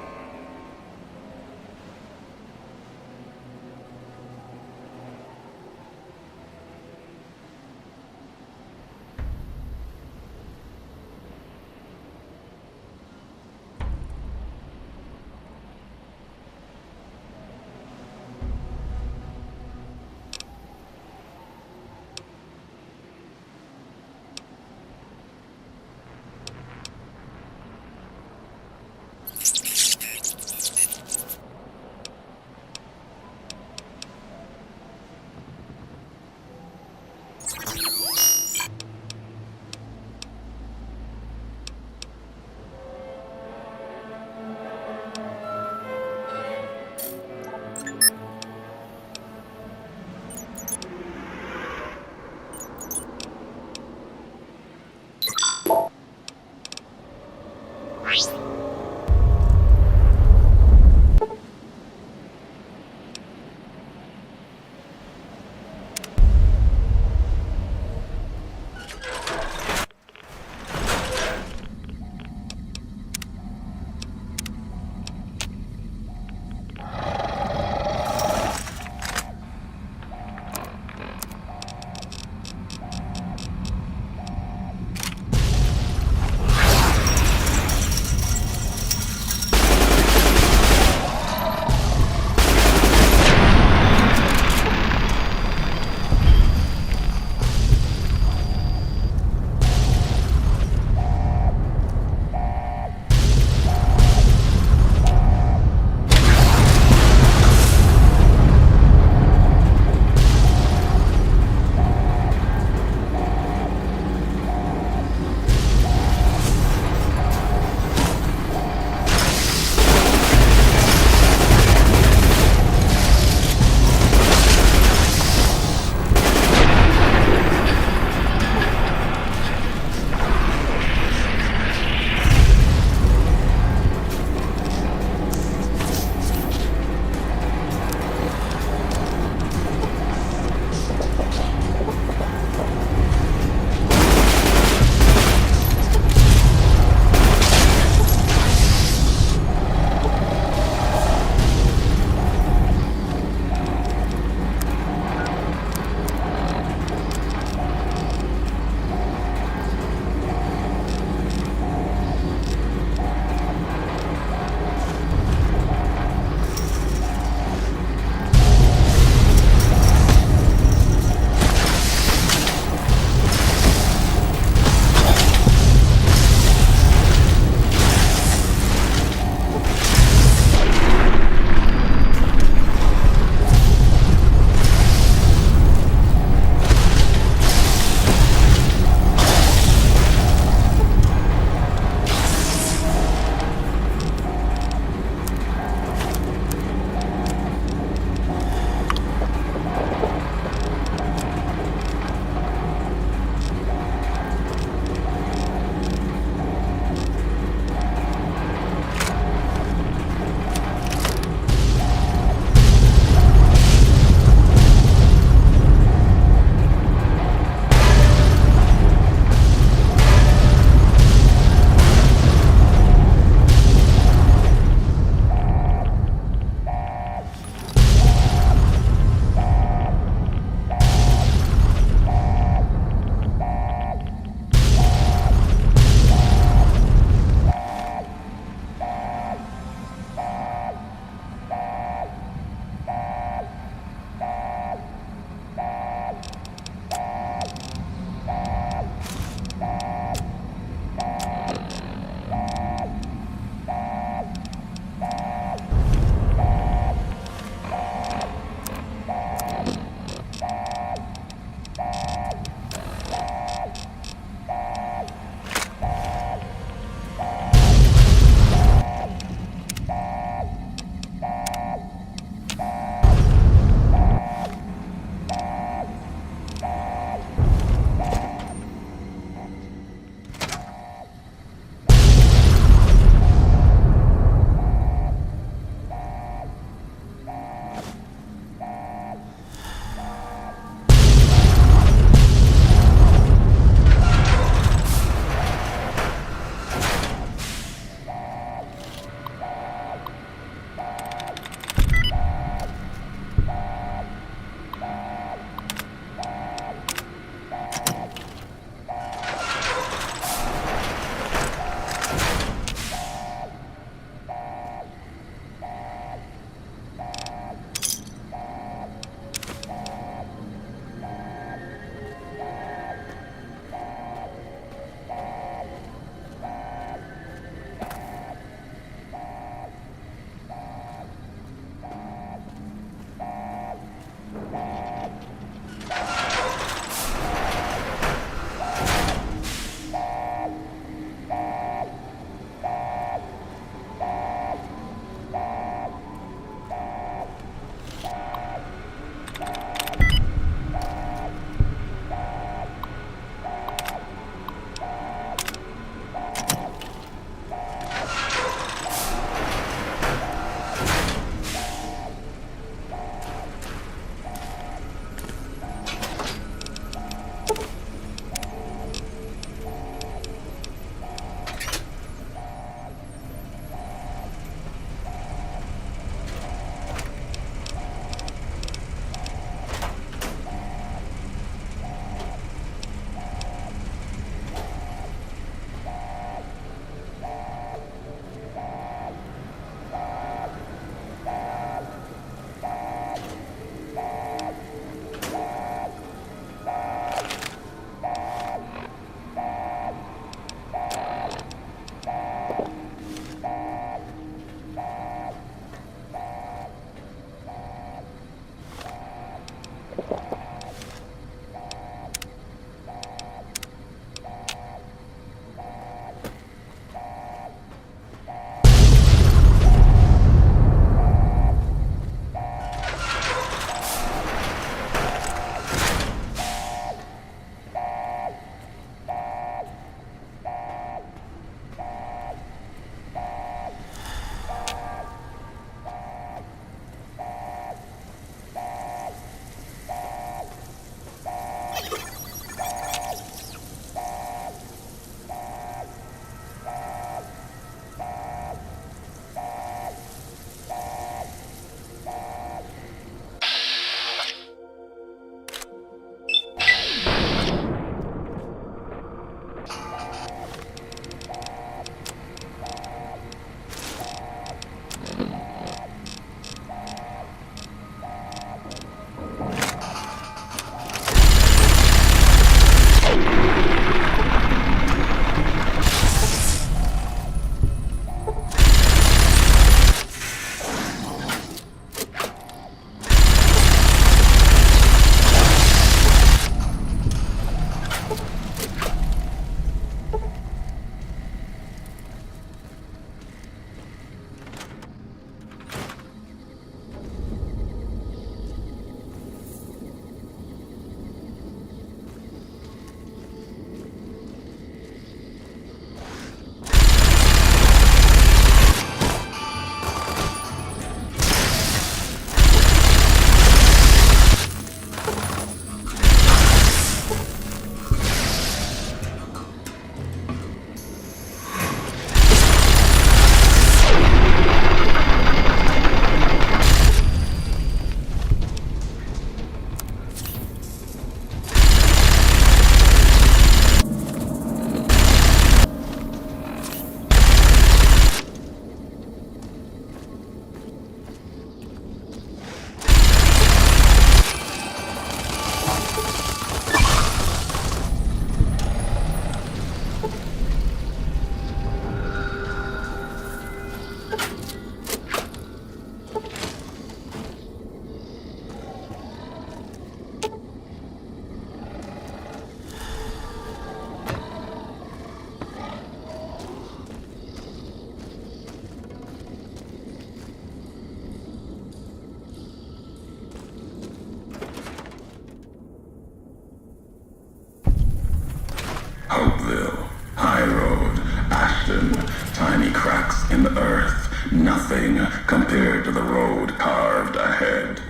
Earth, nothing compared to the road carved ahead.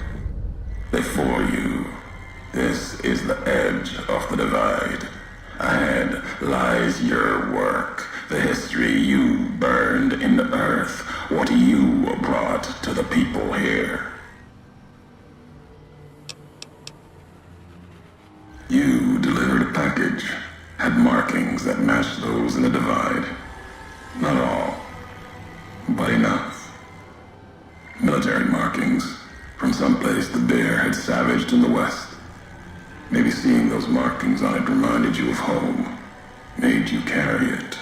Before you, this is the edge of the divide. Ahead lies your work, the history you burned in the earth, what you brought to the people here. You delivered a package, had markings that matched those in the divide. Not all, but enough. Military markings from someplace the bear had savaged in the west. Maybe seeing those markings on it reminded you of home, made you carry it.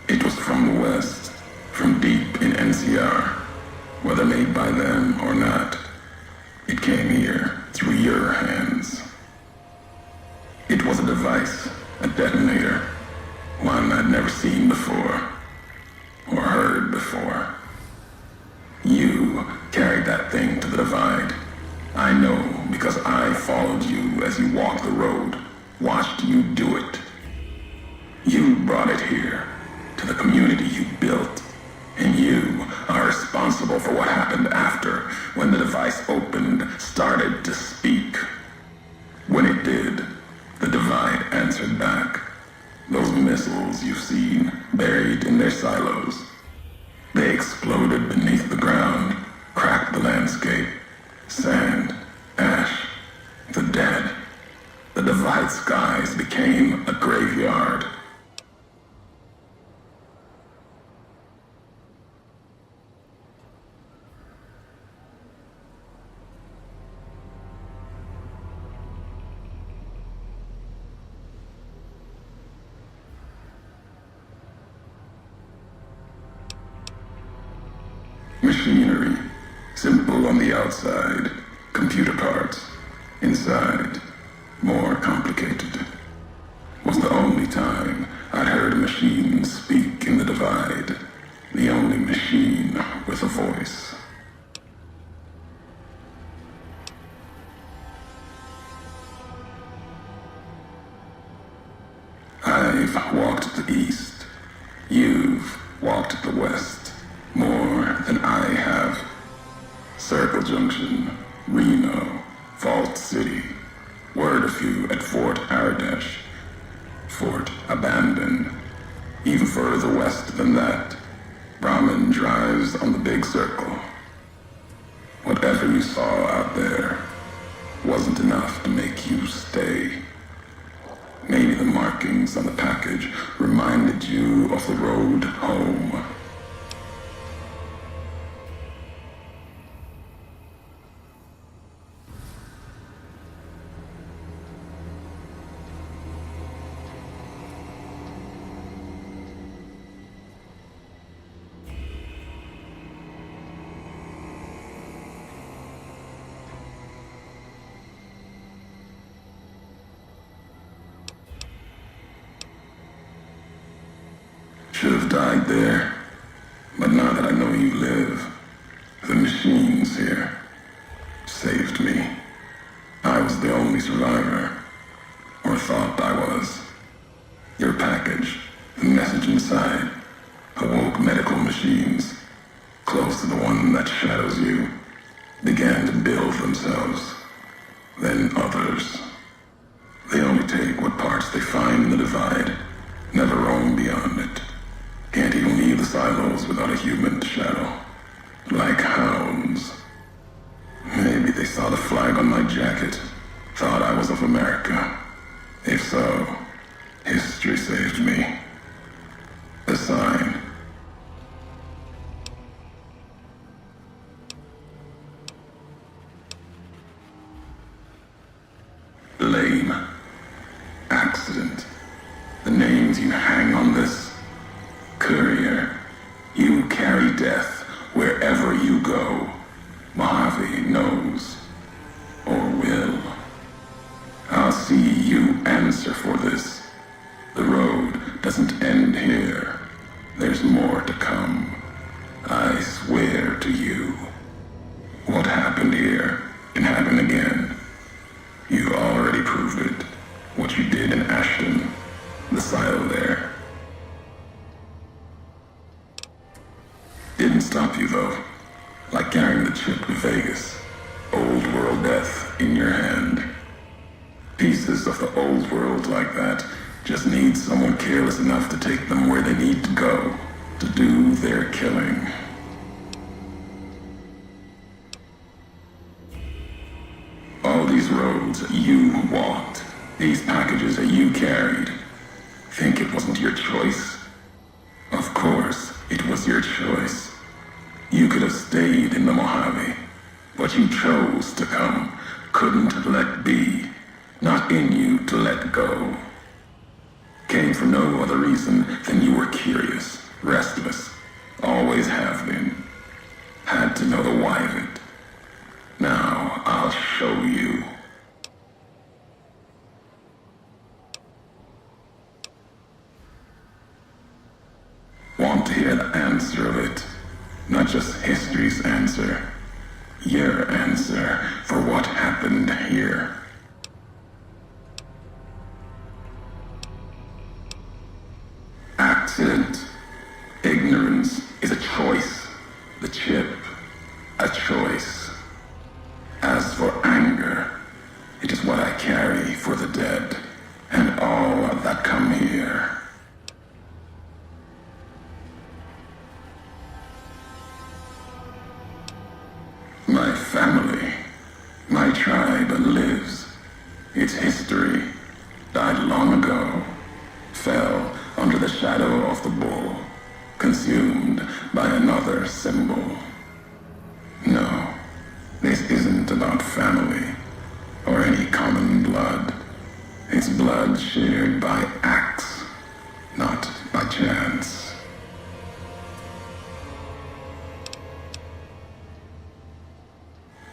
It was from the west, from deep in NCR, whether made by them or not. It came here through your hands. It was a device, a detonator, one I'd never seen before, or heard before. You carried that thing to the divide. I know because I followed you as you walked the road, watched you do it. You brought it here, to the community you built, and you are responsible for what happened after, when the device opened, started to speak. When it did, the divide answered back. Those missiles you've seen, buried in their silos. They exploded beneath the ground, cracked the landscape. Sand, ash, the dead. The divide skies became a graveyard. Machinery, simple on the outside, computer parts. Inside, more complicated. Was the only time I'd heard a machine speak in the divide. The only machine with a voice. I've walked the east. You've walked the west. More than I have. Circle Junction, Reno, Vault City. Word a few at Fort Aradesh. Fort abandoned. Even further west than that, Brahmin drives on the big circle. Whatever you saw out there wasn't enough to make you stay. Maybe the markings on the package reminded you of the road home. Should have died there, but now that I know you live, the machines here saved me. I was the only survivor, or thought I was. Your package, the message inside, awoke medical machines, close to the one that shadows you, began to build themselves, then others. They only take what parts they find in the divide, never roam beyond it. Can't even leave the silos without a human to shadow. Like hounds. Maybe they saw the flag on my jacket, thought I was of America. If so, history saved me. A sign. Lame. Accident. The names you hang on this. Courier, you carry death wherever you go. Mojave knows, or will. I'll see you answer for this. The road doesn't end here. There's more to come. I swear to you. What happened? Vegas. Old world death in your hand. Pieces of the old world like that just need someone careless enough to take them where they need to go to do their killing. All these roads that you walked, these packages that you carried, think it wasn't your choice? Of course, it was your choice. You could have stayed in the Mojave, but you chose to come, couldn't let be, not in you to let go. Came for no other reason than you were curious, restless, always have been. Had to know the why of it. Now, I'll show you. Want to hear the answer of it? Not just history's answer. Your answer for what happened here. Accident. Ignorance is a choice. The chip, a choice. As for anger, it is what I carry for the dead and all that come here. My family, my tribe lives. Its history died long ago, fell under the shadow of the bull, consumed by another symbol. No, this isn't about family or any common blood. It's blood shared by acts, not by chance.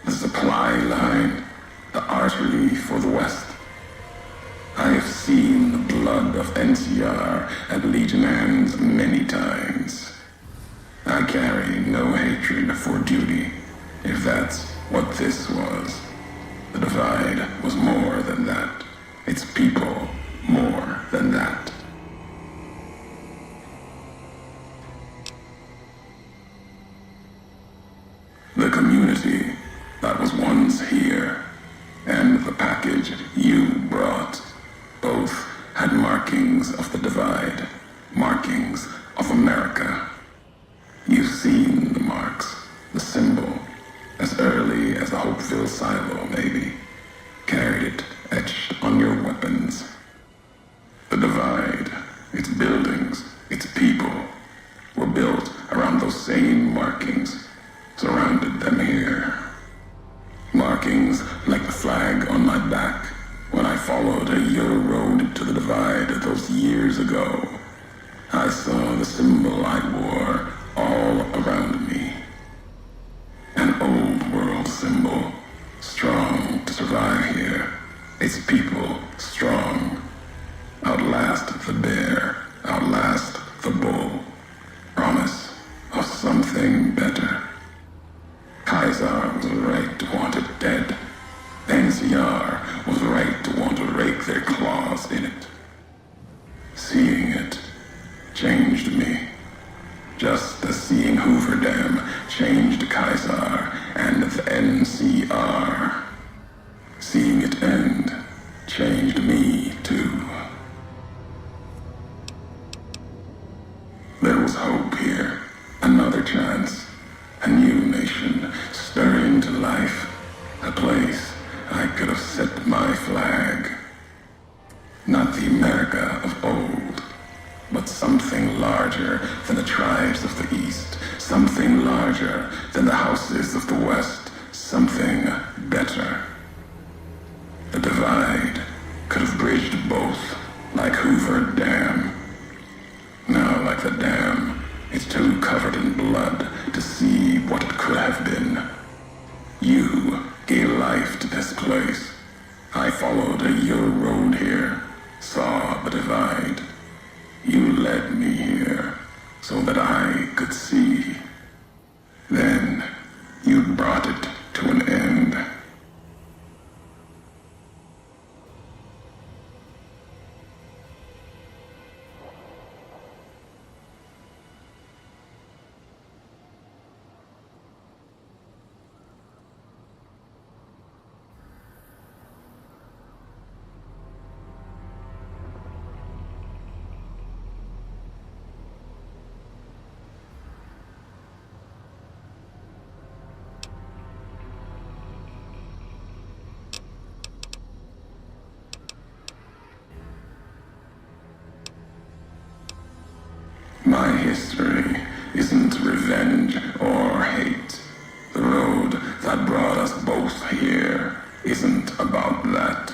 The supply line, the artery for the West. I have seen the blood of NCR at Legion hands many times. I carry no hatred for duty, if that's what this was. The Divide was more than that. Its people more than that. The community that was once here, and the package you brought, both had markings of the Divide, markings of America. You've seen the marks, the symbol, as early as the Hopeville silo, maybe. Carried it etched on your weapons. The Divide, its buildings, its people, were built around those same markings, surrounded them here. Markings like the flag on my back when I followed your road to the Divide those years ago. I saw the symbol I wore all around me. An old world symbol, strong to survive here. Its people strong. Outlast the bear, outlast the bull. Promise of something better. Kaiser was right to want it dead. NCR was right to want to rake their claws in it. Seeing it changed me. Just as seeing Hoover Dam changed Kaiser and the NCR. Seeing it end changed me too. There was hope here. Another chance. A new nation stirring to life. A place I could have set my flag. Not the America of old, but something larger than the tribes of the East. Something larger than the houses of the West. Something better. The Divide could have bridged both, like Hoover Dam. Now, like the dam, it's too covered in blood to see what it could have been. You gave life to this place. I followed your road here, saw the Divide. You led me here so that I could see. Then you brought it to an end. My history isn't revenge or hate. The road that brought us both here isn't about that.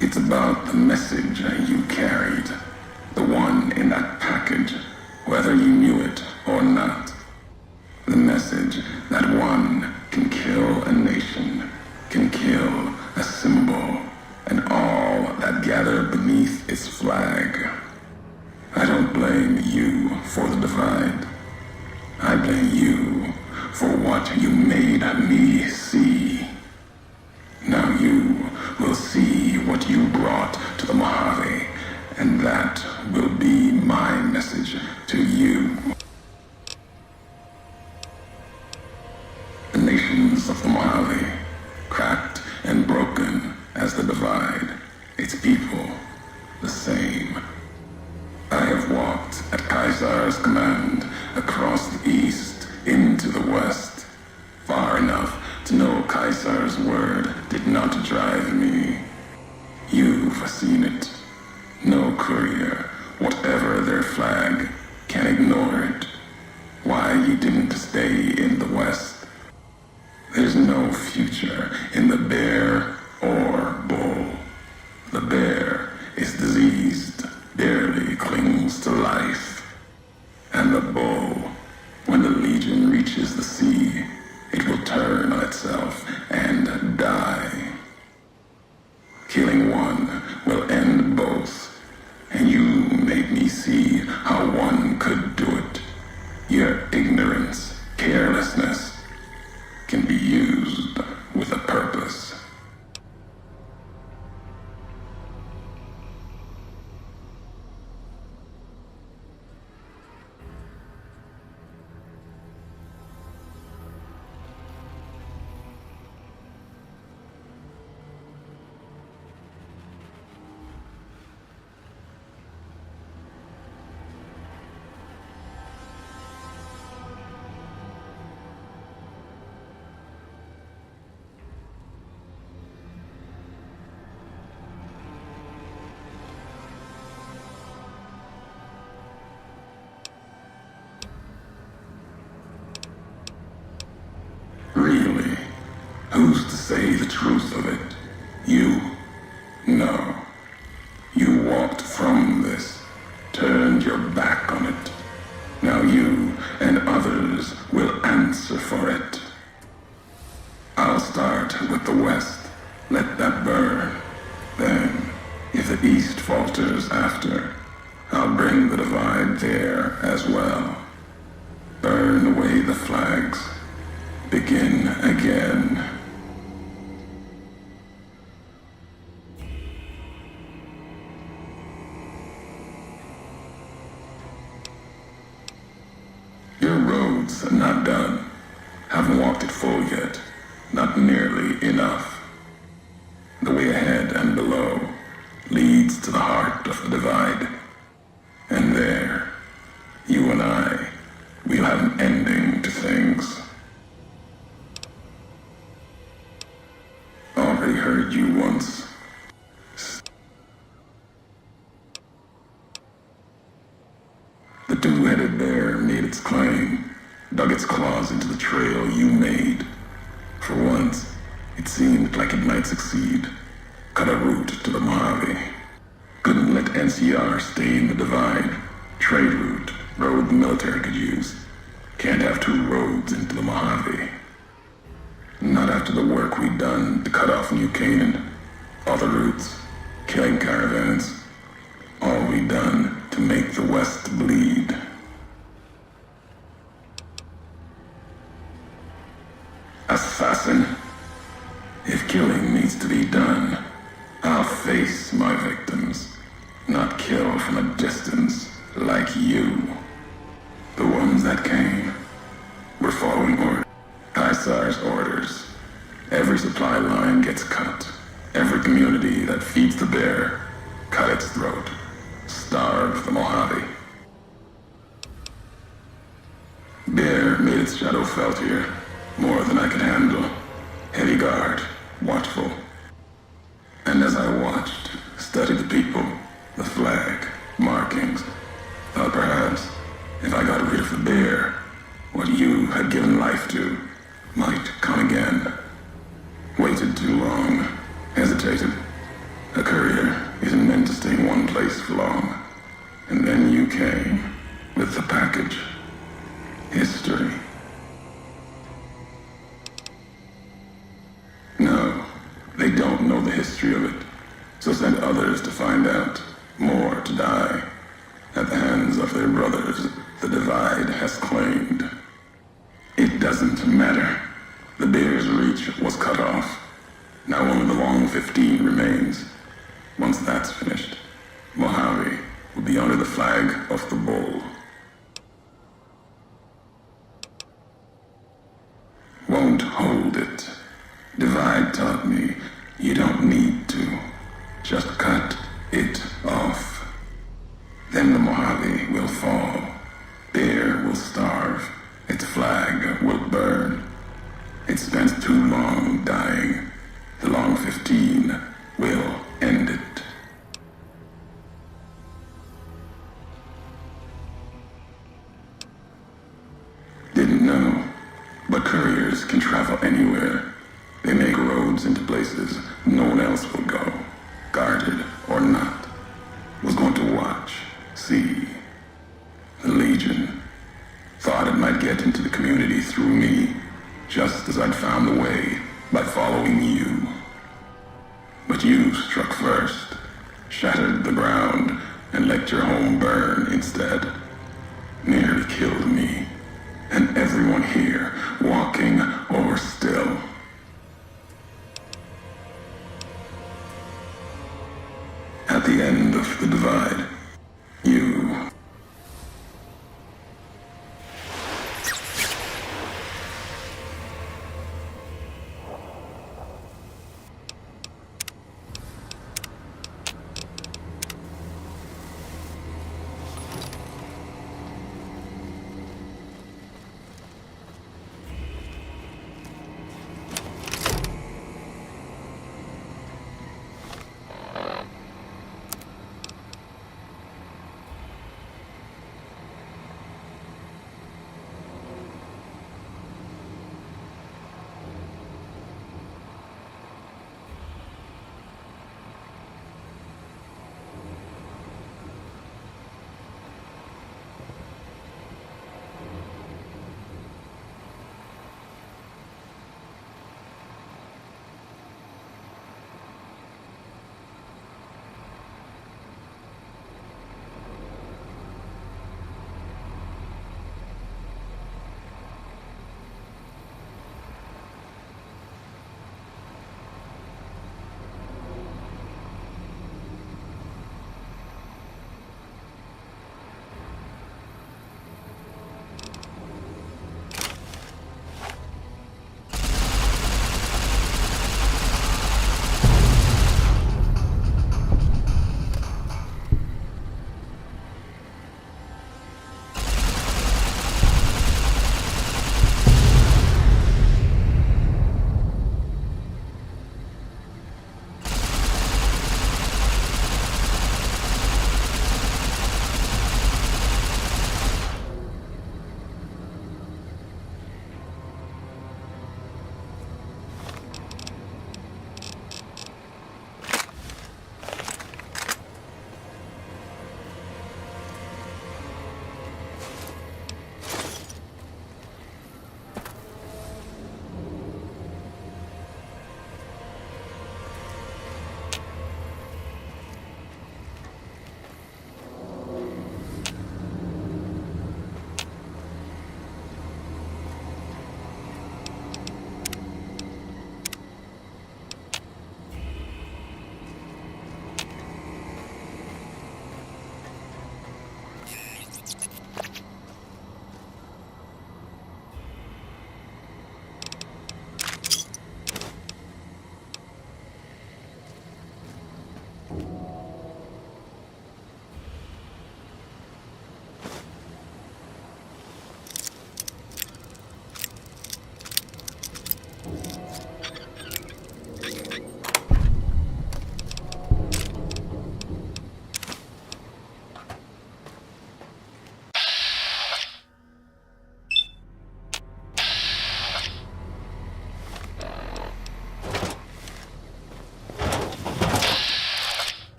It's about the message you carried. The one in that package, whether you knew it or not. The message that one can kill a nation, can kill a symbol, and all that gather beneath its flag. I don't blame you for the divide. I blame you for what you made me see. Now you will see what you brought to the Mojave, and that will be my message to you. The nations of the Mojave, cracked and broken as the divide, its people the same. I have walked at Caesar's command across the east into the west, far enough to know Caesar's word did not drive me. You've seen it. No courier, whatever their flag, can ignore it. Why you didn't stay in the west? There's no future in the bear or bull. The bear is diseased, barely clings to life. And the bull, when the legion reaches the sea, it will turn on itself and die. Killing one will end both, and you made me see how one could do it. Your ignorance, carelessness, can be used with a purpose. Really? Who's to say the truth of it? You? No. You walked from this, turned your back on it. Now you and others will answer for it. I'll start with the west. Let that burn. Then, if the east falters after, I'll bring the divide there as well. Burn away the flags. Begin again. Your road's not done. Haven't walked it full yet. Not nearly enough. The way ahead and below leads to the heart of the divide. And there, you and I, we'll have an ending to things. Already heard you once. The two-headed bear made its claim, dug its claws into the trail you made. For once, it seemed like it might succeed. Cut a route to the Mojave. Couldn't let NCR stay in the divide. Trade route, road the military could use. Can't have two roads into the Mojave. Not after the work we'd done to cut off New Canaan. All the routes, killing caravans. All we'd done to make the West bleed. Assassin. If killing needs to be done, I'll face my victims, not kill from a distance like you. The ones that came were following orders. Caesar's orders. Every supply line gets cut. Every community that feeds the bear, cut its throat. Starve the Mojave. Bear made its shadow felt here, more than I could handle. Heavy guard, watchful. And as I watched, studied the people, the flag, markings, thought perhaps too long. Hesitated. A courier isn't meant to stay in one place for long. And then you came with the package. History. No, they don't know the history of it. So send others to find out. More to die. At the hands of their brothers, the Divide has claimed. It doesn't matter. The Bear's reach was cut off. Now only the Long 15 remains. Once that's finished, Mojave will be under the flag of the Bull. Won't hold it. Divide taught me you don't need to. Just cut it off. Then the Mojave will fall. Bear will starve. Its flag will burn. It spent too long dying. The Long 15 will end it. Didn't know, but couriers can travel anywhere. They make roads into places no one else will go, guarded or not. Was going to watch, see. The Legion thought it might get into the community through me, just as I'd found the way by following you. But you struck first, shattered the ground, and let your home burn instead. Nearly killed me, and everyone here, walking or still. At the end of the Divide, you...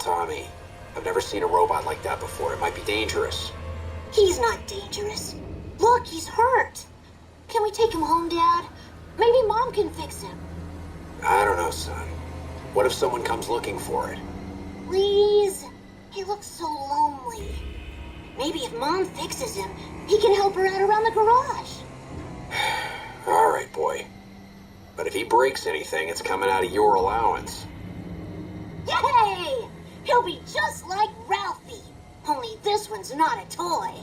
Tommy. I've never seen a robot like that before. It might be dangerous. He's not dangerous. Look, he's hurt. Can we take him home, Dad? Maybe Mom can fix him. I don't know, son. What if someone comes looking for it? Please? He looks so lonely. Maybe if Mom fixes him, he can help her out around the garage. All right, boy. But if he breaks anything, it's coming out of your allowance. Yay! He'll be just like Ralphie. Only this one's not a toy.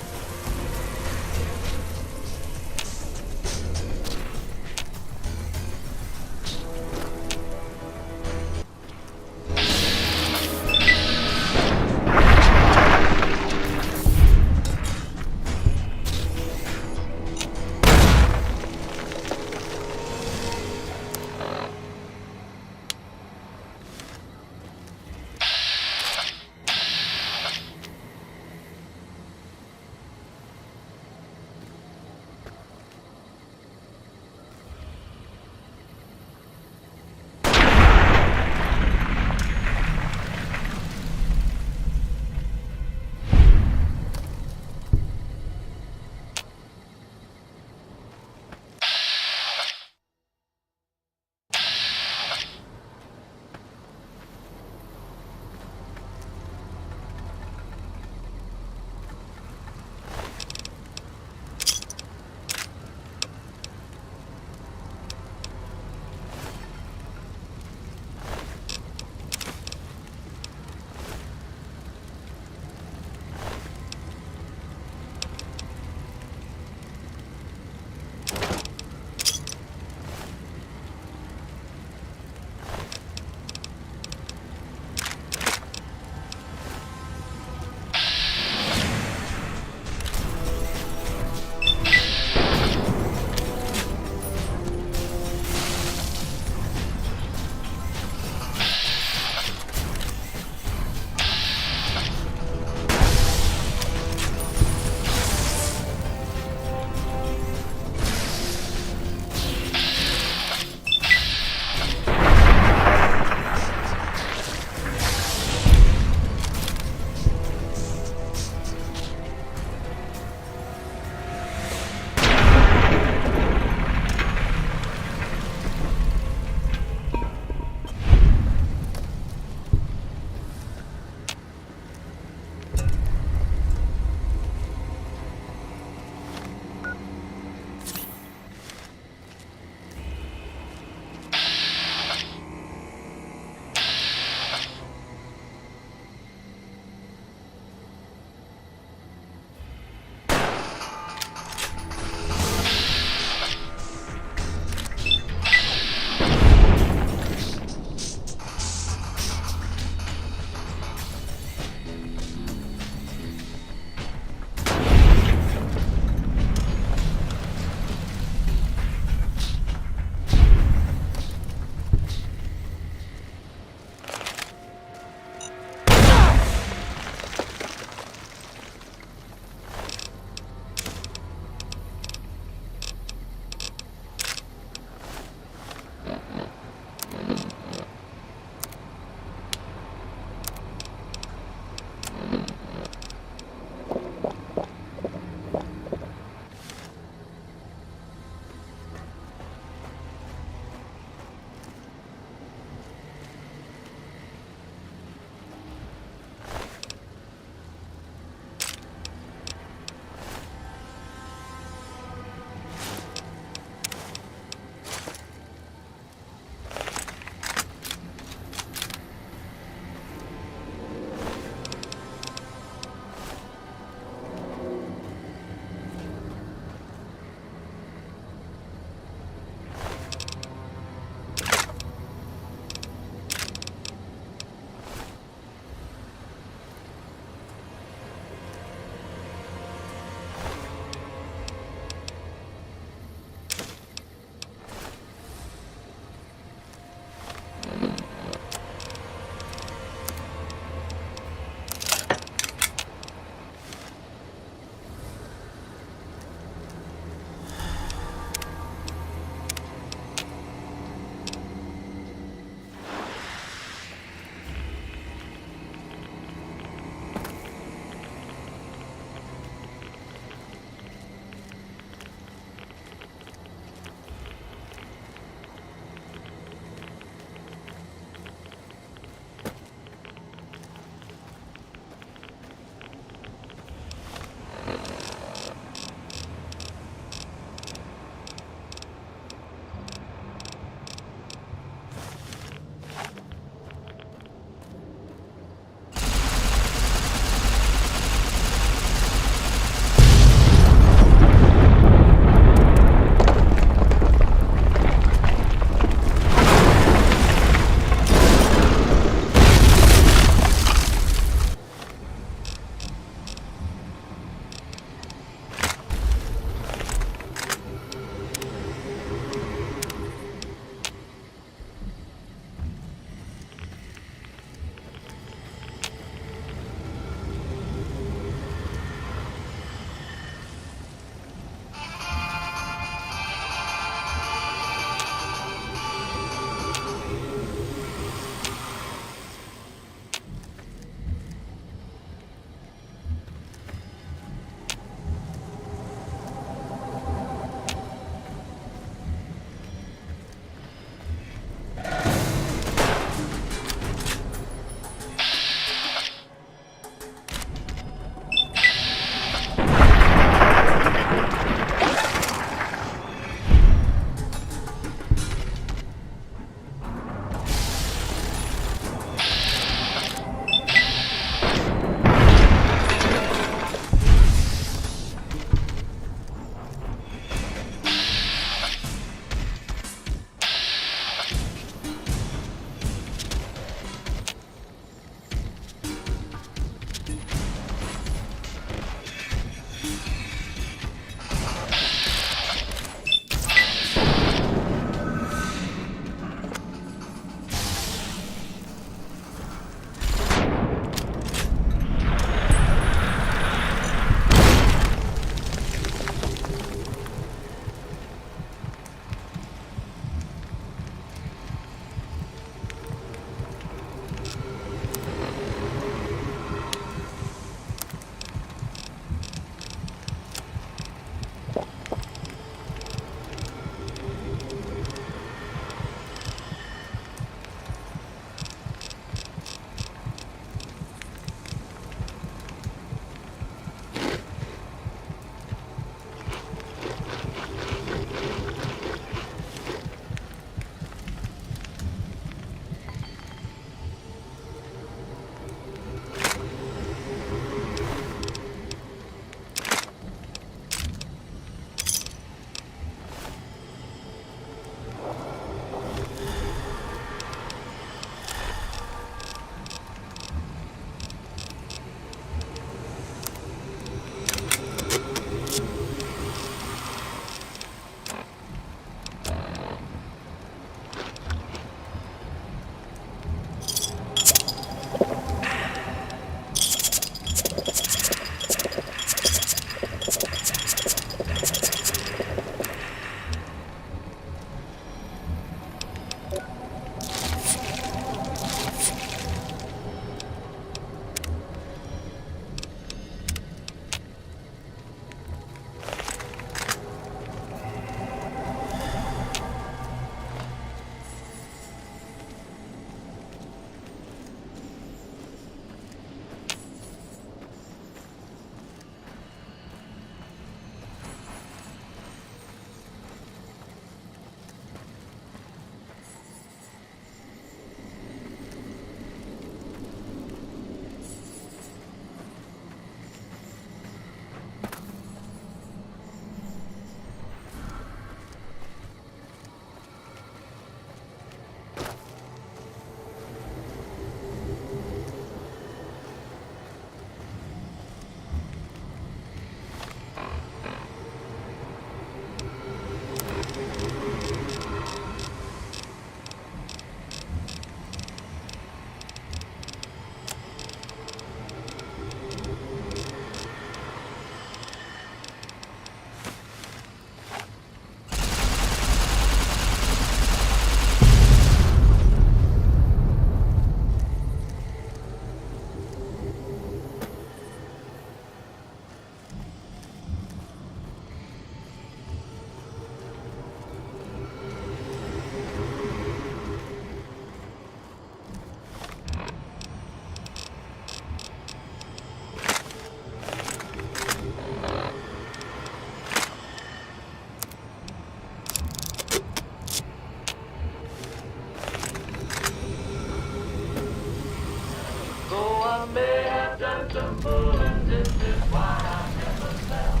may have done some fooling, this is why I never fell.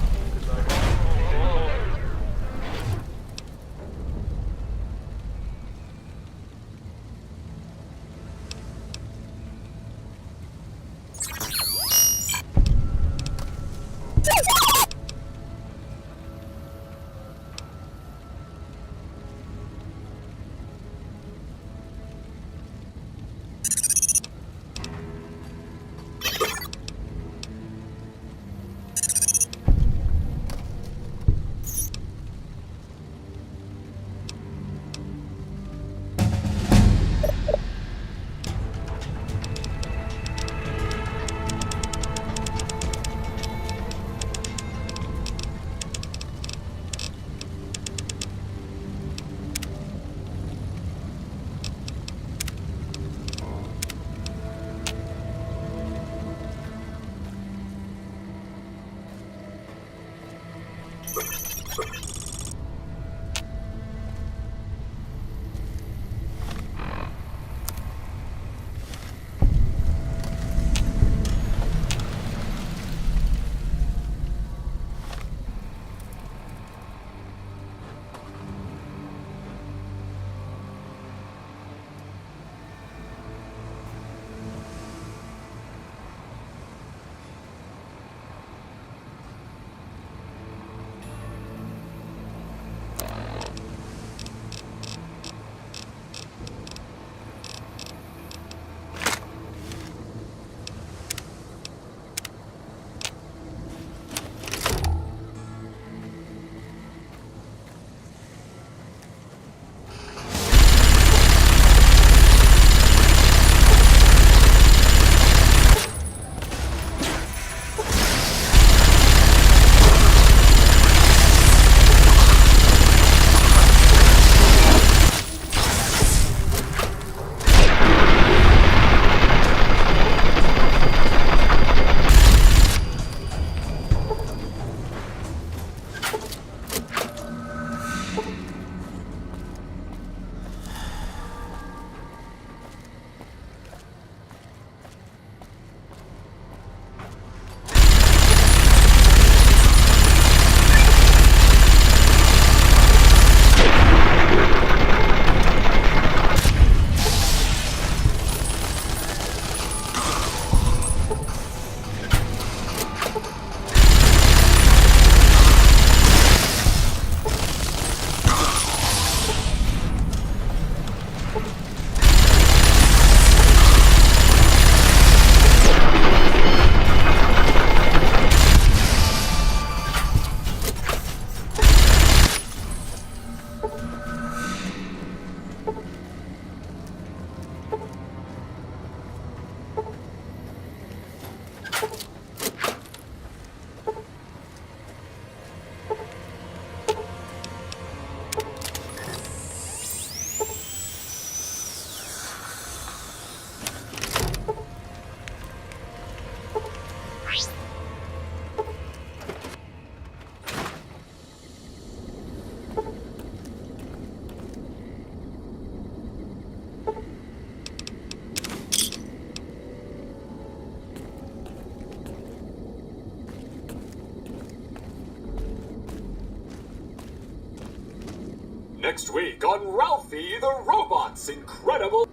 Next week on Ralphie the Robot's incredible...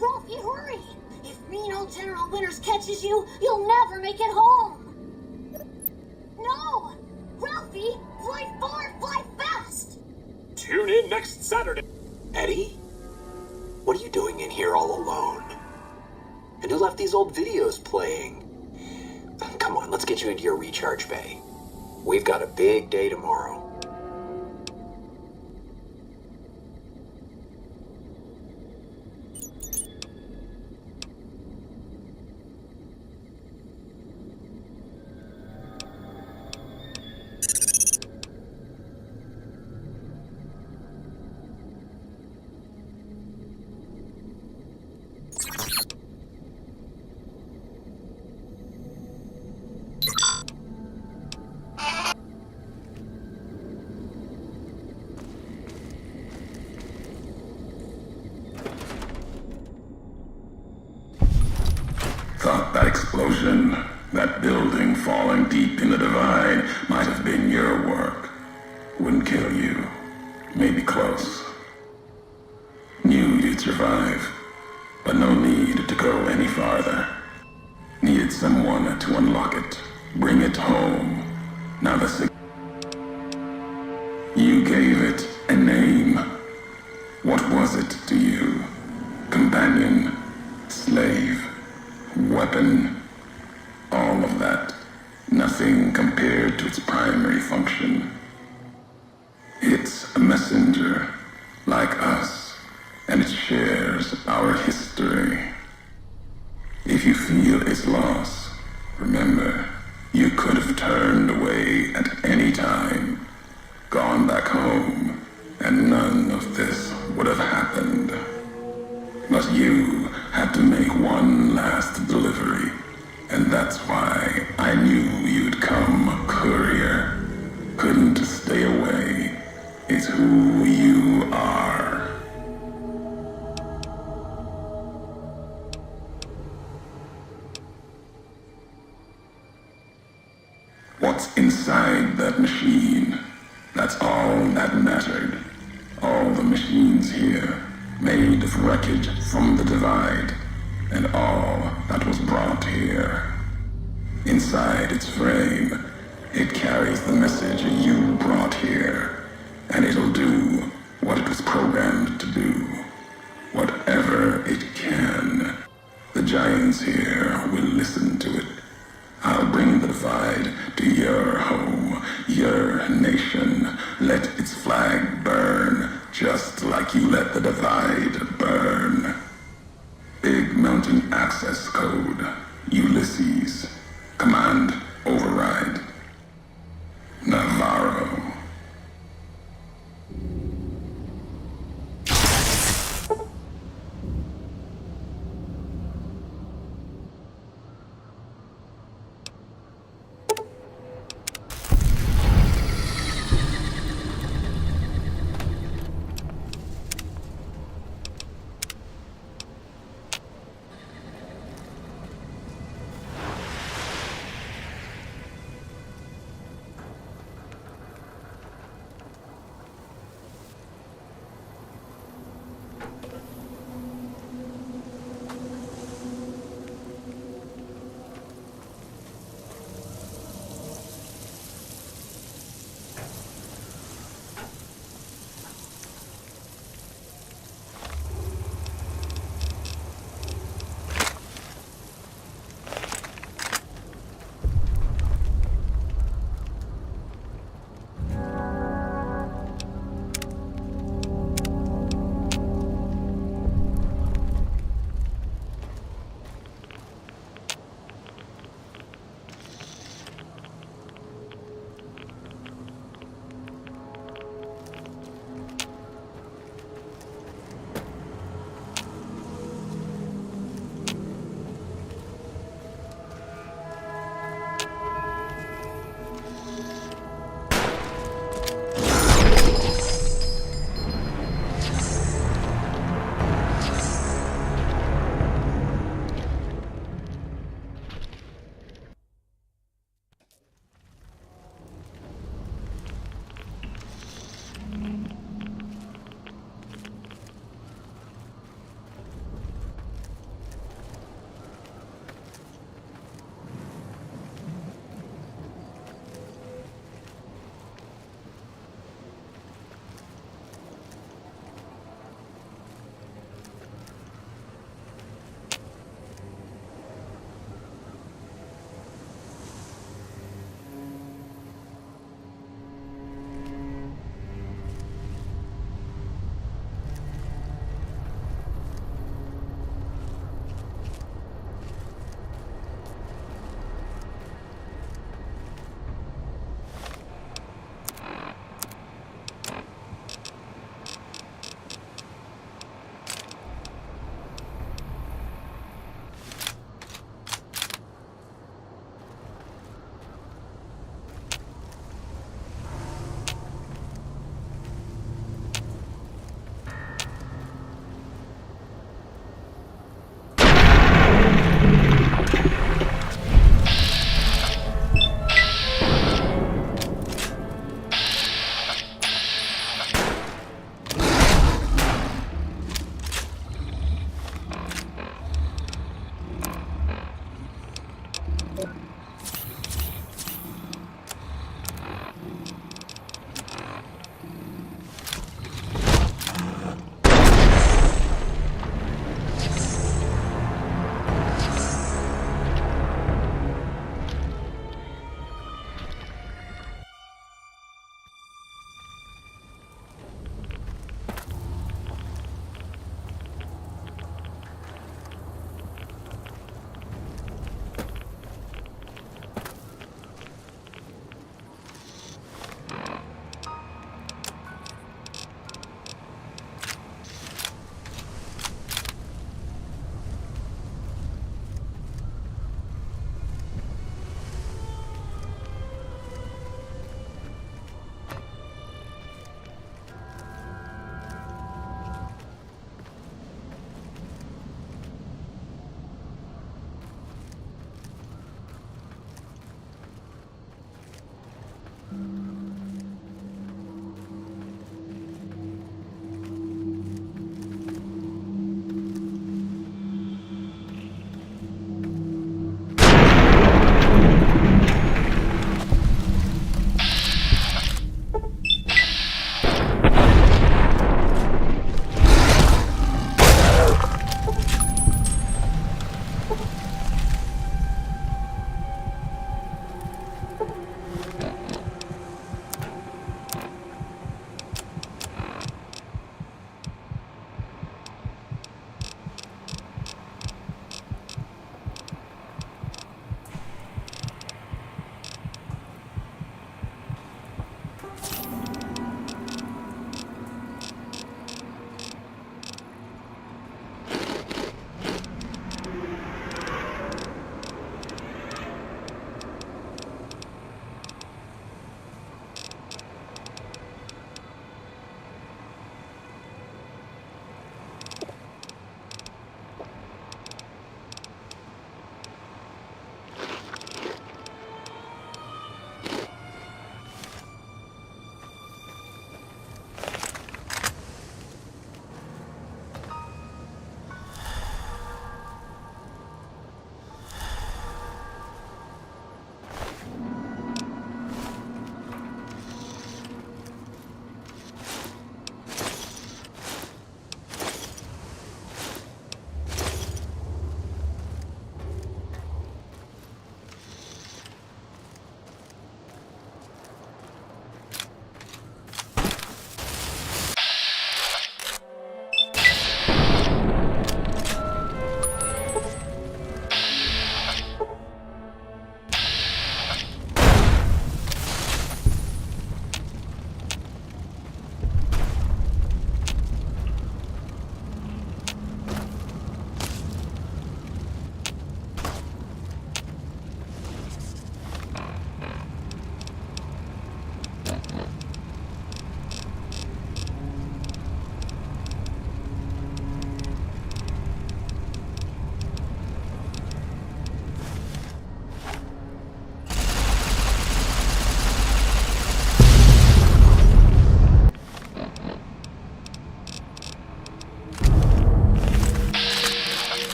Ralphie, hurry! If mean old General Winters catches you, you'll never make it home! No! Ralphie, fly far, fly fast! Tune in next Saturday. Eddie? What are you doing in here all alone? And who left these old videos playing? Come on, let's get you into your recharge bay. We've got a big day tomorrow. notion that building falling deep in the divide might have been your work wouldn't kill you. Maybe close. Knew you'd survive, but no need to go any farther. Needed someone to unlock it, bring it home. Now you gave it a name. What was it to you? Companion, slave, weapon, all of that. Nothing compared to its primary function. It's a messenger, like us, and it shares our history. If you feel its loss, remember, you could have turned away at any time, gone back home, and none of this would have happened. But you had to make one last delivery, and that's why I knew you'd come, courier. Couldn't stay away. It's who you are. What's inside that machine? That's all that mattered. All the machines here, made of wreckage from the divide, and all that was brought here. Inside its frame, it carries the message you brought here, and it'll do what it was programmed to do. Whatever it can. The giants here will listen to it. I'll bring the divide to your home, your nation. Let its flag burn, just like you let the divide burn. Big Mountain Access Code, Ulysses. Command override.